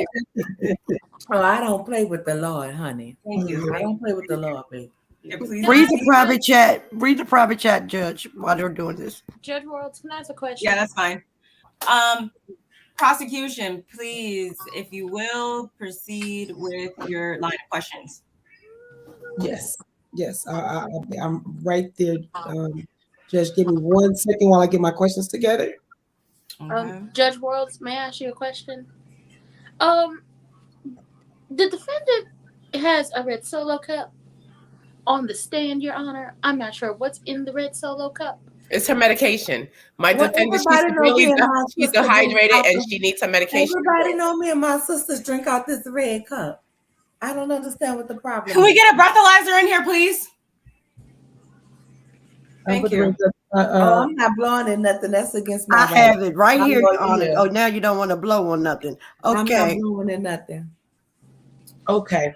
I don't play with the Lord, honey. Thank you. I don't play with the Lord, baby. Yeah, please. Read the private chat. Read the private chat, Judge, while they're doing this. Judge Worlds, can I ask a question? Yeah, that's fine. Prosecution, please, if you will, proceed with your line of questions. Yes. I'm right there. Judge, give me 1 second while I get my questions together. Okay. Judge Worlds, may I ask you a question? The defendant has a red Solo cup on the stand, Your Honor. I'm not sure what's in the red Solo cup. It's her medication. My Well, defendant, everybody know me and my she's sister dehydrated drink and out she needs some medication. Everybody know me and my sisters drink out this red cup. I don't understand what the problem Can we is. get a breathalyzer in here, please? Thank you. I'm not blowing in nothing. That's against my I right. have it right I'm here going on it. here. Oh, now you don't want to blow on nothing. I'm not Okay. blowing in nothing. Okay.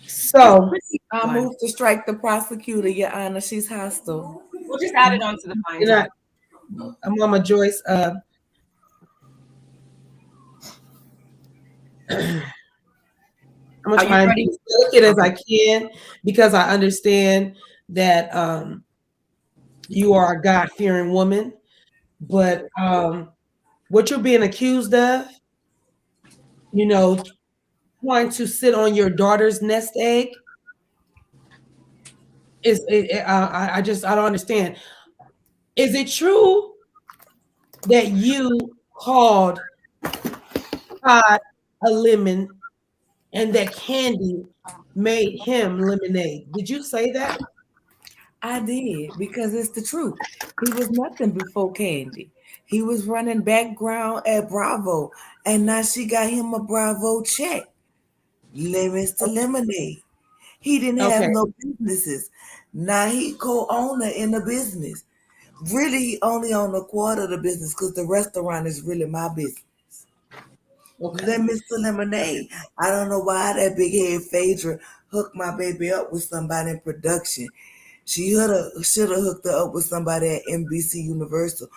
So I move to strike the prosecutor, Your Honor. She's hostile. We'll just add it onto the fine. you're not, Mama Joyce. I'm gonna try and be as delicate as I can because I understand that you are a God-fearing woman, but what you're being accused of, trying to sit on your daughter's nest egg I don't understand. Is it true that you called Todd a lemon and that Candy made him lemonade? Did you say that? I did, because it's the truth. He was nothing before Candy. He was running background at Bravo, and now she got him a Bravo check. Lemons to lemonade. He didn't have no businesses. Now he co-owner in the business. Really, he only own a quarter of the business because the restaurant is really my business. Lemons to lemonade. I don't know why that big head Phaedra hooked my baby up with somebody in production. She should have hooked her up with somebody at NBC Universal.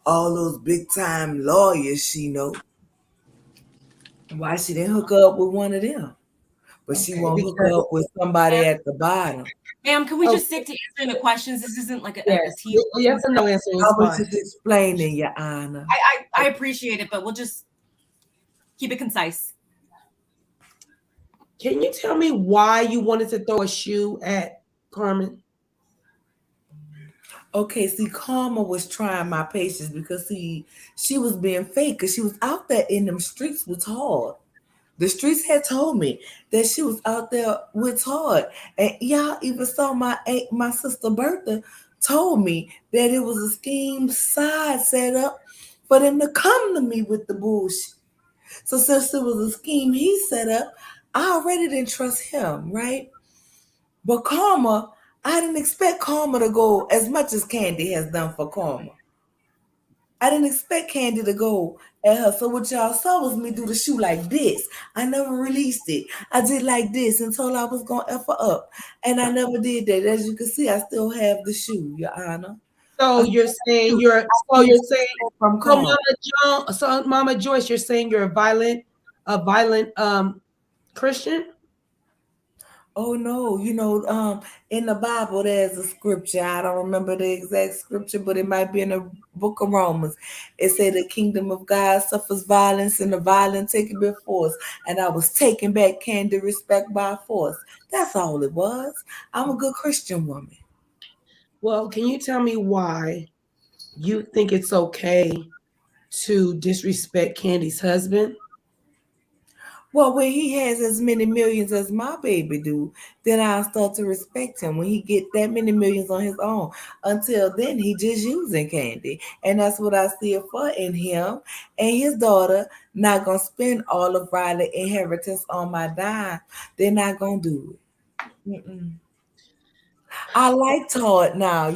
All those big time lawyers she know. Why she didn't hook her up with one of them? But she won't hook her up with somebody at the bottom. Ma'am, can we just stick to answering the questions? This isn't like a yes or no answer. I was just explaining, Your Honor. I appreciate it, but we'll just keep it concise. Can you tell me why you wanted to throw a shoe at Carmen? Okay, see, Karma was trying my patience because she was being fake because she was out there in them streets with Todd. The streets had told me that she was out there with Todd. And y'all even saw my sister Bertha told me that it was a scheme side set up for them to come to me with the bullshit. So since it was a scheme he set up, I already didn't trust him, right? But Karma, I didn't expect Karma to go as much as Candy has done for Karma. I didn't expect Candy to go at her. So what y'all saw was me do the shoe like this. I never released it. I did like this and told I was going to F her up. And I never did that. As you can see, I still have the shoe, Your Honor. So you're saying from Mama Joyce, you're saying you're a violent Christian? Oh no, in the Bible there's a scripture. I don't remember the exact scripture, but it might be in the book of Romans. It said the kingdom of God suffers violence and the violent take it by force. And I was taking back Candy respect by force. That's all it was. I'm a good Christian woman. Well, can you tell me why you think it's okay to disrespect Candy's husband? Well, when he has as many millions as my baby do, then I'll start to respect him when he get that many millions on his own. Until then, he just using Candy. And that's what I see it for in him. And his daughter not going to spend all of Riley's inheritance on my dime. They're not going to do it. Mm-mm. I like Todd now.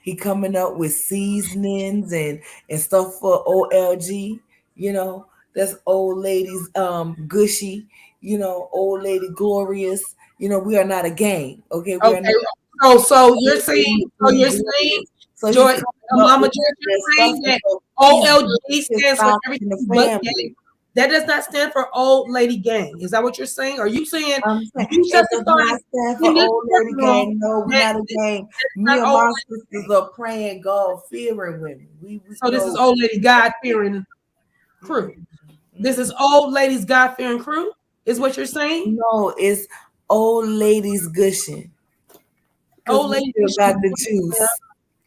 He coming up with seasonings and stuff for OLG, That's old ladies, gushy, old lady glorious. We are not a gang, okay? We are not. So you're saying, Joyce, Mama Joyce, you're saying that OLG stands for everything but gay. That does not stand for old lady gang. Is that what you're saying? Are you saying I'm saying you it does not testifying stand for in this old lady courtroom gang. No, we're that not a gang. Me not and old my lady sisters are praying, God fearing women. We So this is know. old lady God fearing crew. This is old ladies God fearing crew. Is what you're saying? No, it's old ladies gushing. Old We lady still got the juice.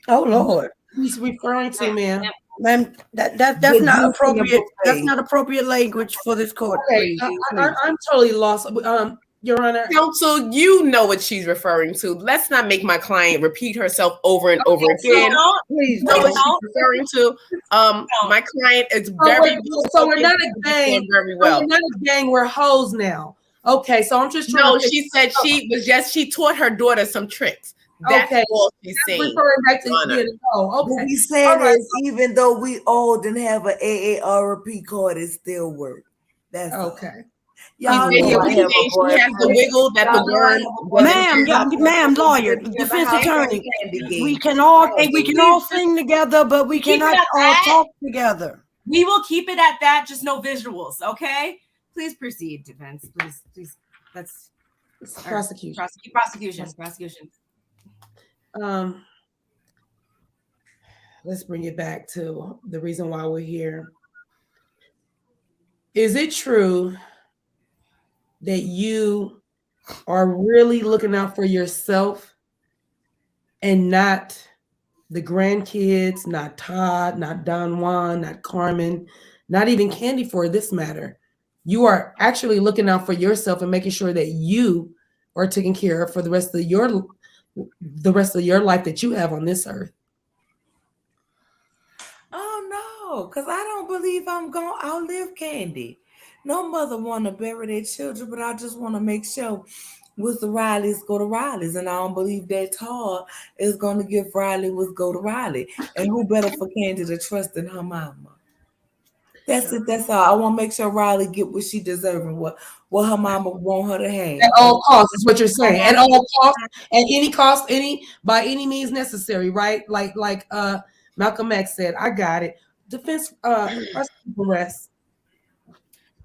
Oh Lord, he's referring to, ma'am. ma'am, that's The not juice in the appropriate. That's buffet. not appropriate language for this court. Okay, Please. I'm totally lost. Your Honor. Counsel, you know what she's referring to. Let's not make my client repeat herself over and over again. Please Know what don't. she's referring to. My client is So very we're not a gang. very well. We're not a gang. We're hoes now. Okay, so I'm just trying No, to. she said she taught her daughter some tricks. That's Okay. all she's saying. Referring back to Honor. being a hoe. What Okay. we saying All right. is, even though we old and have an AARP card, it still work. That's Okay. Y'all She know I have a she has the boyfriend. wiggle that the Y'all know I worm have a boyfriend. Ma'am, lawyer, defense attorney. We can all sing together, but we cannot all talk together. We will keep it at that. Just no visuals, okay? Please proceed, defense. Please. Let's Prosecution. Prosecution. Let's bring it back to the reason why we're here. Is it true that you are really looking out for yourself and not the grandkids, not Todd, not Don Juan, not Carmen, not even Candy for this matter? You are actually looking out for yourself and making sure that you are taken care of for the rest of your life that you have on this earth. Oh no, because I don't believe I'm gonna outlive Candy. No mother want to bury their children, but I just want to make sure with the Rileys go to Rileys, and I don't believe that Todd is gonna give Riley what's go to Riley. And who better for Candy to trust than her mama? That's it. That's all. I want to make sure Riley get what she deserves and what her mama want her to have. At all costs is what you're saying. At all costs, at any cost, by any means necessary, right? Like Malcolm X said, I got it. Defense arrest.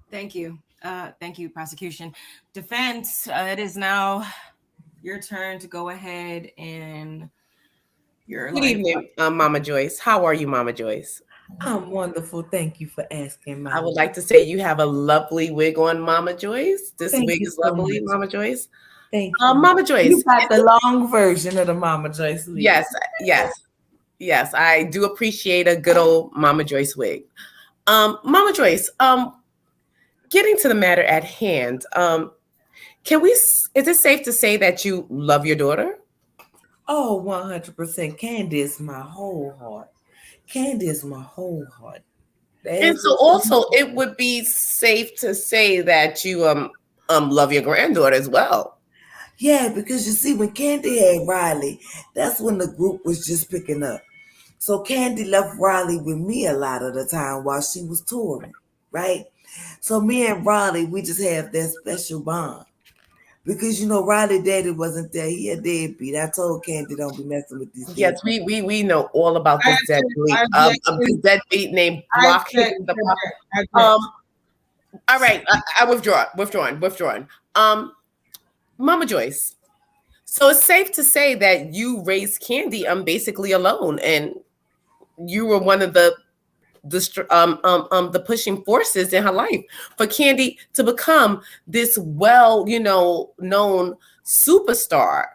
Thank you. Thank you, prosecution. Defense, it is now your turn to go ahead and Good evening, Mama Joyce. How are you, Mama Joyce? I'm wonderful. Thank you for asking. I would like to say you have a lovely wig on, Mama Joyce. This wig is lovely, much. Mama Joyce. Thank you. Mama Joyce. You got the long version of the Mama Joyce wig. Yes. I do appreciate a good old Mama Joyce wig. Mama Joyce, getting to the matter at hand, is it safe to say that you love your daughter? Oh, 100%. Candy is my whole heart. Candy is my whole heart. And so also it would be safe to say that you love your granddaughter as well. Yeah, because you see, when Candy had Riley, that's when the group was just picking up. So Candy left Riley with me a lot of the time while she was touring, right? So me and Riley, we just have that special bond. Because Riley daddy wasn't there. He a deadbeat. I told Candy don't be messing with these kids. Yes, we know all about this deadbeat named Blockhead. All right, I withdrawn. Mama Joyce. So it's safe to say that you raised Candy basically alone, and you were one of the pushing forces in her life for Candy to become this known superstar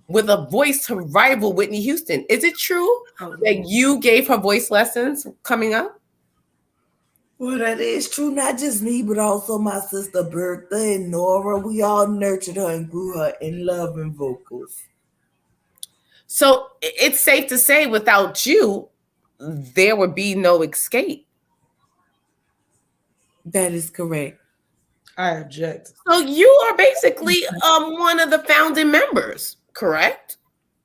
with a voice to rival Whitney Houston. Is it true that you gave her voice lessons coming up? Well, that is true. Not just me, but also my sister Bertha and Nora. We all nurtured her and grew her in love and vocals. So it's safe to say without you, there would be no escape. That is correct. I object. So you are basically one of the founding members, correct?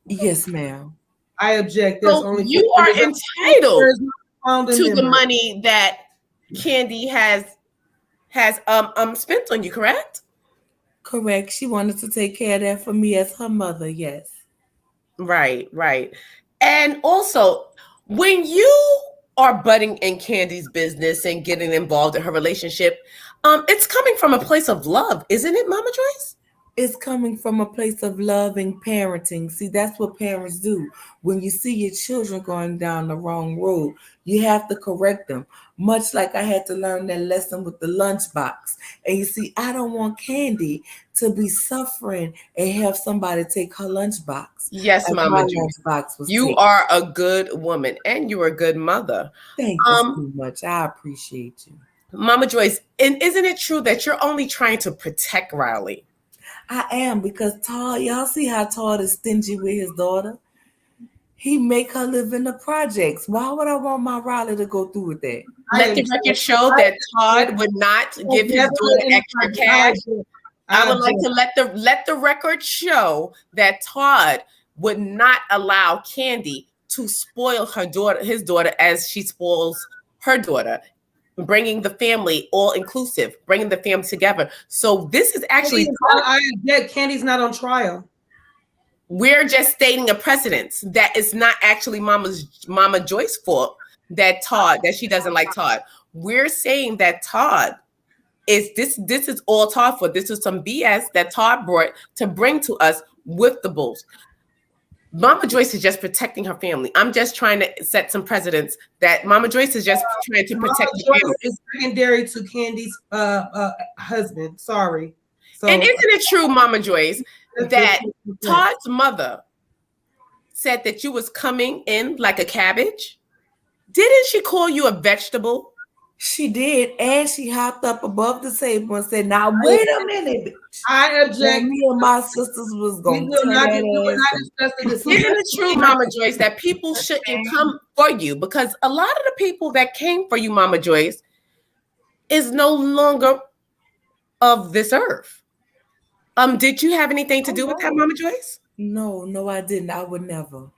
Yes, ma'am. I object. So you are entitled to the money that Candy has spent on you, correct? Correct. She wanted to take care of that for me as her mother, yes. Right. And also, when you are butting in Candy's business and getting involved in her relationship, it's coming from a place of love, isn't it, Mama Joyce? It's coming from a place of love and parenting. See, that's what parents do. When you see your children going down the wrong road, you have to correct them. Much like I had to learn that lesson with the lunchbox. And you see, I don't want Candy to be suffering and have somebody take her lunchbox. Yes, Like Mama my Joyce. lunchbox was You taken. are a good woman and you're a good mother. Thank you so much. I appreciate you. Mama Joyce, and isn't it true that you're only trying to protect Riley? I am, because Todd, y'all see how Todd is stingy with his daughter? He make her live in the projects. Why would I want my Riley to go through with that? Let the record show that Todd would not give his daughter extra cash. I would like to let the record show that Todd would not allow Candy to spoil his daughter as she spoils her daughter, bringing the family all inclusive, bringing the family together. So this is actually Candy's not on trial. We're just stating a precedence that it's not actually Mama Joyce's fault that she doesn't like Todd. We're saying that Todd is this is all Todd for. This is some BS that Todd brought to bring to us with the bulls. Mama Joyce is just protecting her family. I'm just trying to set some precedents that Mama Joyce is just trying to protect the family. Is secondary to Candy's husband. Sorry. So, and isn't it true, Mama Joyce, that Todd's mother said that you was coming in like a cabbage? Didn't she call you a vegetable? She did, and she hopped up above the table and said, "Now wait a minute, bitch. I object." Me and my sisters was going to Isn't it true, Mama Joyce, that people shouldn't come for you? Because a lot of the people that came for you, Mama Joyce, is no longer of this earth. Did you have anything to do with that, Mama Joyce? No, I didn't. I would never.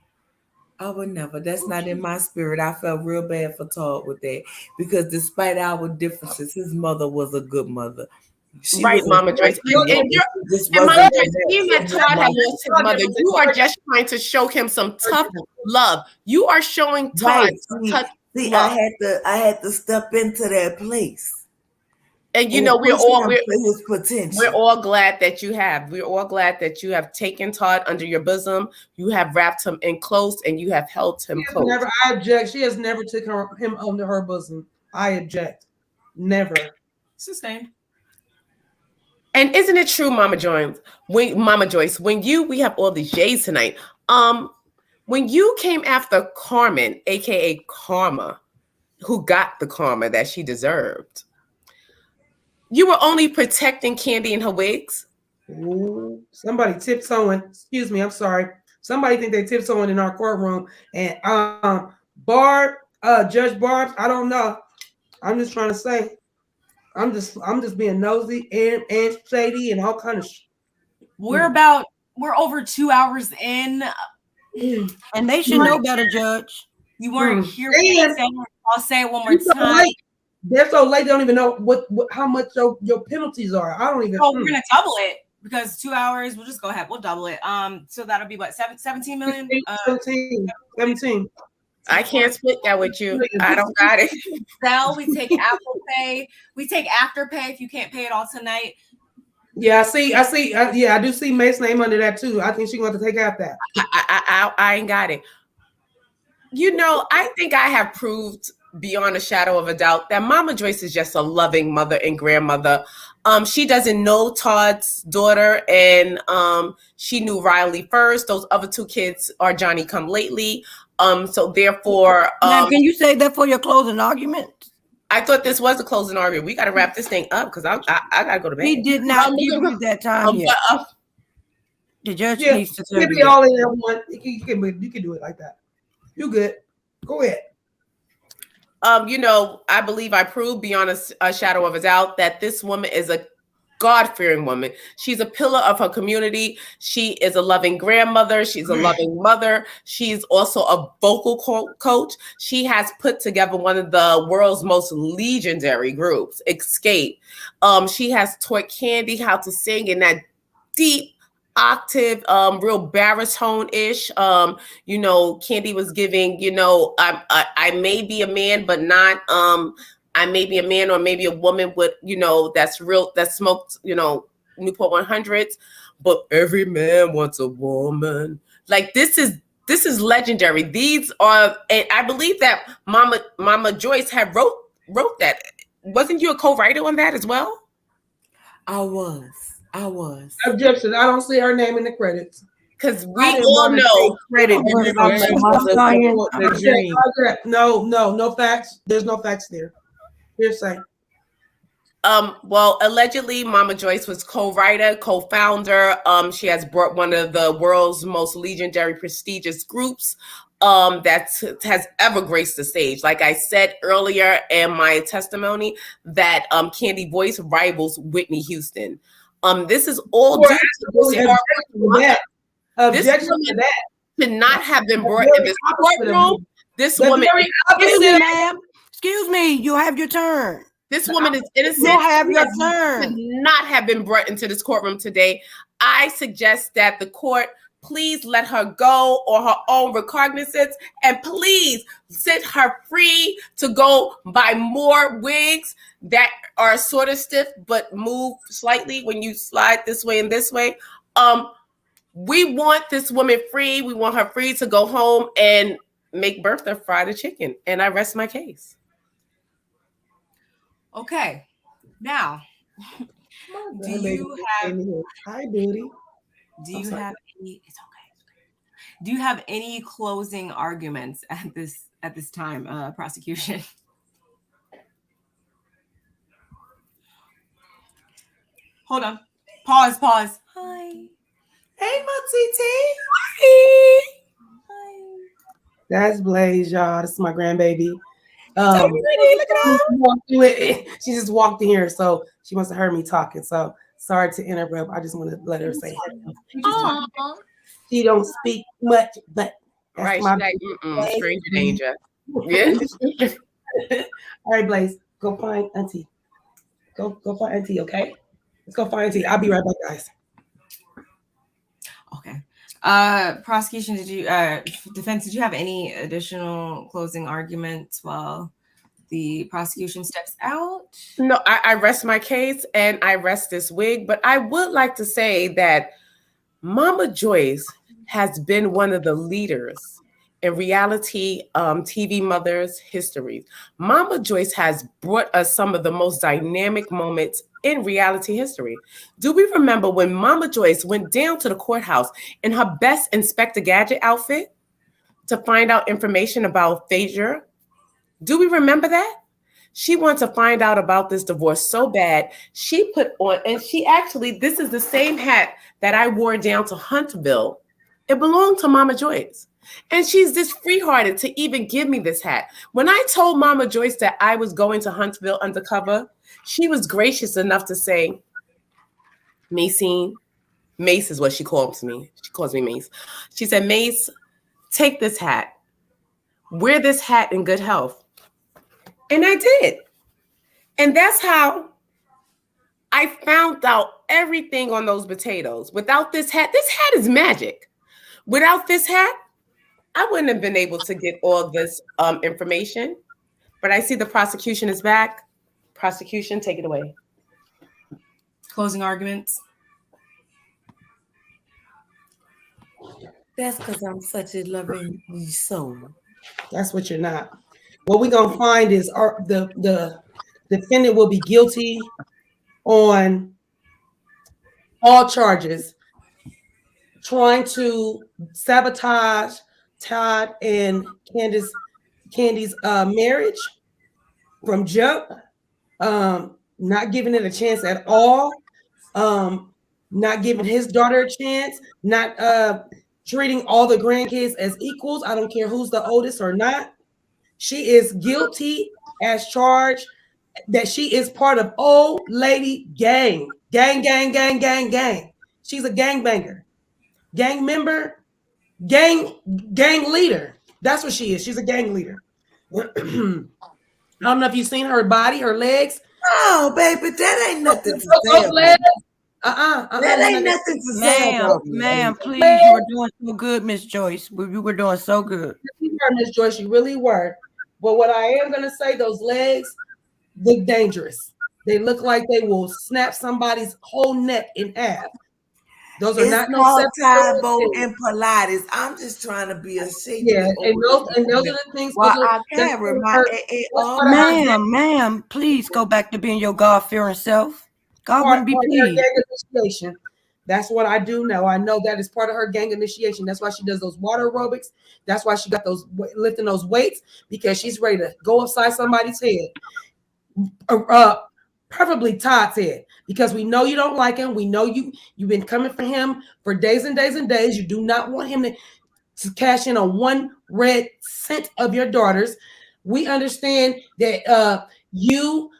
That's not in my spirit. I felt real bad for Todd with that, because despite our differences, his mother was a good mother. Right, Mama Joyce. And Mama Joyce, being that Todd had lost his mother, you are just trying to show him some tough love. You are showing Todd tough love. I had to step into that place. And you know, we're all glad that you have. We're all glad that you have taken Todd under your bosom. You have wrapped him in close, and you have held him close. I object. She has never taken him under her bosom. I object. Never. Sustained. And isn't it true, Mama Joyce? We have all these J's tonight. When you came after Carmen, aka Karma, who got the karma that she deserved, you were only protecting Candy and her wigs? Ooh, somebody tiptoeing. Excuse me, I'm sorry. Somebody think they tiptoeing in our courtroom. And Judge Barb, I don't know. I'm just trying to say. I'm just being nosy and shady and all kind of We're over 2 hours in. And they should know better, Judge. You weren't here. I'll say it one more time. They're so late, they don't even know how much your penalties are. I don't even. Oh, we're gonna double it because 2 hours. We'll just go ahead. We'll double it. So that'll be what, 17 million? 17. I can't split that with you. I don't got it. We take Apple Pay. We take Afterpay if you can't pay it all tonight. Yeah, I see. I do see May's name under that too. I think she's going to take out that. I ain't got it. You know, I think I have proved beyond a shadow of a doubt that Mama Joyce is just a loving mother and grandmother. She doesn't know Todd's daughter, and she knew Riley first. Those other two kids are Johnny come lately. So therefore, now, can you say that for your closing argument? I thought this was a closing argument. We got to wrap this thing up because I got to go to bed. He did not give you that time yet. The judge needs to tell you. All in that one. You can do it like that. You good? Go ahead. You know, I believe I proved beyond a shadow of a doubt that this woman is a God-fearing woman. She's a pillar of her community. She is a loving grandmother. She's a loving mother. She's also a vocal coach. She has put together one of the world's most legendary groups, Escape. She has taught Candy how to sing in that deep, octave, real baritone-ish. You know, Candy was giving, you know, I may be a man, but not I may be a man or maybe a woman with, you know, that smoked, you know, Newport 100s, but every man wants a woman. Like this is legendary. These are, and I believe that Mama Joyce had wrote that. Wasn't you a co-writer on that as well? I was. Objection. I don't see her name in the credits. Because we all know credit. No facts. There's no facts there. Hearsay. Well, allegedly, Mama Joyce was co-writer, co-founder. She has brought one of the world's most legendary, prestigious groups that has ever graced the stage. Like I said earlier in my testimony, that Candy voice rivals Whitney Houston. This is all due to this woman should not have been brought in this courtroom. This woman, excuse me, you have your turn. This woman is innocent. You have your turn. Should not have been brought into this courtroom today. I suggest that the court please let her go on her own recognizance, and please set her free to go buy more wigs that are sort of stiff but move slightly when you slide this way and this way. We want this woman free. We want her free to go home and make Bertha fry the chicken. And I rest my case. Okay. Now, do you have any closing arguments at this time, prosecution? Hold on. Pause. Hi. Hey, Matiti. Hi. That's Blaze, y'all. This is my grandbaby. Look at her. She just walked in here, so she must have heard me talking. So sorry to interrupt. I just want to let her say hello. She don't speak much, but that's right, like, stranger danger. Yeah. All right, Blaze, go find Auntie. Go find Auntie, okay? Let's go find Auntie. I'll be right back, guys. Okay. Prosecution, defense, did you have any additional closing arguments while the prosecution steps out? No, I rest my case and I rest this wig, but I would like to say that Mama Joyce has been one of the leaders in reality TV mothers' history. Mama Joyce has brought us some of the most dynamic moments in reality history. Do we remember when Mama Joyce went down to the courthouse in her best Inspector Gadget outfit to find out information about Phaedra? Do we remember that? She wanted to find out about this divorce so bad, she put on, and she actually, this is the same hat that I wore down to Huntsville. It belonged to Mama Joyce. And she's this free-hearted to even give me this hat. When I told Mama Joyce that I was going to Huntsville undercover, she was gracious enough to say, Macine, Mace is what she calls me. She calls me Mace. She said, Mace, take this hat. Wear this hat in good health. And I did. And that's how I found out everything on those potatoes. Without this hat is magic. Without this hat, I wouldn't have been able to get all this information. But I see the prosecution is back. Prosecution, take it away. Closing arguments. That's because I'm such a loving soul. That's what you're not. What we're going to find is the defendant will be guilty on all charges, trying to sabotage Todd and Candy's marriage from jump, not giving it a chance at all, not giving his daughter a chance, not treating all the grandkids as equals. I don't care who's the oldest or not. She is guilty as charged that she is part of old lady gang. Gang. She's a gangbanger, gang member, gang leader. That's what she is. She's a gang leader. I don't know if you've seen her body, her legs. Oh, baby, that ain't nothing to say. That ain't nothing to say about me. Ma'am, please, you were doing so good, Miss Joyce. You were doing so good. You were, Miss Joyce, you really were. But what I am gonna say, those legs look dangerous. They look like they will snap somebody's whole neck in half. Those are It's not no called separate Tybo things. and Pilates. I'm just trying to be a shape. Yeah, and those are the things. Well, those are, I can't Ma'am, please go back to being your God-fearing self. God wouldn't be pleased. Gang initiation. That's what I do know. I know that is part of her gang initiation. That's why she does those water aerobics. That's why she got those lifting those weights, because she's ready to go upside somebody's head. Preferably Todd's head, because we know you don't like him. We know you've been coming for him for days and days and days. You do not want him to cash in on one red cent of your daughters. We understand that you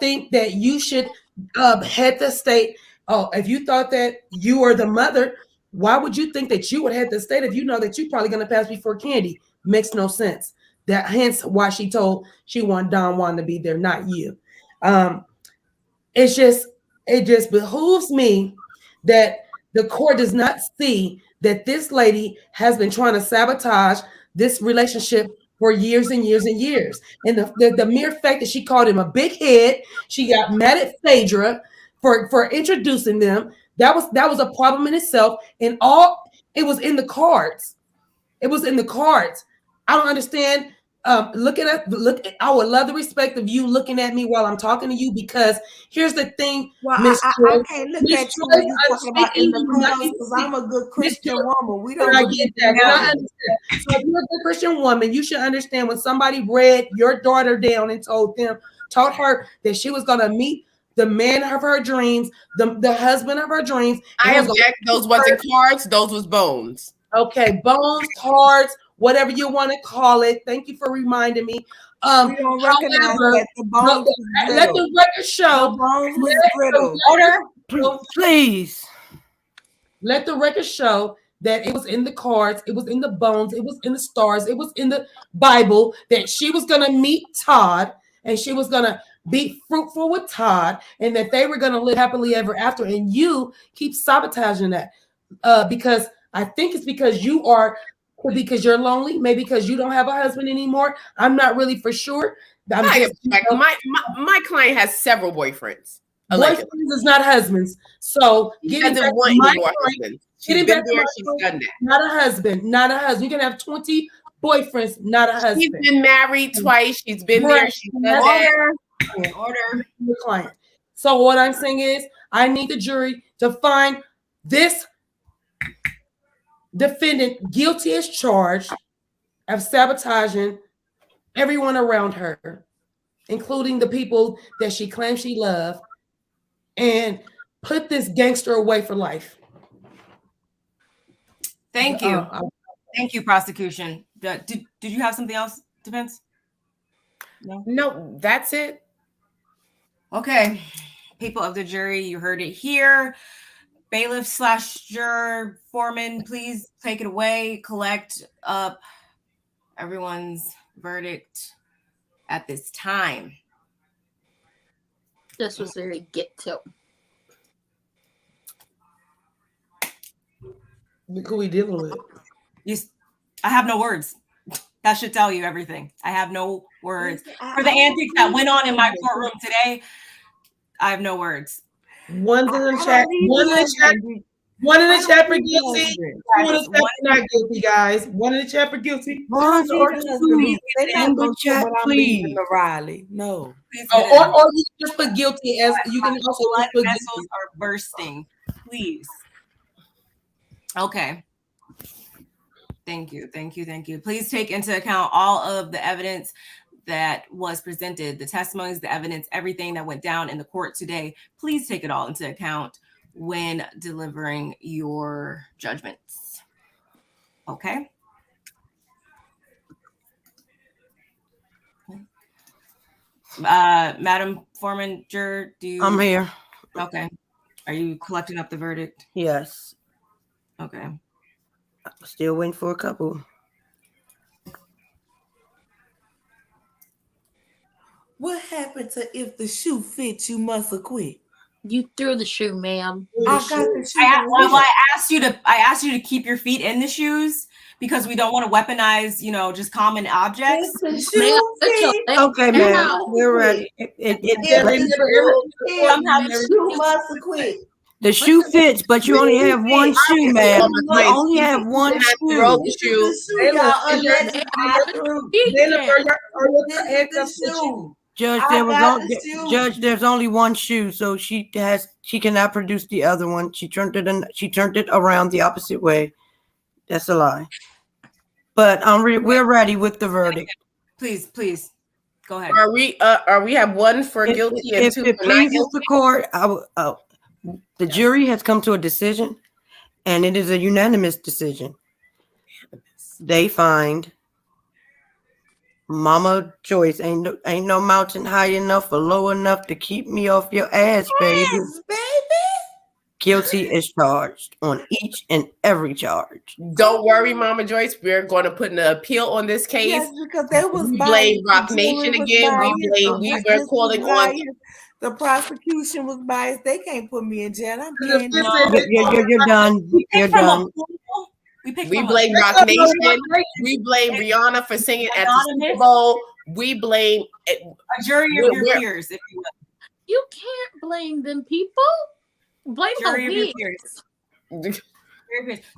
think that you should head the state. Oh, if you thought that you were the mother, why would you think that you would head the state if you know that you're probably going to pass before Candy? Makes no sense. That hence why she told she wanted Don Juan to be there, not you. It just behooves me that the court does not see that this lady has been trying to sabotage this relationship for years and years and years. And the mere fact that she called him a big head, she got mad at Phaedra for introducing them. That was a problem in itself. And it was in the cards. It was in the cards. I don't understand. I would love the respect of you looking at me while I'm talking to you, because here's the thing, Miss I can't look at you when you're talking about in the cards, because I'm a good Christian woman. We don't. I get that. And I understand. So if you're a good Christian woman, you should understand when somebody read your daughter down and told her that she was going to meet the man of her dreams, the husband of her dreams. I object. Those wasn't cards. Those was bones. Okay, bones, cards, whatever you want to call it. Thank you for reminding me. We don't recognize that the bones. Let the record show. The bones was brittle. Order, please. Let the record show that it was in the cards, it was in the bones, it was in the stars, it was in the Bible that she was going to meet Todd and she was going to be fruitful with Todd, and that they were going to live happily ever after. And you keep sabotaging that because I think it's because because you're lonely, maybe because you don't have a husband anymore. I'm not really for sure. My client has several boyfriends. Boyfriends is not husbands. So getting back to my client, she's been there, she's done that. Not a husband, not a husband. You can have 20 boyfriends, not a husband. She's been married twice. She's been there. She's done that. Order. The client. So what I'm saying is, I need the jury to find this defendant guilty as charged of sabotaging everyone around her, including the people that she claims she loved, and put this gangster away for life. Thank you. Thank you, prosecution. Did you have something else, defense? No, that's it. Okay. People of the jury, you heard it here. Bailiff / juror foreman, please take it away. Collect up everyone's verdict at this time. This was very ghetto. Look who we dealing with. I have no words. That should tell you everything. I have no words. For the antics that went on in my courtroom today, I have no words. One's in the chat. One in the chat for guilty. One in the chat not guilty, guys. One in the chat for guilty. One's or two. In the chat, please. Riley, no. Or you just put guilty as you can also blood put vessels guilty. are bursting. Please. Okay. Thank you. Please take into account all of the evidence that was presented, the testimonies, the evidence, everything that went down in the court today. Please take it all into account when delivering your judgments. Okay? Madam Foreman, juror, I'm here. Okay. Are you collecting up the verdict? Yes. Okay. Still waiting for a couple. What happened to if the shoe fits, you must acquit? You threw the shoe, ma'am. I got the shoe. I asked you to keep your feet in the shoes because we don't want to weaponize, just common objects. Okay, ma'am. We're ready. You must quit. The shoe fits, but you only have one shoe, ma'am. You only have one shoe. Judge, there's only one shoe, so she cannot produce the other one. She turned it around the opposite way. That's a lie. But we're ready with the verdict. Please, go ahead. Are we have one for guilty and two if for not pleases guilty? the court, the jury has come to a decision, and it is a unanimous decision. They find Mama Joyce ain't no mountain high enough or low enough to keep me off your ass, baby. Yes, baby. Guilty as charged on each and every charge. Don't worry, Mama Joyce. We're going to put an appeal on this case. Yes, because they was we biased. blame Rock Nation again. We were calling on. The prosecution was biased. They can't put me in jail. I'm paying. You're done. You're done. We blame Rock Nation. We blame Rihanna for singing at the Super Bowl. We blame a jury of your peers, if you will. You can't blame them people. Blame jury of your peers.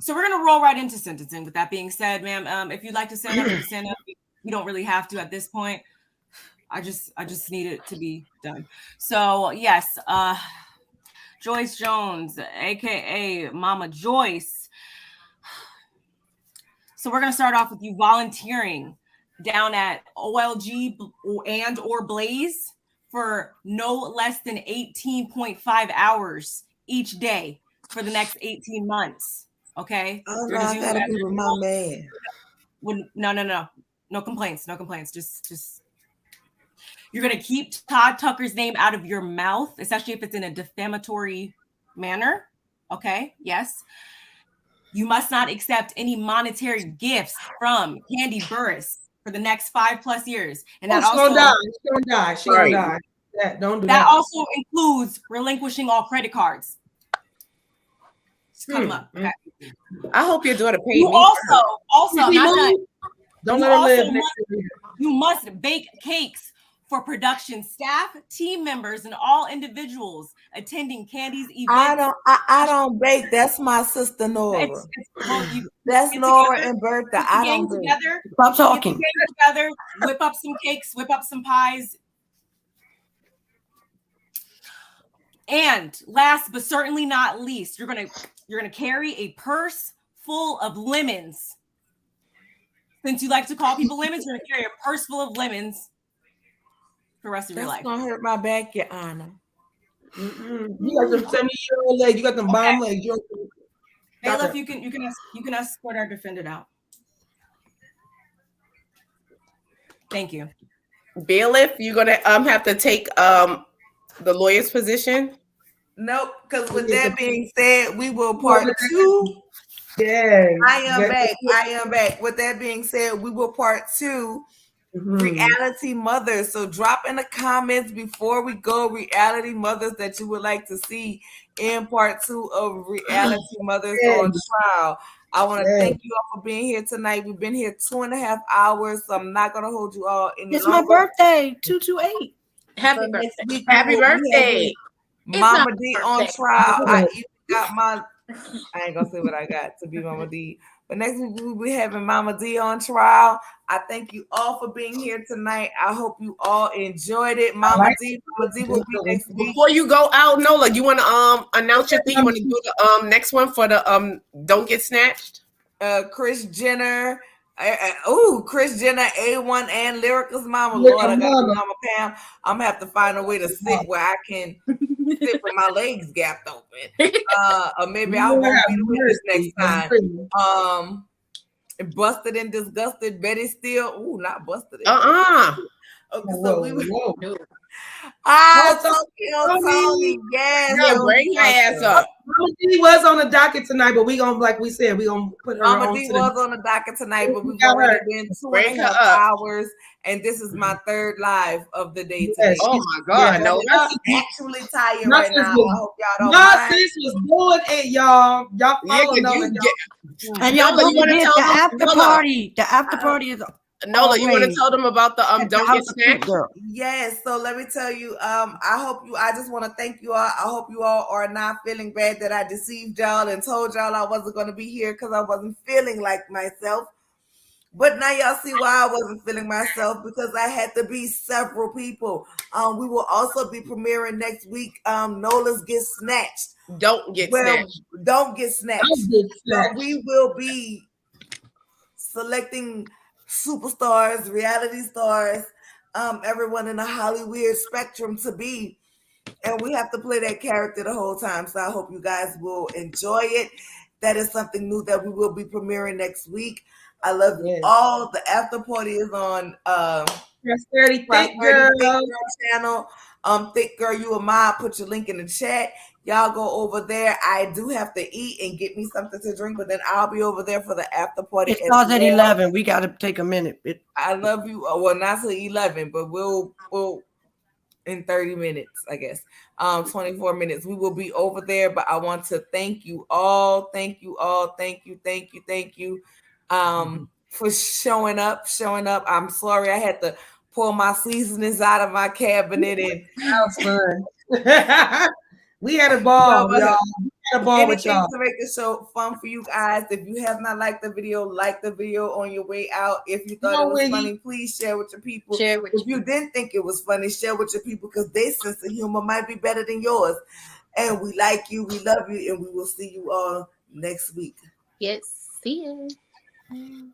So we're gonna roll right into sentencing. With that being said, ma'am, if you'd like to stand up, you can stand up. You don't really have to at this point. I just need it to be done. So yes, Joyce Jones, aka Mama Joyce. So we're gonna start off with you volunteering down at OLG and or Blaze for no less than 18.5 hours each day for the next 18 months. Okay. Oh, no, I gotta be with my man. No complaints. Just you're gonna keep Todd Tucker's name out of your mouth, especially if it's in a defamatory manner. Okay. Yes. You must not accept any monetary gifts from Candy Burris for the next 5+ years. And that also She's gonna die. Don't do that. That also includes relinquishing all credit cards. Just come up. Okay. I hope your daughter paid you me. Also, not done. Don't let her live. You must bake cakes for production staff, team members, and all individuals attending Candy's events. I don't bake. That's my sister Nora. That's Nora and Bertha. I don't bake. Stop talking. Together, whip up some cakes, whip up some pies. And last but certainly not least, you're gonna carry a purse full of lemons. Since you like to call people lemons, you're gonna carry a purse full of lemons for the rest of your life. That's gonna hurt my back, Your Honor. You got them 70-year-old legs. You got them bomb legs. Bailiff, you can escort our defendant out. Thank you. Bailiff, you're gonna have to take the lawyer's position. Nope, because with that being said, we will part 2. Yeah, I am back. With that being said, we will part 2. Reality mothers. So drop in the comments before we go reality mothers that you would like to see in part 2 of Reality Mothers on Trial. I want to thank you all for being here tonight. We've been here 2.5 hours, so I'm not going to hold you all in. It's my birthday, 228. Happy birthday. Happy birthday. Mama D on trial. I even got I ain't gonna say what I got to be Mama D. But next week we'll be having Mama D on trial. I thank you all for being here tonight. I hope you all enjoyed it. Mama D will be next week. Before you go out, Nola, you want to announce your thing? You want to do the next one for the Don't Get Snatched? Chris Jenner. Chris Jenner, A1 and Lyrica's mama. Lord, I got Mama Pam. I'm gonna have to find a way to sit where I can sit with my legs gapped open. Or maybe I won't be the witness next time. Busted and Disgusted, Betty Steele. Not Busted. Okay, so Ah, Oh, Tony, yes. Yeah, bring your ass up. Mama D was on the docket tonight, but we gonna, like we said, we gonna put her Mama on. D was on the docket tonight, but we've got already her. been two Bring and a her half up. hours, and this is my third live of the day today. Yes, Oh my God, no. I'm actually tired My right sis now. was- I hope y'all don't My mind. sis was doing it, y'all. Y'all Yeah, follow 'cause Nola. you y'all. And y'all Nola, don't you wanna forget tell the them- after Nola. party. The after party is Nola, you want to always tell them about the at the Don't House Get of Snack? Cute Girl. Yes, so let me tell you, I just want to thank you all. I hope you all are not feeling bad that I deceived y'all and told y'all I wasn't going to be here because I wasn't feeling like myself. But now y'all see why I wasn't feeling myself, because I had to be several people. We will also be premiering next week. Nola's Get Snatched. Don't get snatched. Don't get snatched. Don't get So snatched. we will be selecting superstars, reality stars, everyone in the Hollywood spectrum to be. And we have to play that character the whole time. So I hope you guys will enjoy it. That is something new that we will be premiering next week. I love you all. The after party is on Prosperity Thick Girl channel. Thick Girl, you and Ma, put your link in the chat. Y'all go over there. I do have to eat and get me something to drink, but then I'll be over there for the after party. It starts at 11. We got to take a minute. I love you. Well, not till 11, but we'll in 30 minutes, I guess. 24 minutes. We will be over there, but I want to thank you all. Thank you all. Thank you. For showing up. I'm sorry I had to pull my seasonings out of my cabinet, and that was fun. We had a ball, y'all. We had a ball with y'all. To make the show fun for you guys. If you have not liked the video, like the video on your way out. If you thought it was funny, please share with your people. If you didn't think it was funny, share with your people, because their sense of humor might be better than yours. And we like you, we love you, and we will see you all next week. Yes, see you.